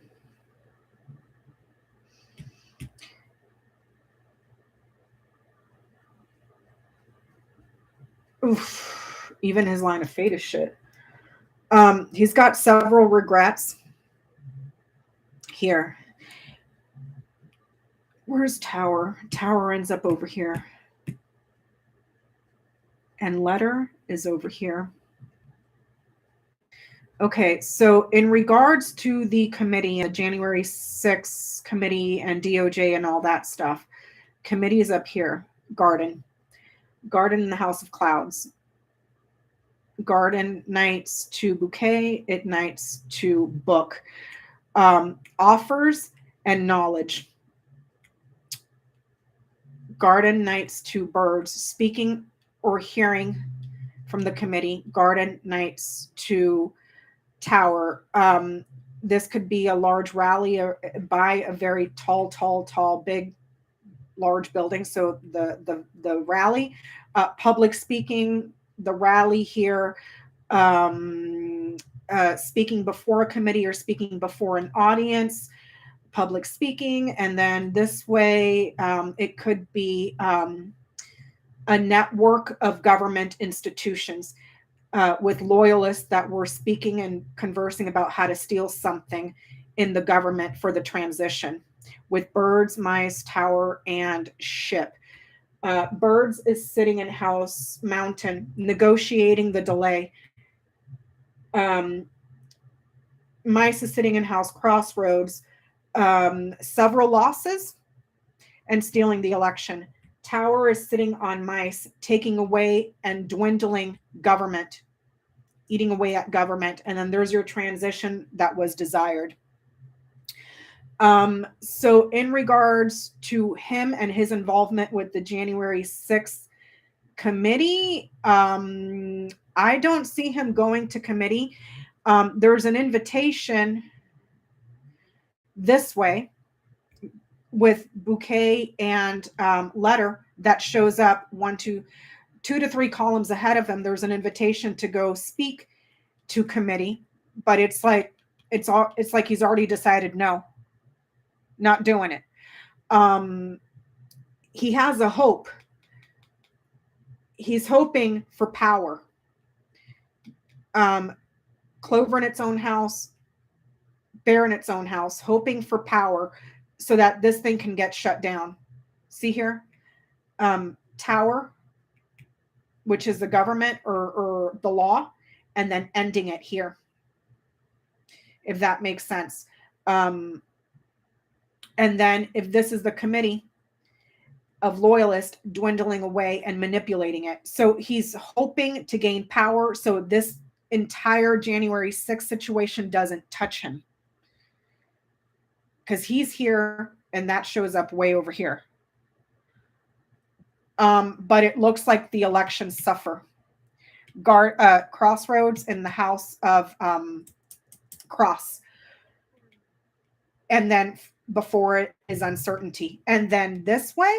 Oof. Even his line of fate is shit. He's got several regrets. Here. Where's Tower? Tower ends up over here. And letter is over here. Okay, so in regards to the committee, the January 6th committee and DOJ and all that stuff, committee is up here. Garden. Garden in the House of Clouds. Garden knights to bouquet, it knights to book. Offers and knowledge. Garden knights to birds, speaking or hearing from the committee. Garden knights to tower. This could be a large rally by a very tall, big, large building. So the rally, public speaking, the rally here, speaking before a committee or speaking before an audience, public speaking. And then this way, it could be a network of government institutions with loyalists that were speaking and conversing about how to steal something in the government for the transition, with birds, mice, tower, and ship. Birds is sitting in House Mountain, negotiating the delay. Mice is sitting in House Crossroads, several losses and stealing the election. Tower is sitting on mice, taking away and dwindling government, eating away at government. And then there's your transition that was desired. So in regards to him and his involvement with the January 6th committee, I don't see him going to committee. There's an invitation this way with bouquet and letter that shows up 1, 2, 2 to 3 columns ahead of him, there's an invitation to go speak to committee, but it's like he's already decided, no, not doing it. He has a hope. He's hoping for power. Clover in its own house, Bear in its own house, hoping for power so that this thing can get shut down. See here? Tower, which is the government or the law, and then ending it here, if that makes sense. And then if this is the committee of loyalists, dwindling away and manipulating it. So he's hoping to gain power so this entire January 6th situation doesn't touch him. Because he's here and that shows up way over here. But it looks like the elections suffer. Crossroads in the house of Cross. And then before it is uncertainty. And then this way,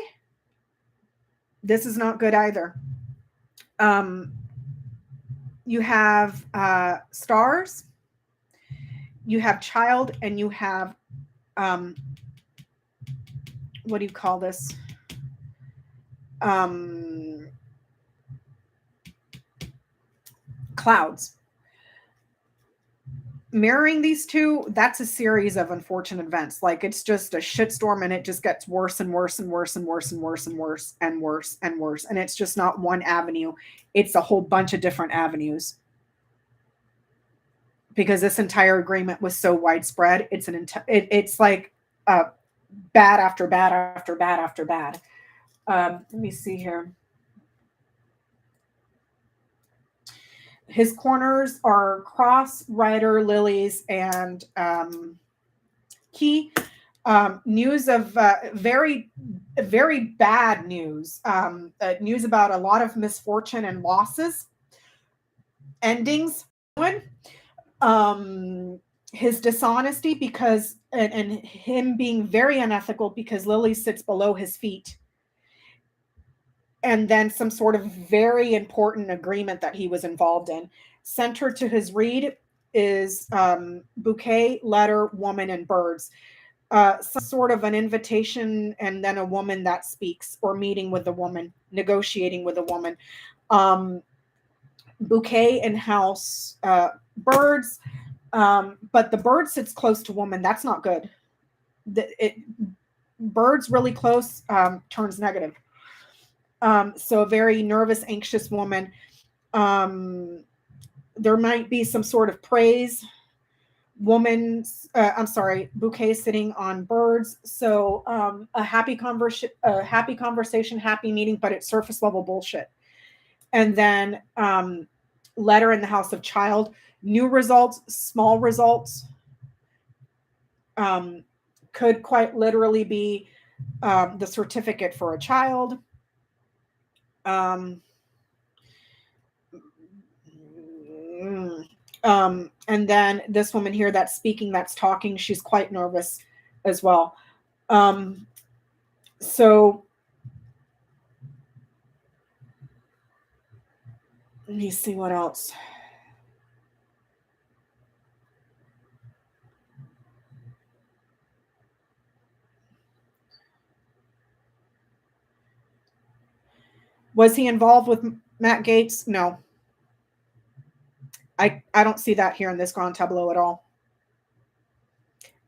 this is not good either. You have stars, you have child, and you have, what do you call this? Clouds. Mirroring these two, that's a series of unfortunate events. Like it's just a shitstorm and it just gets worse and worse and worse and worse and worse and worse and worse and worse. And it's just not one avenue. It's a whole bunch of different avenues. Because this entire agreement was so widespread. It's like bad after bad after bad after bad. Let me see here. His corners are Cross, Ryder, Lilies, and Key. News of very, very bad news. News about a lot of misfortune and losses. Endings. His dishonesty because, and him being very unethical because Lily sits below his feet. And then some sort of very important agreement that he was involved in. Center to his read is bouquet, letter, woman, and birds. Some sort of an invitation and then a woman that speaks, or meeting with a woman, negotiating with a woman. Bouquet in house, birds, but the bird sits close to woman. That's not good. Birds really close turns negative. So a very nervous, anxious woman. There might be some sort of praise. Bouquet sitting on birds. So a happy conversation, happy meeting, but it's surface level bullshit. And then letter in the house of child. New results, small results. Could quite literally be the certificate for a child. And then this woman here that's speaking, that's talking, she's quite nervous as well. So let me see what else. Was he involved with Matt Gaetz? No. I don't see that here in this grand tableau at all.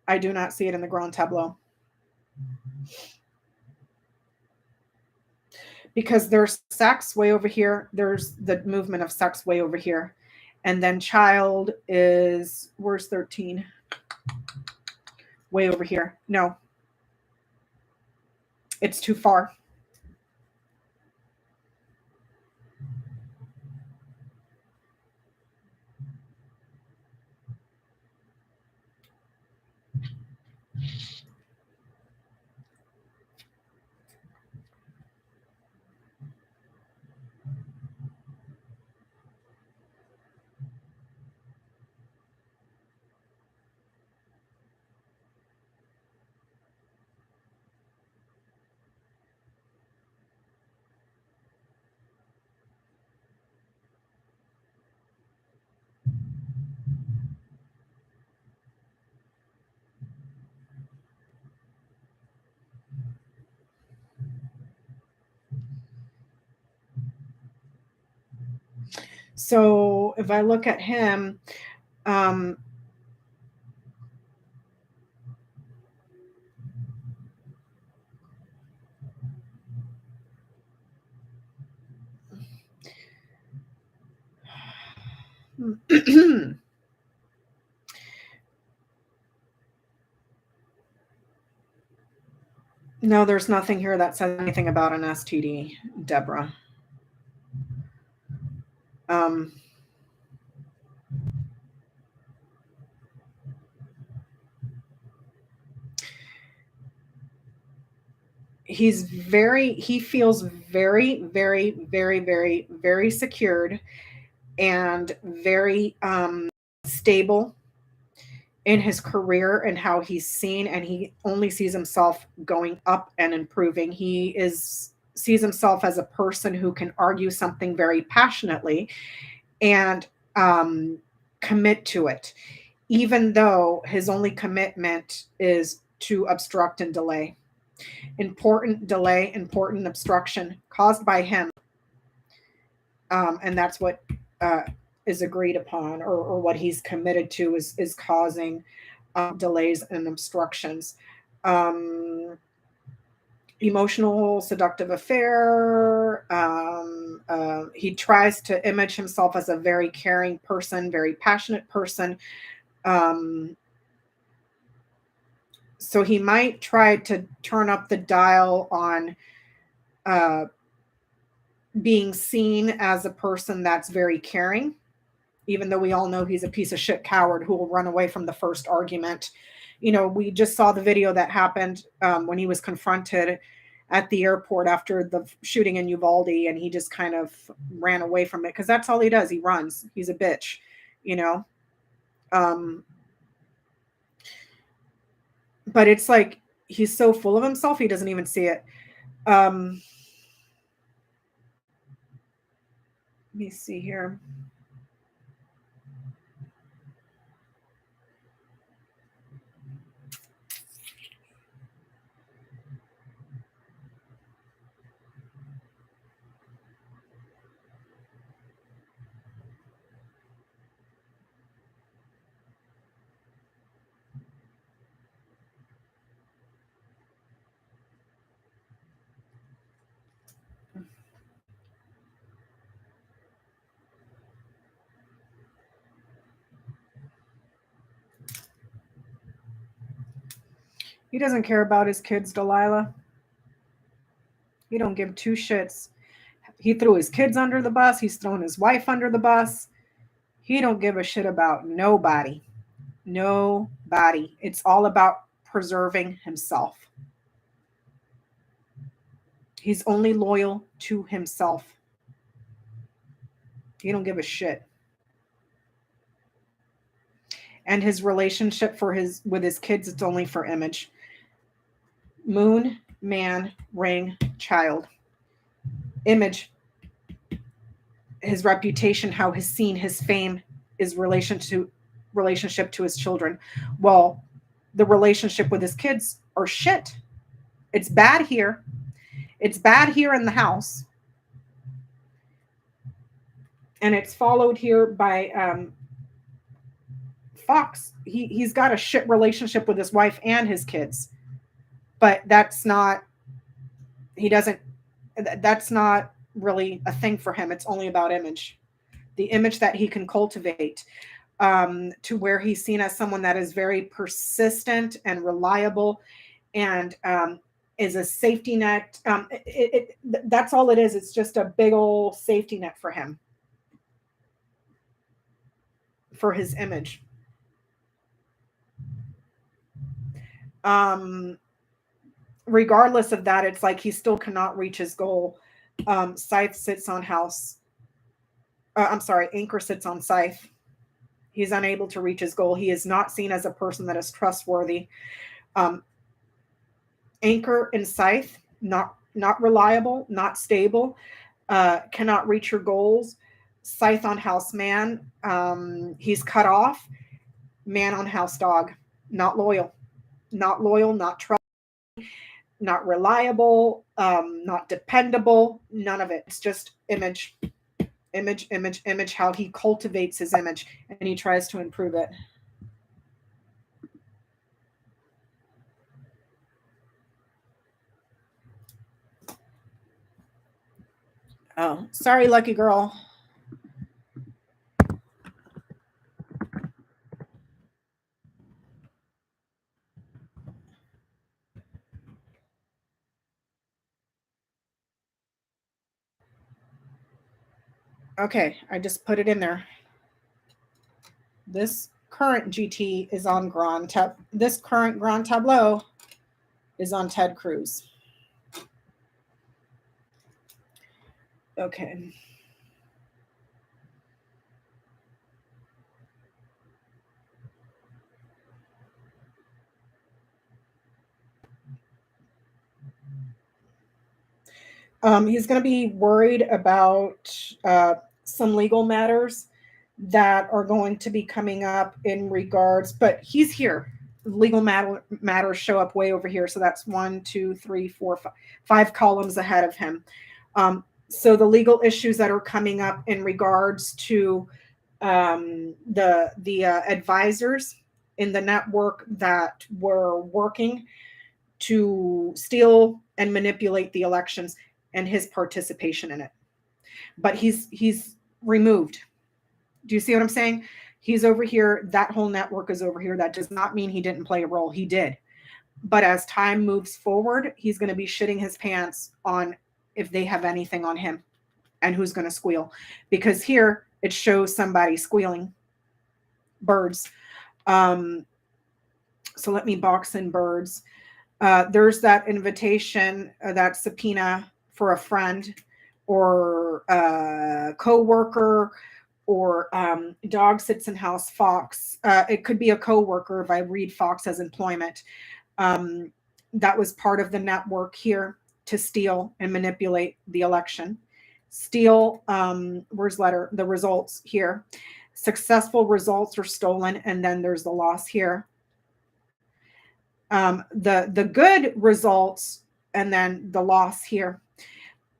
I do not see it in the grand tableau. Because there's sex way over here. There's the movement of sex way over here. And then child is, where's 13? Way over here. No. It's too far. So if I look at him, no, there's nothing here that says anything about an STD, Deborah. He feels very, very, very, very, very secured and very stable in his career and how he's seen, and he only sees himself going up and improving. Sees himself as a person who can argue something very passionately and commit to it, even though his only commitment is to obstruct and delay. Important delay, important obstruction caused by him. And that's what is agreed upon, or what he's committed to is causing delays and obstructions. Emotional seductive affair. He tries to image himself as a very caring person, very passionate person. So he might try to turn up the dial on being seen as a person that's very caring, even though we all know he's a piece of shit coward who will run away from the first argument. You know, we just saw the video that happened when he was confronted at the airport after the shooting in Uvalde, and he just kind of ran away from it, because that's all he does. He runs. He's a bitch, you know. But it's like he's so full of himself, he doesn't even see it. Let me see here. He doesn't care about his kids, Delilah. He don't give two shits. He threw his kids under the bus. He's thrown his wife under the bus. He don't give a shit about nobody. Nobody. It's all about preserving himself. He's only loyal to himself. He don't give a shit. And his relationship with his kids, it's only for image. Moon, man, ring, child. Image. His reputation, how he's seen, his fame, is relationship to his children. Well, the relationship with his kids are shit. It's bad here. It's bad here in the house. And it's followed here by Fox. He's got a shit relationship with his wife and his kids. But that's not really a thing for him. It's only about image. The image that he can cultivate, to where he's seen as someone that is very persistent and reliable, and is a safety net. That's all it is. It's just a big old safety net for him, for his image. Regardless of that, it's like he still cannot reach his goal. Scythe sits on house. Anchor sits on Scythe. He's unable to reach his goal. He is not seen as a person that is trustworthy. Anchor and Scythe, not reliable, not stable, cannot reach your goals. Scythe on house man, he's cut off. Man on house dog, not loyal, not trustworthy, not reliable, not dependable, none of it. It's just image. Image, image, image, how he cultivates his image and he tries to improve it. Oh, sorry, lucky girl. Okay, I just put it in there. This current GT is on this current Grand Tableau is on Ted Cruz. Okay. He's going to be worried about some legal matters that are going to be coming up in regards, but he's here. Legal matters show up way over here. So that's 1, 2, 3, 4, 5 columns ahead of him. So the legal issues that are coming up in regards to the advisors in the network that were working to steal and manipulate the elections and his participation in it. But he's removed. Do you see what I'm saying? He's over here. That whole network is over here. That does not mean he didn't play a role. He did. But as time moves forward, he's going to be shitting his pants on if they have anything on him and who's going to squeal. Because here it shows somebody squealing. Birds. So let me box in birds. There's that invitation, that subpoena for a friend or a co-worker, or dog sits in house, fox. It could be a co-worker if I read fox as employment. That was part of the network here to steal and manipulate the election. Steal, where's letter? The results here. Successful results are stolen, and then there's the loss here. The good results, and then the loss here.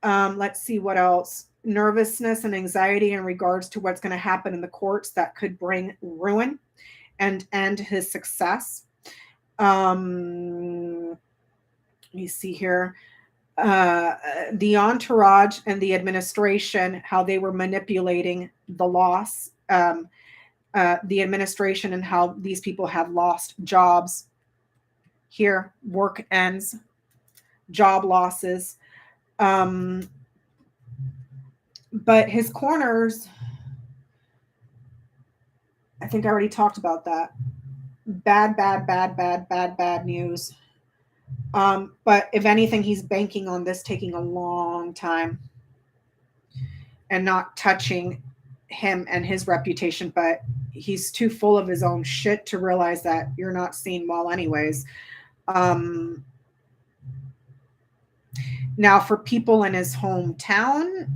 Let's see what else. Nervousness and anxiety in regards to what's going to happen in the courts that could bring ruin and end his success. Let me see here. The entourage and the administration, how they were manipulating the loss. The administration and how these people have lost jobs. Here, work ends, job losses. But his corners, I think I already talked about that. Bad news. But if anything, he's banking on this taking a long time and not touching him and his reputation. But he's too full of his own shit to realize that you're not seen well anyways. Now, for people in his hometown,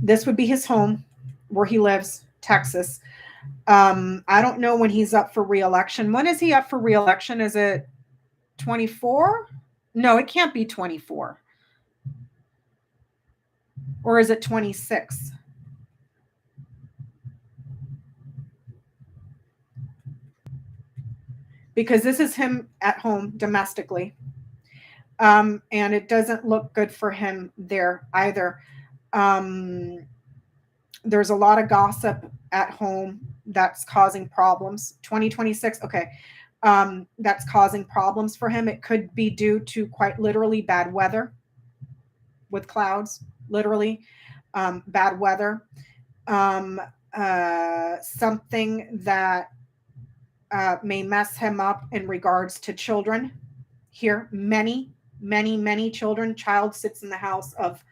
this would be his home where he lives, Texas. I don't know when he's up for re-election. When is he up for re-election? Is it 24? No, it can't be 24. Or is it 26? Because this is him at home domestically. And it doesn't look good for him there either. There's a lot of gossip at home that's causing problems. 2026, okay. That's causing problems for him. It could be due to quite literally bad weather with clouds, literally bad weather. Something that may mess him up in regards to children. Here, many children. Child sits in the house of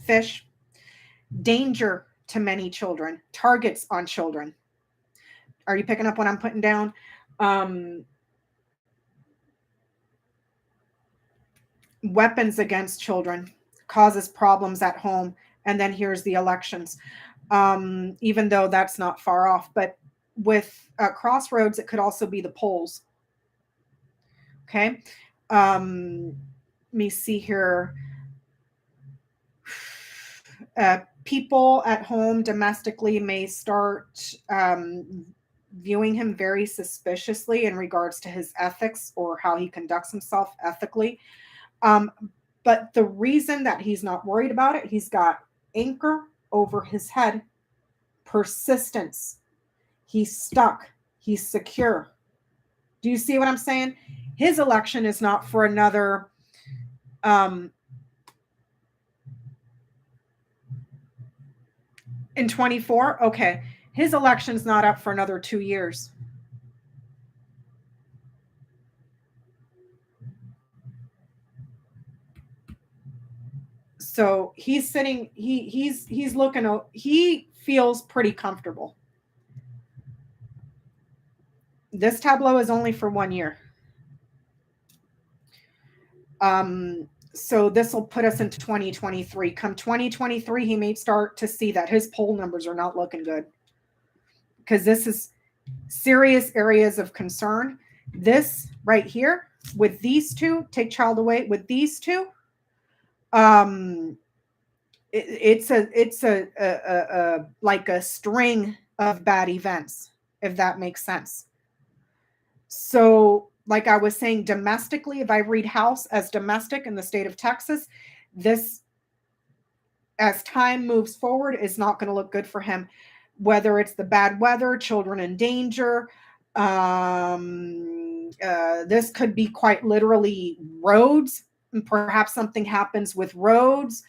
fish. Danger to many children. Targets on children. Are you picking up what I'm putting down? Weapons against children causes problems at home. And then here's the elections. Even though that's not far off. But with crossroads, it could also be the polls. Okay. Let me see here. People at home domestically may start viewing him very suspiciously in regards to his ethics or how he conducts himself ethically. Um, but the reason that he's not worried about it, he's got anchor over his head, persistence. He's stuck. He's secure. Do you see what I'm saying? His election is not for another in 24. Okay. His election's not up for another 2 years. So he's sitting, he's looking, he feels pretty comfortable. This tableau is only for 1 year. So this will put us into 2023. Come 2023, he may start to see that his poll numbers are not looking good, because this is serious areas of concern. This right here with these two, take child away with these two. It's a like a string of bad events, if that makes sense. So, like I was saying, domestically, if I read house as domestic in the state of Texas, this, as time moves forward, is not going to look good for him. Whether it's the bad weather, children in danger, this could be quite literally roads. And perhaps something happens with roads.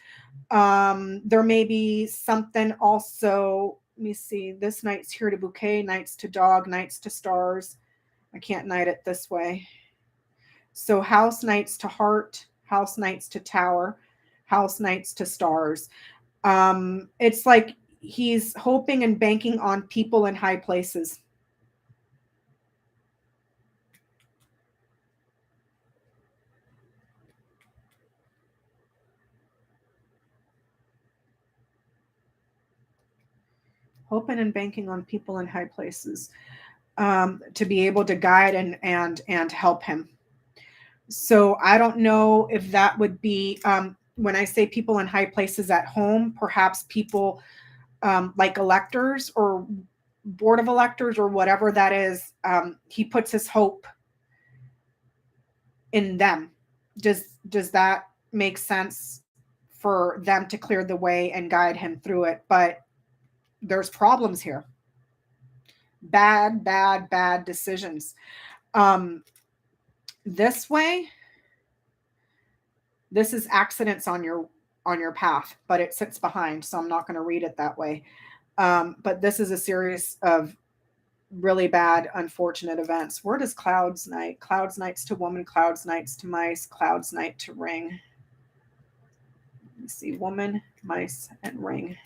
There may be something also. Let me see. This knight's here to bouquet, knights to dog, knights to stars. I can't knight it this way. So house knights to heart, house knights to tower, house knights to stars. It's like he's hoping and banking on people in high places. Hoping and banking on people in high places to be able to guide and help him. So I don't know if that would be, when I say people in high places at home, perhaps people like electors or board of electors or whatever that is. He puts his hope in them. Does that make sense, for them to clear the way and guide him through it? But there's problems here. Bad decisions. This way, this is accidents on your path, but it sits behind, so I'm not going to read it that way. But this is a series of really bad, unfortunate events. Where does clouds night? Clouds nights to woman, clouds nights to mice, clouds night to ring. Let me see, woman, mice, and ring.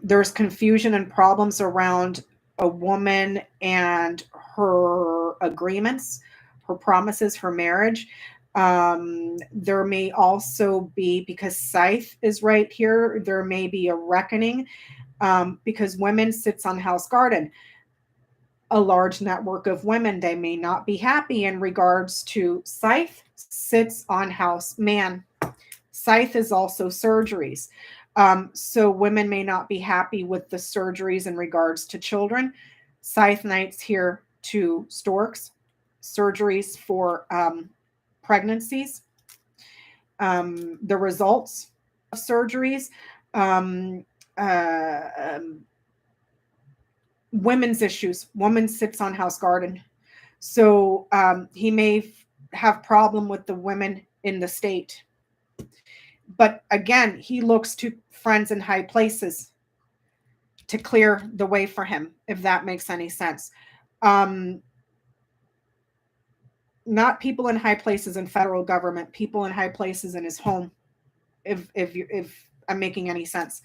There's confusion and problems around a woman and her agreements, her promises, her marriage. There may also be, because Scythe is right here, there may be a reckoning, because women sits on house garden. A large network of women, they may not be happy in regards to Scythe sits on house man. Scythe is also surgeries. So women may not be happy with the surgeries in regards to children. Scythe Knights here to storks, surgeries for pregnancies, the results of surgeries, women's issues. Woman sits on house garden. So he may have problem with the women in the state. But again, he looks to friends in high places to clear the way for him, if that makes any sense. Not people in high places in federal government, people in high places in his home, if I'm making any sense.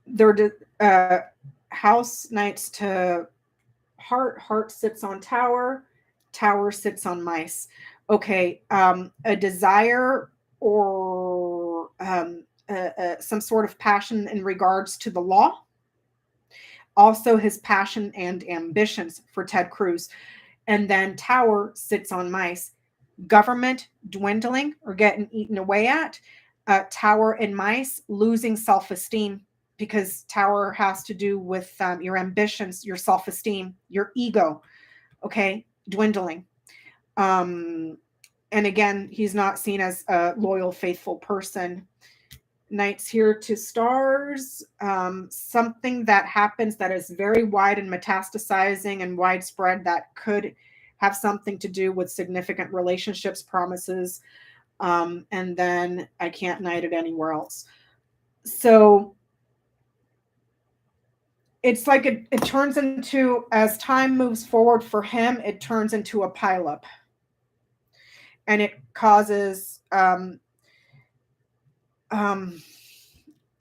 There house knights to heart, heart sits on tower, tower sits on mice. Okay, a desire or some sort of passion in regards to the law. Also his passion and ambitions for Ted Cruz. And then Tower sits on mice. Government dwindling or getting eaten away at. Tower and mice losing self-esteem, because Tower has to do with your ambitions, your self-esteem, your ego. Okay, dwindling. And again, he's not seen as a loyal, faithful person. Knights here to stars. Something that happens that is very wide and metastasizing and widespread that could have something to do with significant relationships, promises, and then I can't knight it anywhere else. So it's like it turns into, as time moves forward for him, it turns into a pileup. And it causes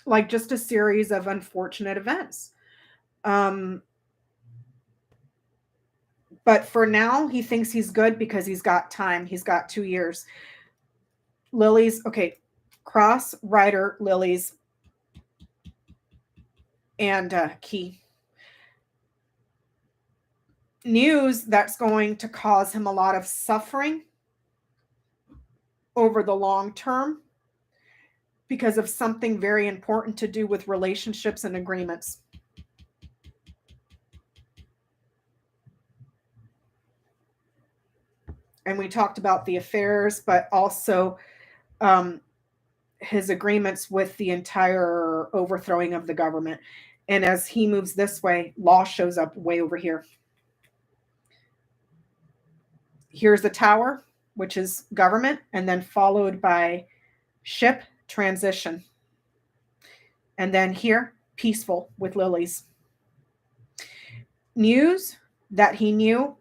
like just a series of unfortunate events. But for now, he thinks he's good because he's got time. He's got 2 years. Lilies, okay, cross, rider, lilies, and key. News that's going to cause him a lot of suffering over the long term because of something very important to do with relationships and agreements. And we talked about the affairs, but also his agreements with the entire overthrowing of the government. And as he moves this way, law shows up way over here. Here's the tower, which is government, and then followed by ship, transition. And then here, peaceful with lilies. News that he knew,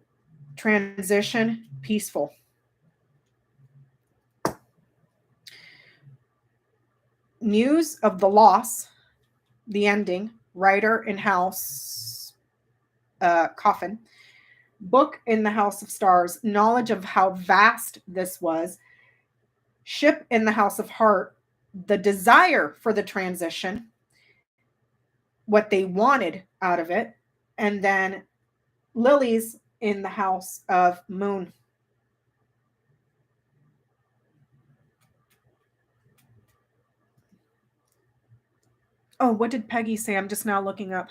transition, peaceful. News of the loss, the ending, writer in house, coffin. Book in the house of stars, knowledge of how vast this was. Ship in the house of heart, the desire for the transition, what they wanted out of it. And then lilies in the house of moon. Oh, what did Peggy say? I'm just now looking up.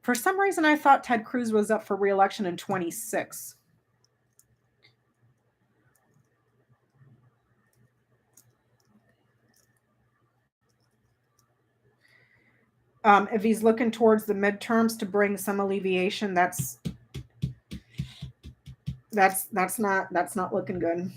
For some reason, I thought Ted Cruz was up for re-election in 26. If he's looking towards the midterms to bring some alleviation, that's not looking good.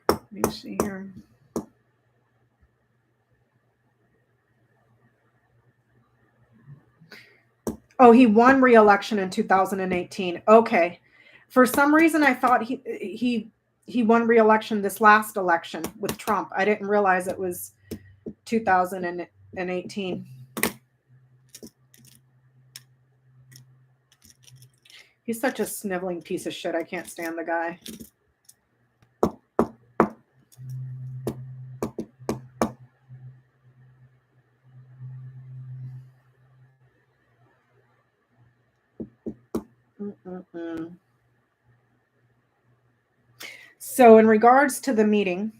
Let me see here. Oh, he won re-election in 2018. Okay. For some reason, I thought he won re-election this last election with Trump. I didn't realize it was 2018. He's such a sniveling piece of shit. I can't stand the guy. So in regards to the meeting,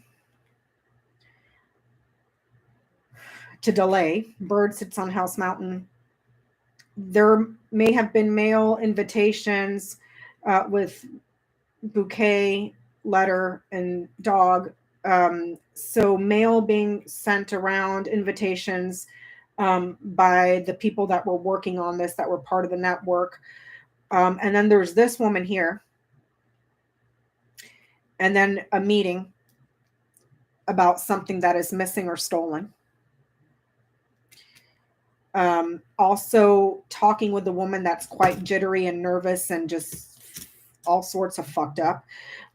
to delay, Bird sits on House Mountain. There may have been mail invitations with bouquet, letter, and dog. So mail being sent around, invitations by the people that were working on this, that were part of the network. And then there's this woman here. And then a meeting about something that is missing or stolen. Also talking with a woman that's quite jittery and nervous and just all sorts of fucked up.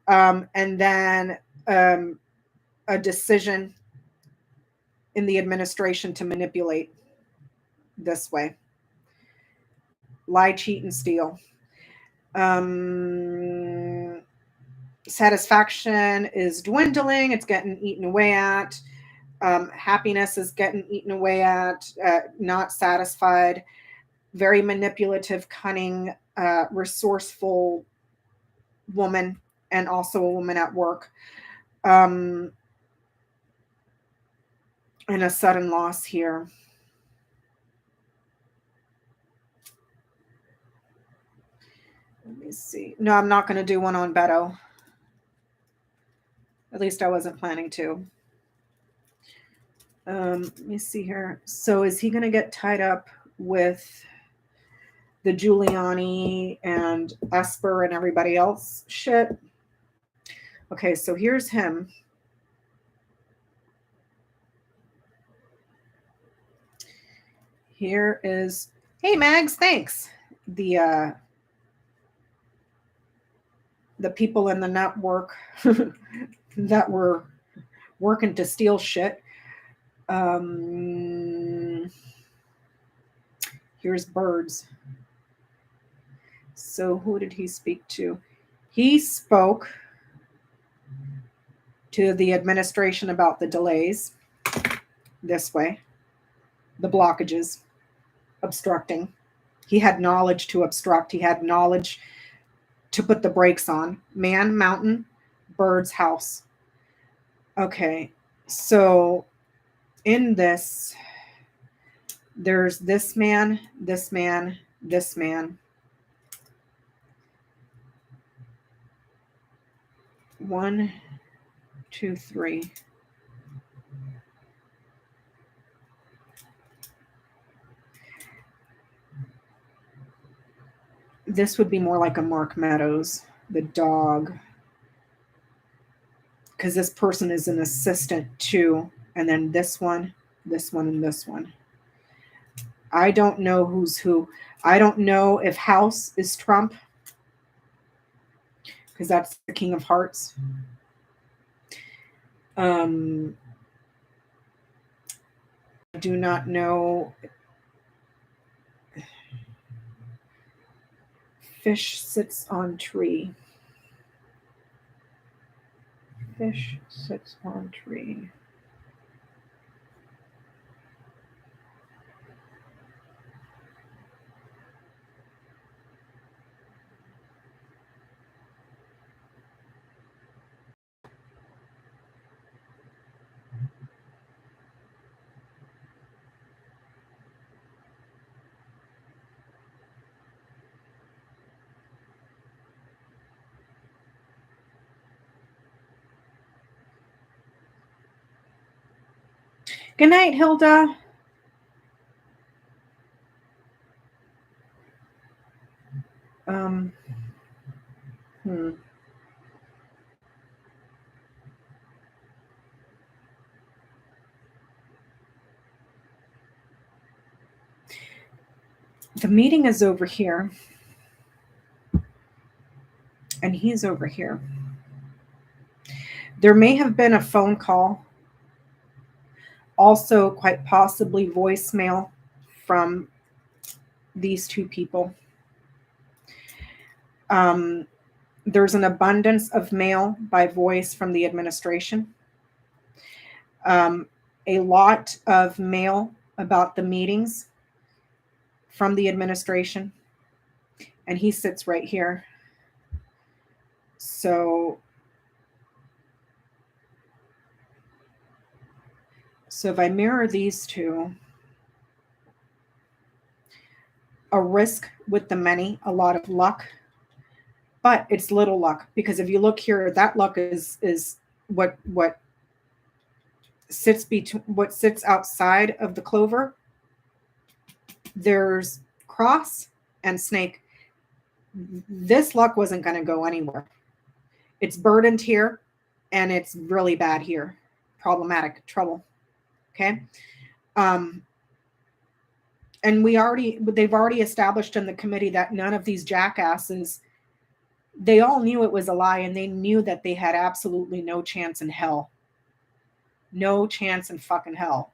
And then a decision in the administration to manipulate this way. Lie, cheat, and steal. Satisfaction is dwindling. It's getting eaten away at. Happiness is getting eaten away at. Not satisfied. Very manipulative, cunning, resourceful woman, and also a woman at work. And a sudden loss here. Let me see. No, I'm not going to do one on Beto. At least I wasn't planning to. Let me see here. So is he going to get tied up with the Giuliani and Esper and everybody else shit? Okay, so here's him. Here is, hey Mags, thanks. The people in the network that were working to steal shit. Here's Birds. So who did he speak to? He spoke to the administration about the delays this way, the blockages, obstructing. He had knowledge to obstruct. He had knowledge to put the brakes on. Man, mountain, Bird's house. Okay, so in this, there's this man, this man, this man. 1, 2, 3. This would be more like a Mark Meadows, the dog. Because this person is an assistant too. And then this one, and this one. I don't know who's who. I don't know if House is Trump. Because that's the King of Hearts. I do not know. Fish sits on tree. Fish sits on tree. Good night, Hilda. The meeting is over here. And he's over here. There may have been a phone call. Also, quite possibly voicemail from these two people. There's an abundance of mail by voice from the administration. A lot of mail about the meetings from the administration. And he sits right here. So if I mirror these two, a risk with the many, a lot of luck, but it's little luck, because if you look here, that luck is what sits outside of the clover. There's cross and snake. This luck wasn't going to go anywhere. It's burdened here, and it's really bad here. Problematic, trouble. Okay. And they've already established in the committee that none of these jackasses They all knew it was a lie, and they knew that they had absolutely no chance in hell. No chance in fucking hell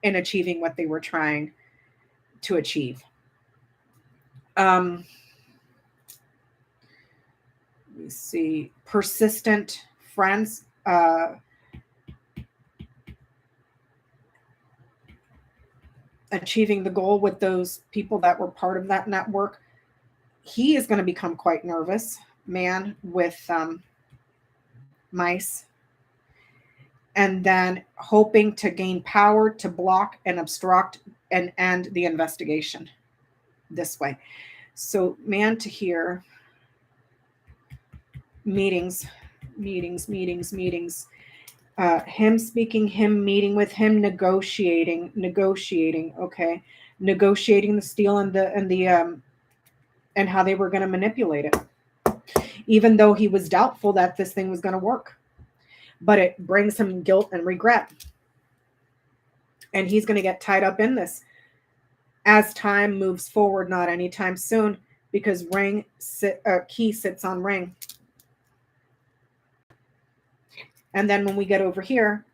in achieving what they were trying to achieve. Let me see. Persistent friends. Achieving the goal with those people that were part of that network. He is going to become quite nervous, man, with mice. And then hoping to gain power to block and obstruct and end the investigation this way. So man to hear, meetings. Him speaking, him meeting with him, negotiating. Okay, negotiating the steel and and how they were going to manipulate it, even though he was doubtful that this thing was going to work. But it brings him guilt and regret, and he's going to get tied up in this as time moves forward, not anytime soon, because key sits on ring. And then when we get over here,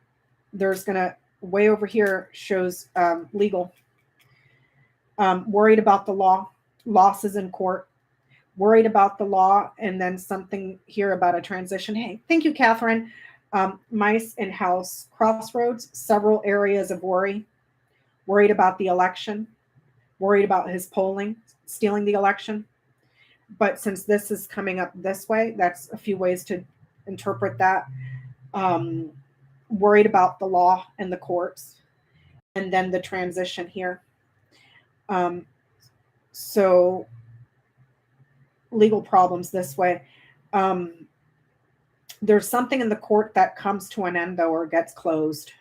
there's going to, way over here shows legal. Worried about the law, losses in court, worried about the law, and then something here about a transition. Hey, thank you, Catherine. Mice in house, crossroads, several areas of worry. Worried about the election, worried about his polling, stealing the election. But since this is coming up this way, that's a few ways to interpret that. Worried about the law and the courts, and then the transition here. So legal problems this way. There's something in the court that comes to an end, though, or gets closed.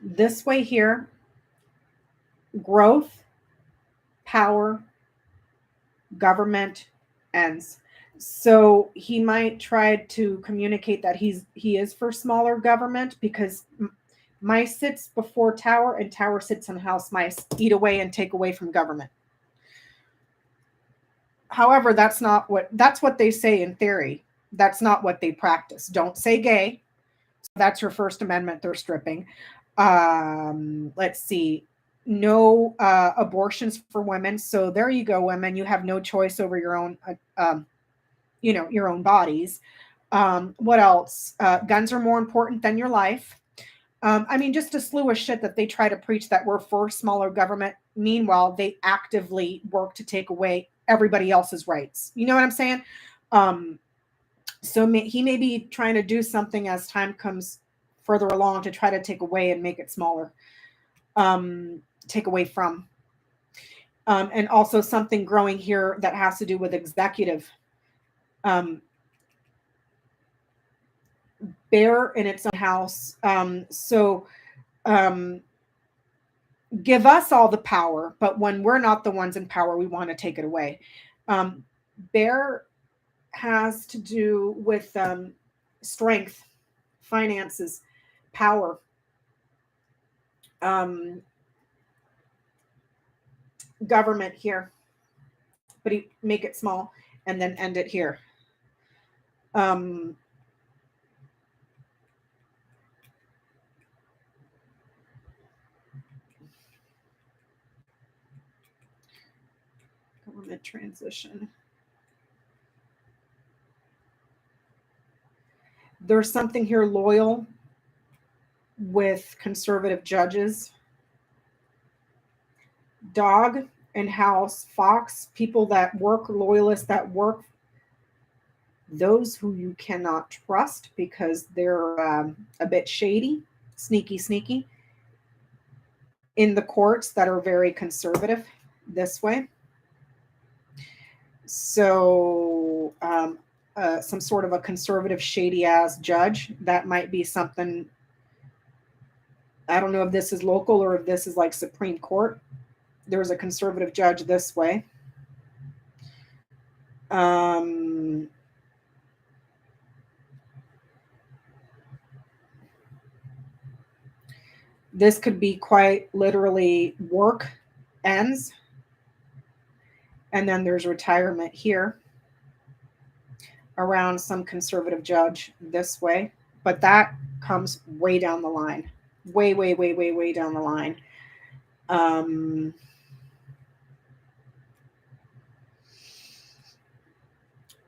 This way here, growth, power, government ends. So he might try to communicate that he is for smaller government, because mice sits before tower, and tower sits in house. Mice eat away and take away from government. However, that's what they say in theory. That's not what they practice. Don't say gay. So that's your First Amendment they're stripping. Let's see. No abortions for women. So there you go, women. You have no choice over your own, your own bodies. What else? Guns are more important than your life. Just a slew of shit that they try to preach that we're for smaller government. Meanwhile, they actively work to take away everybody else's rights. You know what I'm saying? So he may be trying to do something as time comes further along to try to take away and make it smaller. Take away from. And also something growing here that has to do with executive. Bear in its own house. Give us all the power, but when we're not the ones in power, we want to take it away. Bear has to do with strength, finances, power. Government here, but he make it small and then end it here. Government transition. There's something here loyal with conservative judges. Dog and house, fox, people that work, loyalists that work, those who you cannot trust because they're a bit shady, sneaky, in the courts that are very conservative this way. So some sort of a conservative, shady ass judge, that might be something. I don't know if this is local or if this is like Supreme Court. There's a conservative judge this way. This could be quite literally work ends. And then there's retirement here around some conservative judge this way. But that comes way down the line. Way, way, way, way, way down the line.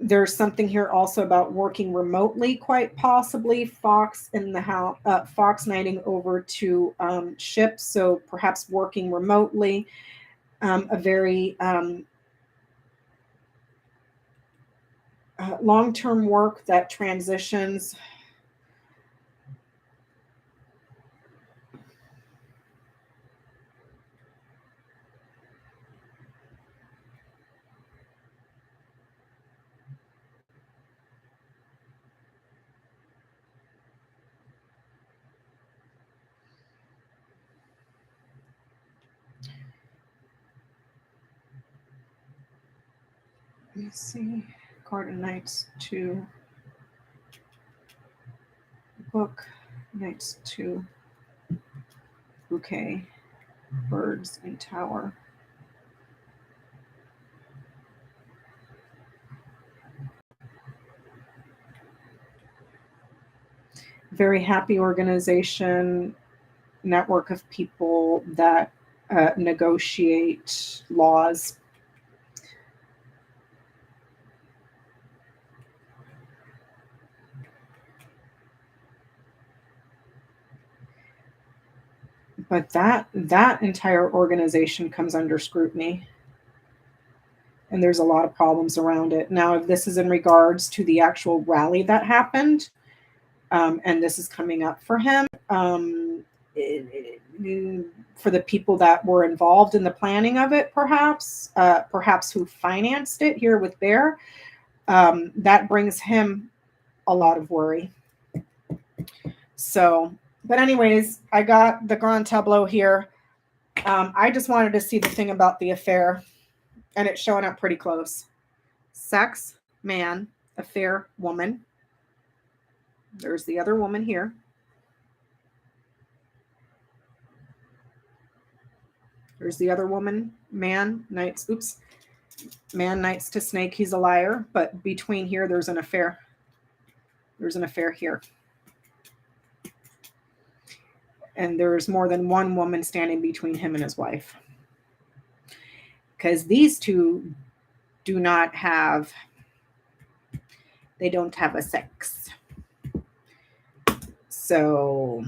There's something here also about working remotely, quite possibly. Fox in the house, Fox knighting over to ship, so perhaps working remotely. A very long-term work that transitions. Let me see. Card of Knights to book, Knights to bouquet, birds and tower. Very happy organization, network of people that negotiate laws. But that entire organization comes under scrutiny. And there's a lot of problems around it. Now, if this is in regards to the actual rally that happened, and this is coming up for him, for the people that were involved in the planning of it, perhaps who financed it here with Bear, that brings him a lot of worry. So, but anyways, I got the Grand Tableau here. I just wanted to see the thing about the affair, and it's showing up pretty close. Sex, man, affair, woman. There's the other woman here. There's the other woman, man, knights, oops. Man, knights to snake, he's a liar. But between here, there's an affair. There's an affair here. And there's more than one woman standing between him and his wife. Because these two do not have, they don't have a sex. So,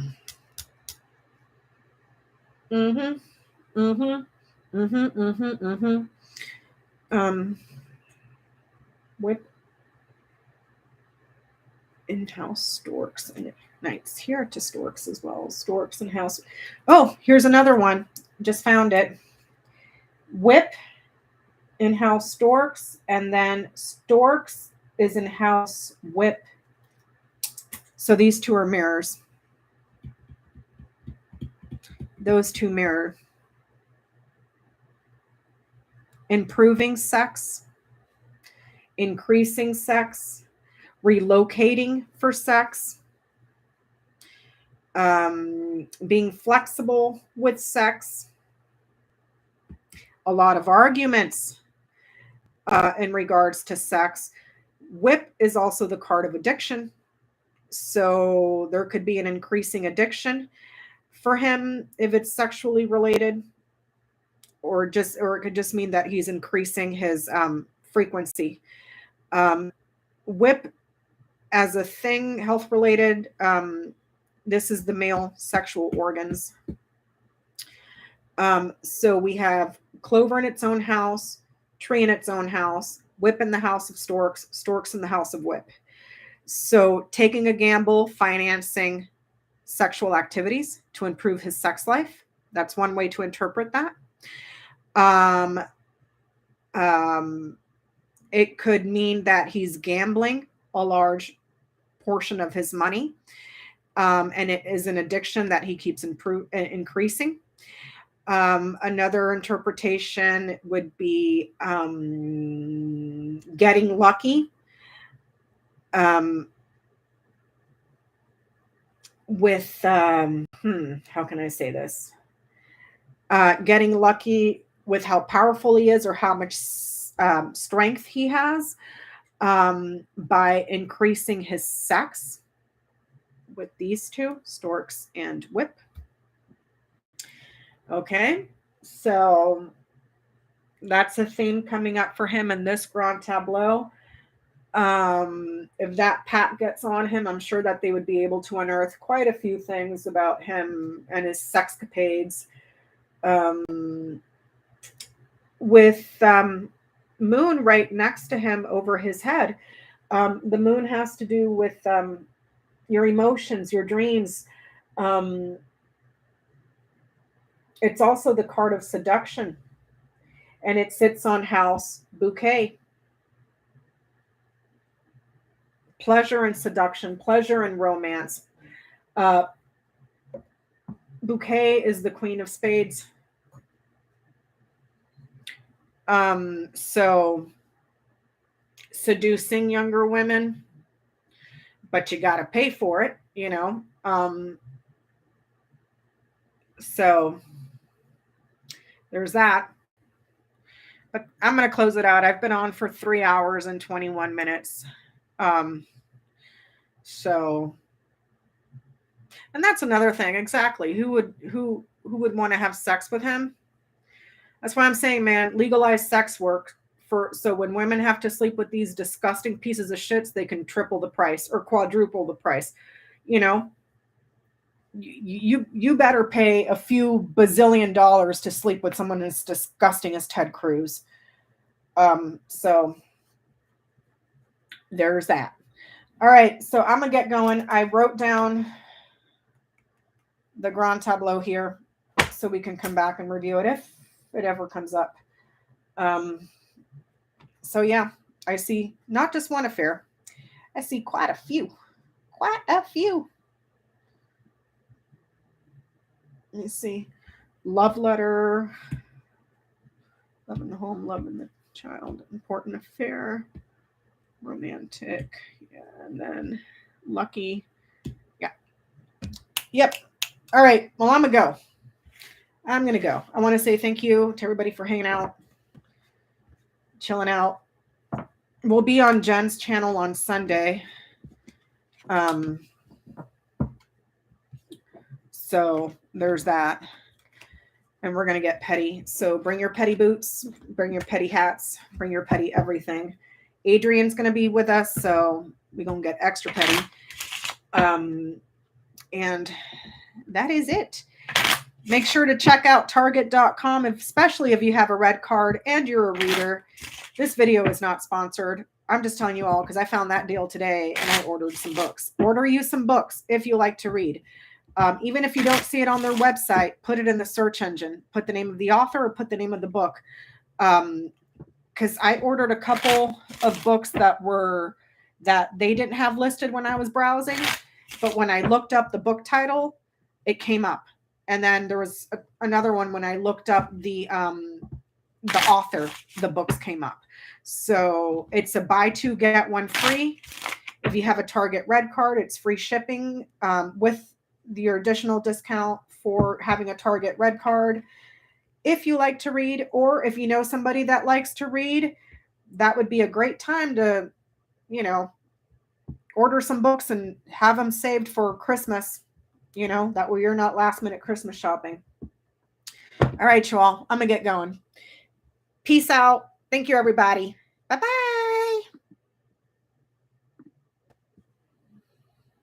Whip in-house storks and knights here to storks as well. Storks and house. Oh, here's another one. Just found it. Whip in-house storks, and then storks is in-house whip. So these two are mirrors. Those two mirror. Improving sex, increasing sex, relocating for sex, being flexible with sex, a lot of arguments in regards to sex. Whip is also the card of addiction. So there could be an increasing addiction for him if it's sexually related, or it could just mean that he's increasing his frequency. Whip as a thing, health related, this is the male sexual organs. So we have clover in its own house, tree in its own house, whip in the house of storks, storks in the house of whip. So taking a gamble, financing sexual activities to improve his sex life. That's one way to interpret that. It could mean that he's gambling a large portion of his money. And it is an addiction that he keeps increasing. Another interpretation would be getting lucky. with, how can I say this? Getting lucky with how powerful he is or how much strength he has by increasing his sex with these two, storks and whip. Okay, so that's a theme coming up for him in this Grand Tableau. If that Pat gets on him, I'm sure that they would be able to unearth quite a few things about him and his sexcapades. With Moon right next to him over his head, the moon has to do with your emotions, your dreams. It's also the card of seduction, and it sits on house bouquet. Pleasure and seduction, pleasure and romance. Bouquet is the Queen of Spades. So seducing younger women, but you got to pay for it, you know. So there's that. But I'm going to close it out. I've been on for 3 hours and 21 minutes. So, and that's another thing. Exactly. Who would want to have sex with him? That's why I'm saying, man, legalize sex work so when women have to sleep with these disgusting pieces of shits, they can triple the price or quadruple the price. You know, you better pay a few bazillion dollars to sleep with someone as disgusting as Ted Cruz. So there's that. All right, so I'm gonna get going. I wrote down the Grand Tableau here so we can come back and review it if it ever comes up. So yeah, I see not just one affair. I see quite a few. Quite a few. Let me see. Love letter. Love in the home, love in the child. Important affair. Romantic. Yeah, and then lucky. Yeah. Yep. All right. Well, I'm going to go. I want to say thank you to everybody for hanging out, chilling out. We'll be on Jen's channel on Sunday. So there's that. And we're going to get petty. So bring your petty boots, bring your petty hats, bring your petty everything. Adrian's going to be with us, so we're going to get extra petty. And that is it. Make sure to check out Target.com, especially if you have a red card and you're a reader. This video is not sponsored. I'm just telling you all because I found that deal today and I ordered some books. Order you some books if you like to read. Even if you don't see it on their website, put it in the search engine. Put the name of the author or put the name of the book. Because I ordered a couple of books that they didn't have listed when I was browsing. But when I looked up the book title, it came up. And then there was another one when I looked up the author, the books came up. So it's a buy two, get one free. If you have a Target red card, it's free shipping with your additional discount for having a Target red card. If you like to read, or if you know somebody that likes to read, that would be a great time to, order some books and have them saved for Christmas. That way you're not last minute Christmas shopping. All right, you all. I'm going to get going. Peace out. Thank you, everybody. Bye-bye.